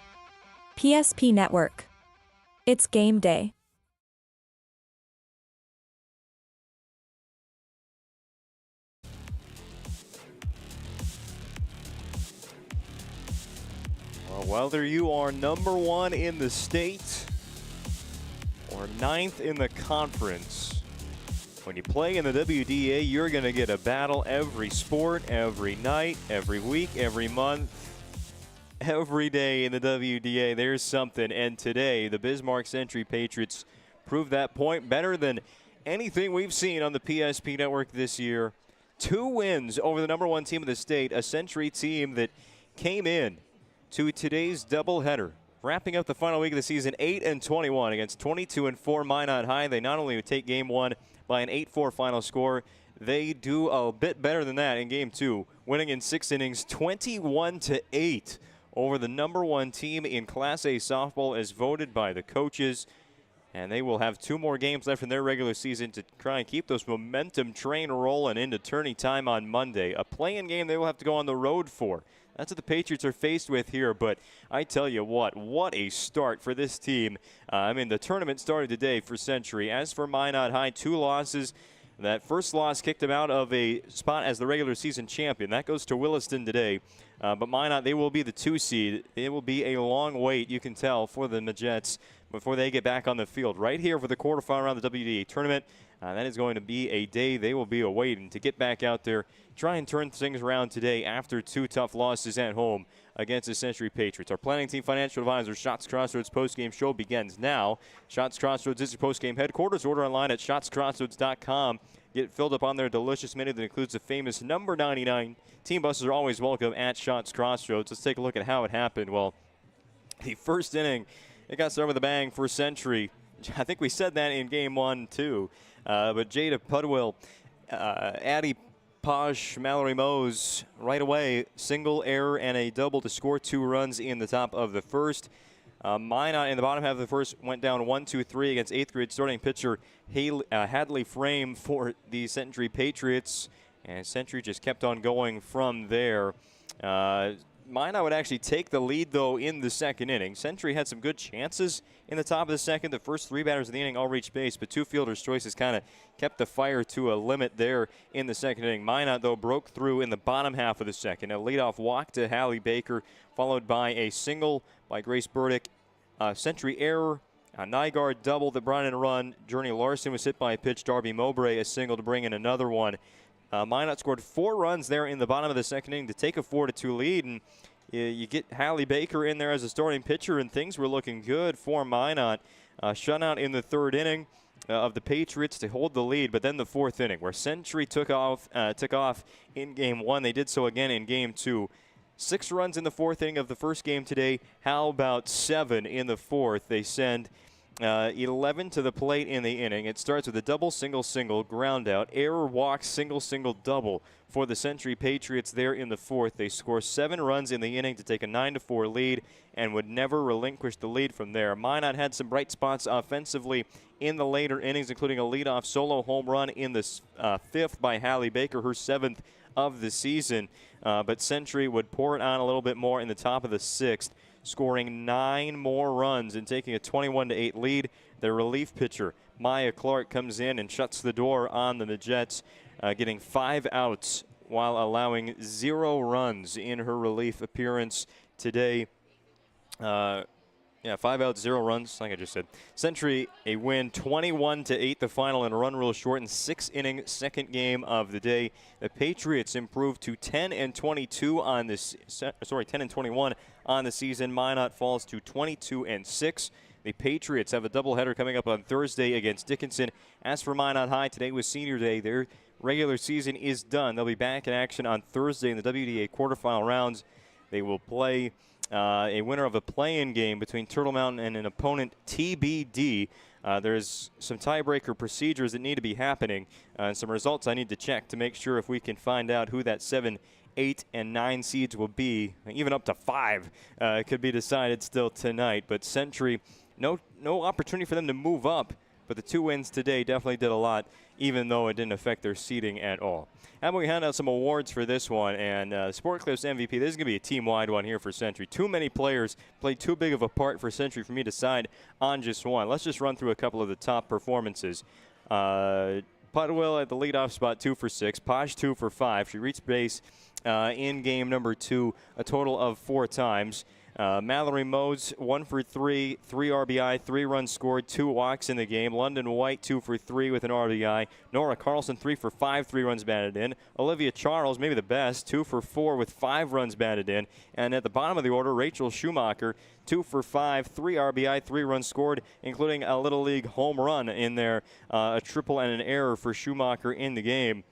PSP Network. It's game day. Well, whether you are number 1 in the state or 9th in the conference, when you play in the WDA, you're going to get a battle every sport, every night, every week, every month, every day in the WDA. There's something. And today, the Bismarck Century Patriots proved that point better than anything we've seen on the PSP Network this year. 2 wins over the number 1 team of the state, a Century team that came in to today's doubleheader, wrapping up the final week of the season 8-21 against 22-4 Minot High. They not only would take game 1, by an 8-4 final score. They do a bit better than that in Game 2, winning in 6 innings 21-8 over the number 1 team in Class A softball as voted by the coaches. And they will have 2 more games left in their regular season to try and keep those momentum train rolling into tourney time on Monday. A play-in game they will have to go on the road for. That's what the Patriots are faced with here, but I tell you what a start for this team. The tournament started today for Century. As for Minot High, 2 losses. That first loss kicked them out of a spot as the regular season champion. That goes to Williston today. But Minot, they will be the 2 seed. It will be a long wait, you can tell, for the Majets before they get back on the field. Right here for the quarterfinal round of the WDA tournament. That is going to be a day they will be awaiting to get back out there, try and turn things around today after 2 tough losses at home against the Century Patriots. Our planning team financial advisor, Shots Crossroads postgame show begins now. Shots Crossroads is your postgame headquarters. Order online at shotscrossroads.com. Get filled up on their delicious menu that includes the famous number 99. Team buses are always welcome at Shots Crossroads. Let's take a look at how it happened. Well, the first inning, it got started with a bang for Century. I think we said that in Game 1, too. But Jada Pudwill, Addie Posh, Mallory Mose, right away, single, error, and a double to score 2 runs in the top of the first. Minot in the bottom half of the first went down 1-2-3 against 8th grade starting pitcher Hadley Frame for the Century Patriots. And Century just kept on going from there. Minot would actually take the lead, though, in the second inning. Century had some good chances in the top of the second. The first 3 batters of the inning all reached base, but 2 fielders' choices kind of kept the fire to a limit there in the second inning. Minot, though, broke through in the bottom half of the second. A leadoff walk to Hallie Baker, followed by a single by Grace Burdick. Century error, a Nygaard double that brought in a run. Journey Larson was hit by a pitch. Darby Mowbray a single to bring in another one. Minot scored 4 runs there in the bottom of the second inning to take a 4-2 lead, and you get Hallie Baker in there as a starting pitcher, and things were looking good for Minot. Shutout in the third inning of the Patriots to hold the lead, but then the fourth inning where Century took off in Game 1. They did so again in Game 2. 6 runs in the fourth inning of the first game today. How about 7 in the fourth? They send 11 to the plate in the inning. It starts with a double, single, ground out, error, walk, single, double for the Century Patriots there in the fourth. They score 7 runs in the inning to take a 9-4 lead and would never relinquish the lead from there. Minot had some bright spots offensively in the later innings, including a leadoff solo home run in the fifth by Hallie Baker, her 7th of the season. But Century would pour it on a little bit more in the top of the 6th, scoring 9 more runs and taking a 21-8 lead. Their relief pitcher, Maya Clark, comes in and shuts the door on the Jets, getting 5 outs while allowing 0 runs in her relief appearance today. 5 outs, 0 runs, like I just said. Century, a win, 21-8, the final, and a run rule shortened 6-inning second game of the day. The Patriots improved to 10-22 on this. 10-21 on the season. Minot falls to 22-6. The Patriots have a doubleheader coming up on Thursday against Dickinson. As for Minot High, today was Senior Day. Their regular season is done. They'll be back in action on Thursday in the WDA quarterfinal rounds. They will play a winner of a play-in game between Turtle Mountain and an opponent TBD. There's some tiebreaker procedures that need to be happening and some results I need to check to make sure if we can find out who that 7, 8, and 9 seeds will be. Even up to 5 could be decided still tonight. But Century, no opportunity for them to move up. But the 2 wins today definitely did a lot, even though it didn't affect their seeding at all. How about we hand out some awards for this one? And Sport Clips MVP, this is going to be a team-wide one here for Century. Too many players played too big of a part for Century for me to decide on just one. Let's just run through a couple of the top performances. Pudwill at the leadoff spot, 2 for 6. Posh, 2 for 5. She reached base in game number 2 a total of 4 times. Mallory Mose, 1 for 3, 3 RBI, 3 runs scored, 2 walks in the game. London White, 2 for 3 with an RBI. Nora Carlson, 3 for 5, 3 runs batted in. Olivia Charles, maybe the best, 2 for 4 with 5 runs batted in. And at the bottom of the order, Rachel Schumacher, 2 for 5, 3 RBI, 3 runs scored, including a Little League home run in there, a triple and an error for Schumacher in the game.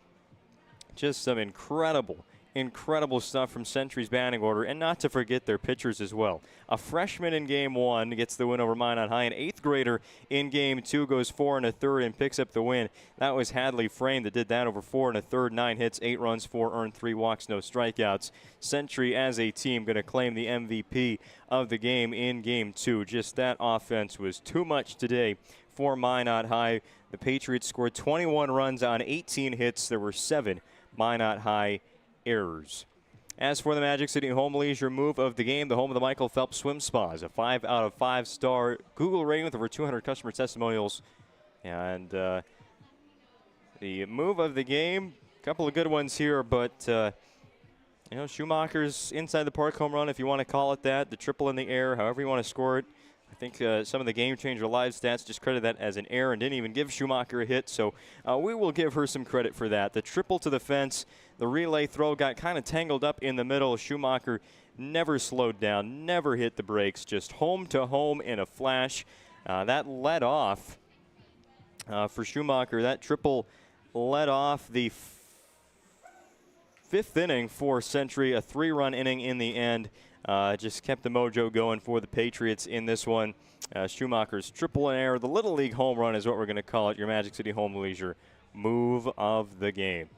Just some incredible incredible stuff from Century's batting order, and not to forget their pitchers as well. A freshman in Game 1 gets the win over Minot High. An 8th grader in Game 2 goes 4 1/3 and picks up the win. That was Hadley Frame that did that over 4 1/3, 9 hits, 8 runs, 4 earned, 3 walks, no strikeouts. Century as a team going to claim the MVP of the game in Game 2. Just that offense was too much today for Minot High. The Patriots scored 21 runs on 18 hits. There were 7 Minot High errors. As for the Magic City Home Leisure move of the game, the home of the Michael Phelps Swim Spas, a 5 out of 5 star Google rating with over 200 customer testimonials. And the move of the game, a couple of good ones here, but Schumacher's inside the park home run, if you want to call it that, the triple in the air, however you want to score it. I think some of the Game Changer live stats just credit that as an error and didn't even give Schumacher a hit, so we will give her some credit for that. The triple to the fence, the relay throw got kind of tangled up in the middle. Schumacher never slowed down, never hit the brakes, just home to home in a flash. That led off for Schumacher. That triple led off the 5th inning for Century, a 3-run inning in the end. Just kept the mojo going for the Patriots in this one. Schumacher's triple and error, the Little League home run is what we're going to call it, your Magic City Home Leisure move of the game.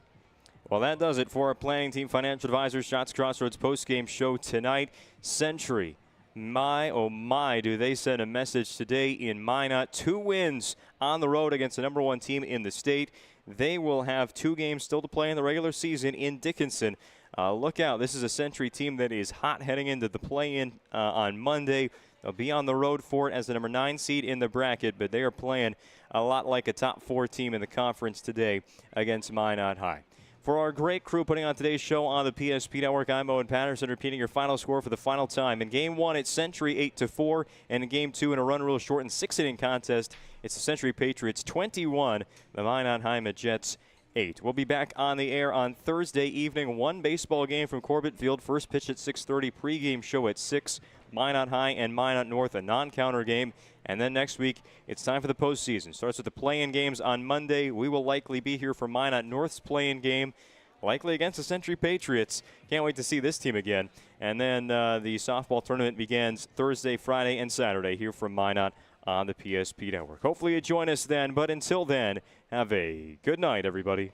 Well, that does it for our Planning Team Financial Advisors Shots Crossroads postgame show tonight. Century, my, oh my, do they send a message today in Minot. 2 wins on the road against the number 1 team in the state. They will have 2 games still to play in the regular season in Dickinson. Look out. This is a Century team that is hot heading into the play-in on Monday. They'll be on the road for it as the number 9 seed in the bracket, but they are playing a lot like a top 4 team in the conference today against Minot High. For our great crew putting on today's show on the PSP Network, I'm Owen Patterson, repeating your final score for the final time. In Game 1, it's Century 8-4, and in Game 2, in a run rule shortened 6-inning contest, it's the Century Patriots 21, the Minot High Jets 8. We'll be back on the air on Thursday evening. 1 baseball game from Corbett Field. First pitch at 6:30. Pregame show at 6. Minot High and Minot North, a non-counter game. And then next week, it's time for the postseason. Starts with the play-in games on Monday. We will likely be here for Minot North's play-in game, likely against the Century Patriots. Can't wait to see this team again. And then the softball tournament begins Thursday, Friday, and Saturday here from Minot on the PSP Network. Hopefully you join us then, but until then, have a good night, everybody.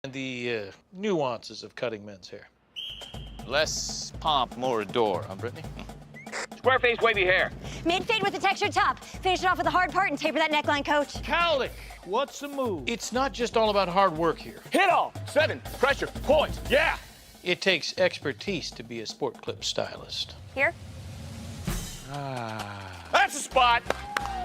And the nuances of cutting men's hair. Less pomp, more adore, huh, Brittany? Square face, wavy hair. Mid-fade with a textured top. Finish it off with a hard part and taper that neckline, coach. Cowlick, what's the move? It's not just all about hard work here. Hit all. 7. Pressure. Points. Yeah. It takes expertise to be a sport clip stylist. Here? That's the spot.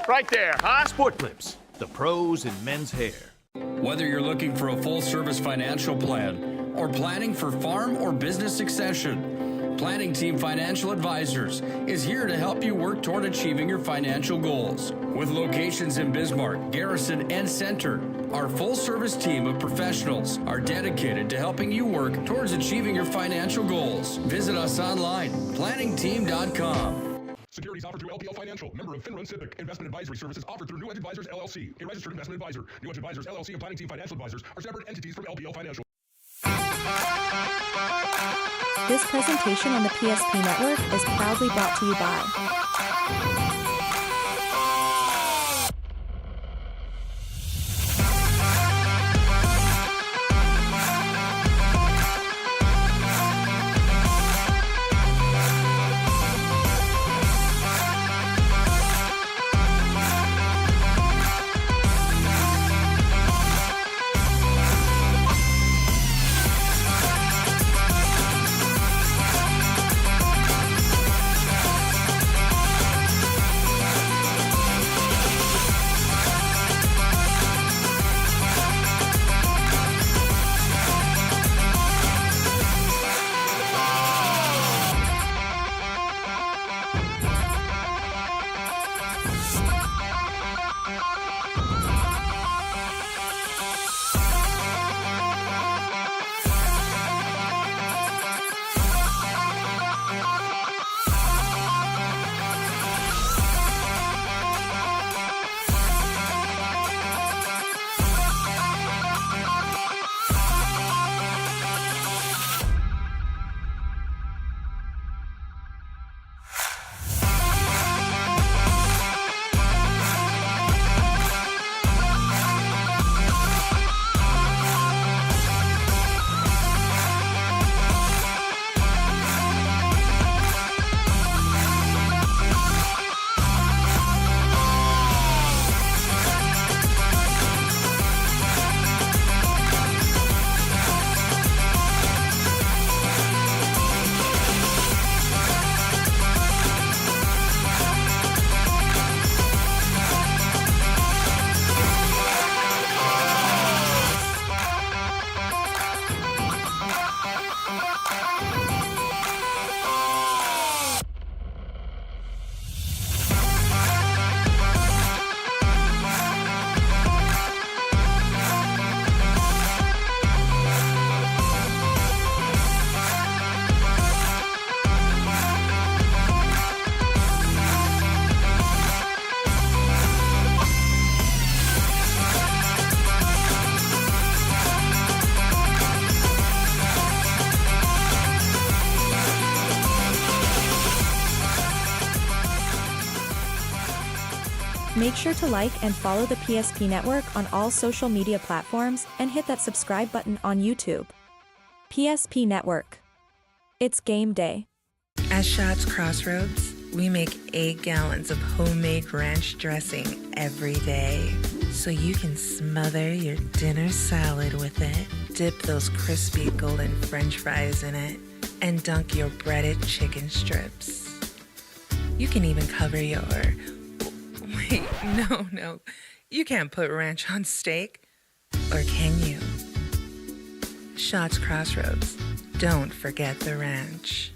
Right there, huh? Sport Clips, the pros in men's hair. Whether you're looking for a full-service financial plan or planning for farm or business succession, Planning Team Financial Advisors is here to help you work toward achieving your financial goals. With locations in Bismarck, Garrison, and Center, our full-service team of professionals are dedicated to helping you work towards achieving your financial goals. Visit us online, planningteam.com. Securities offered through LPL Financial, member of FINRA Civic. Investment advisory services offered through New Edge Advisors, LLC, a registered investment advisor. New Edge Advisors, LLC, and Planning Team Financial Advisors are separate entities from LPL Financial. This presentation on the PSP Network is proudly brought to you by Make sure to like and follow the PSP Network on all social media platforms and hit that subscribe button on YouTube. PSP Network. It's game day. At Shots Crossroads, we make 8 gallons of homemade ranch dressing every day, so you can smother your dinner salad with it, dip those crispy golden French fries in it, and dunk your breaded chicken strips. You can even cover your... Wait, no. You can't put ranch on steak. Or can you? Shots Crossroads. Don't forget the ranch.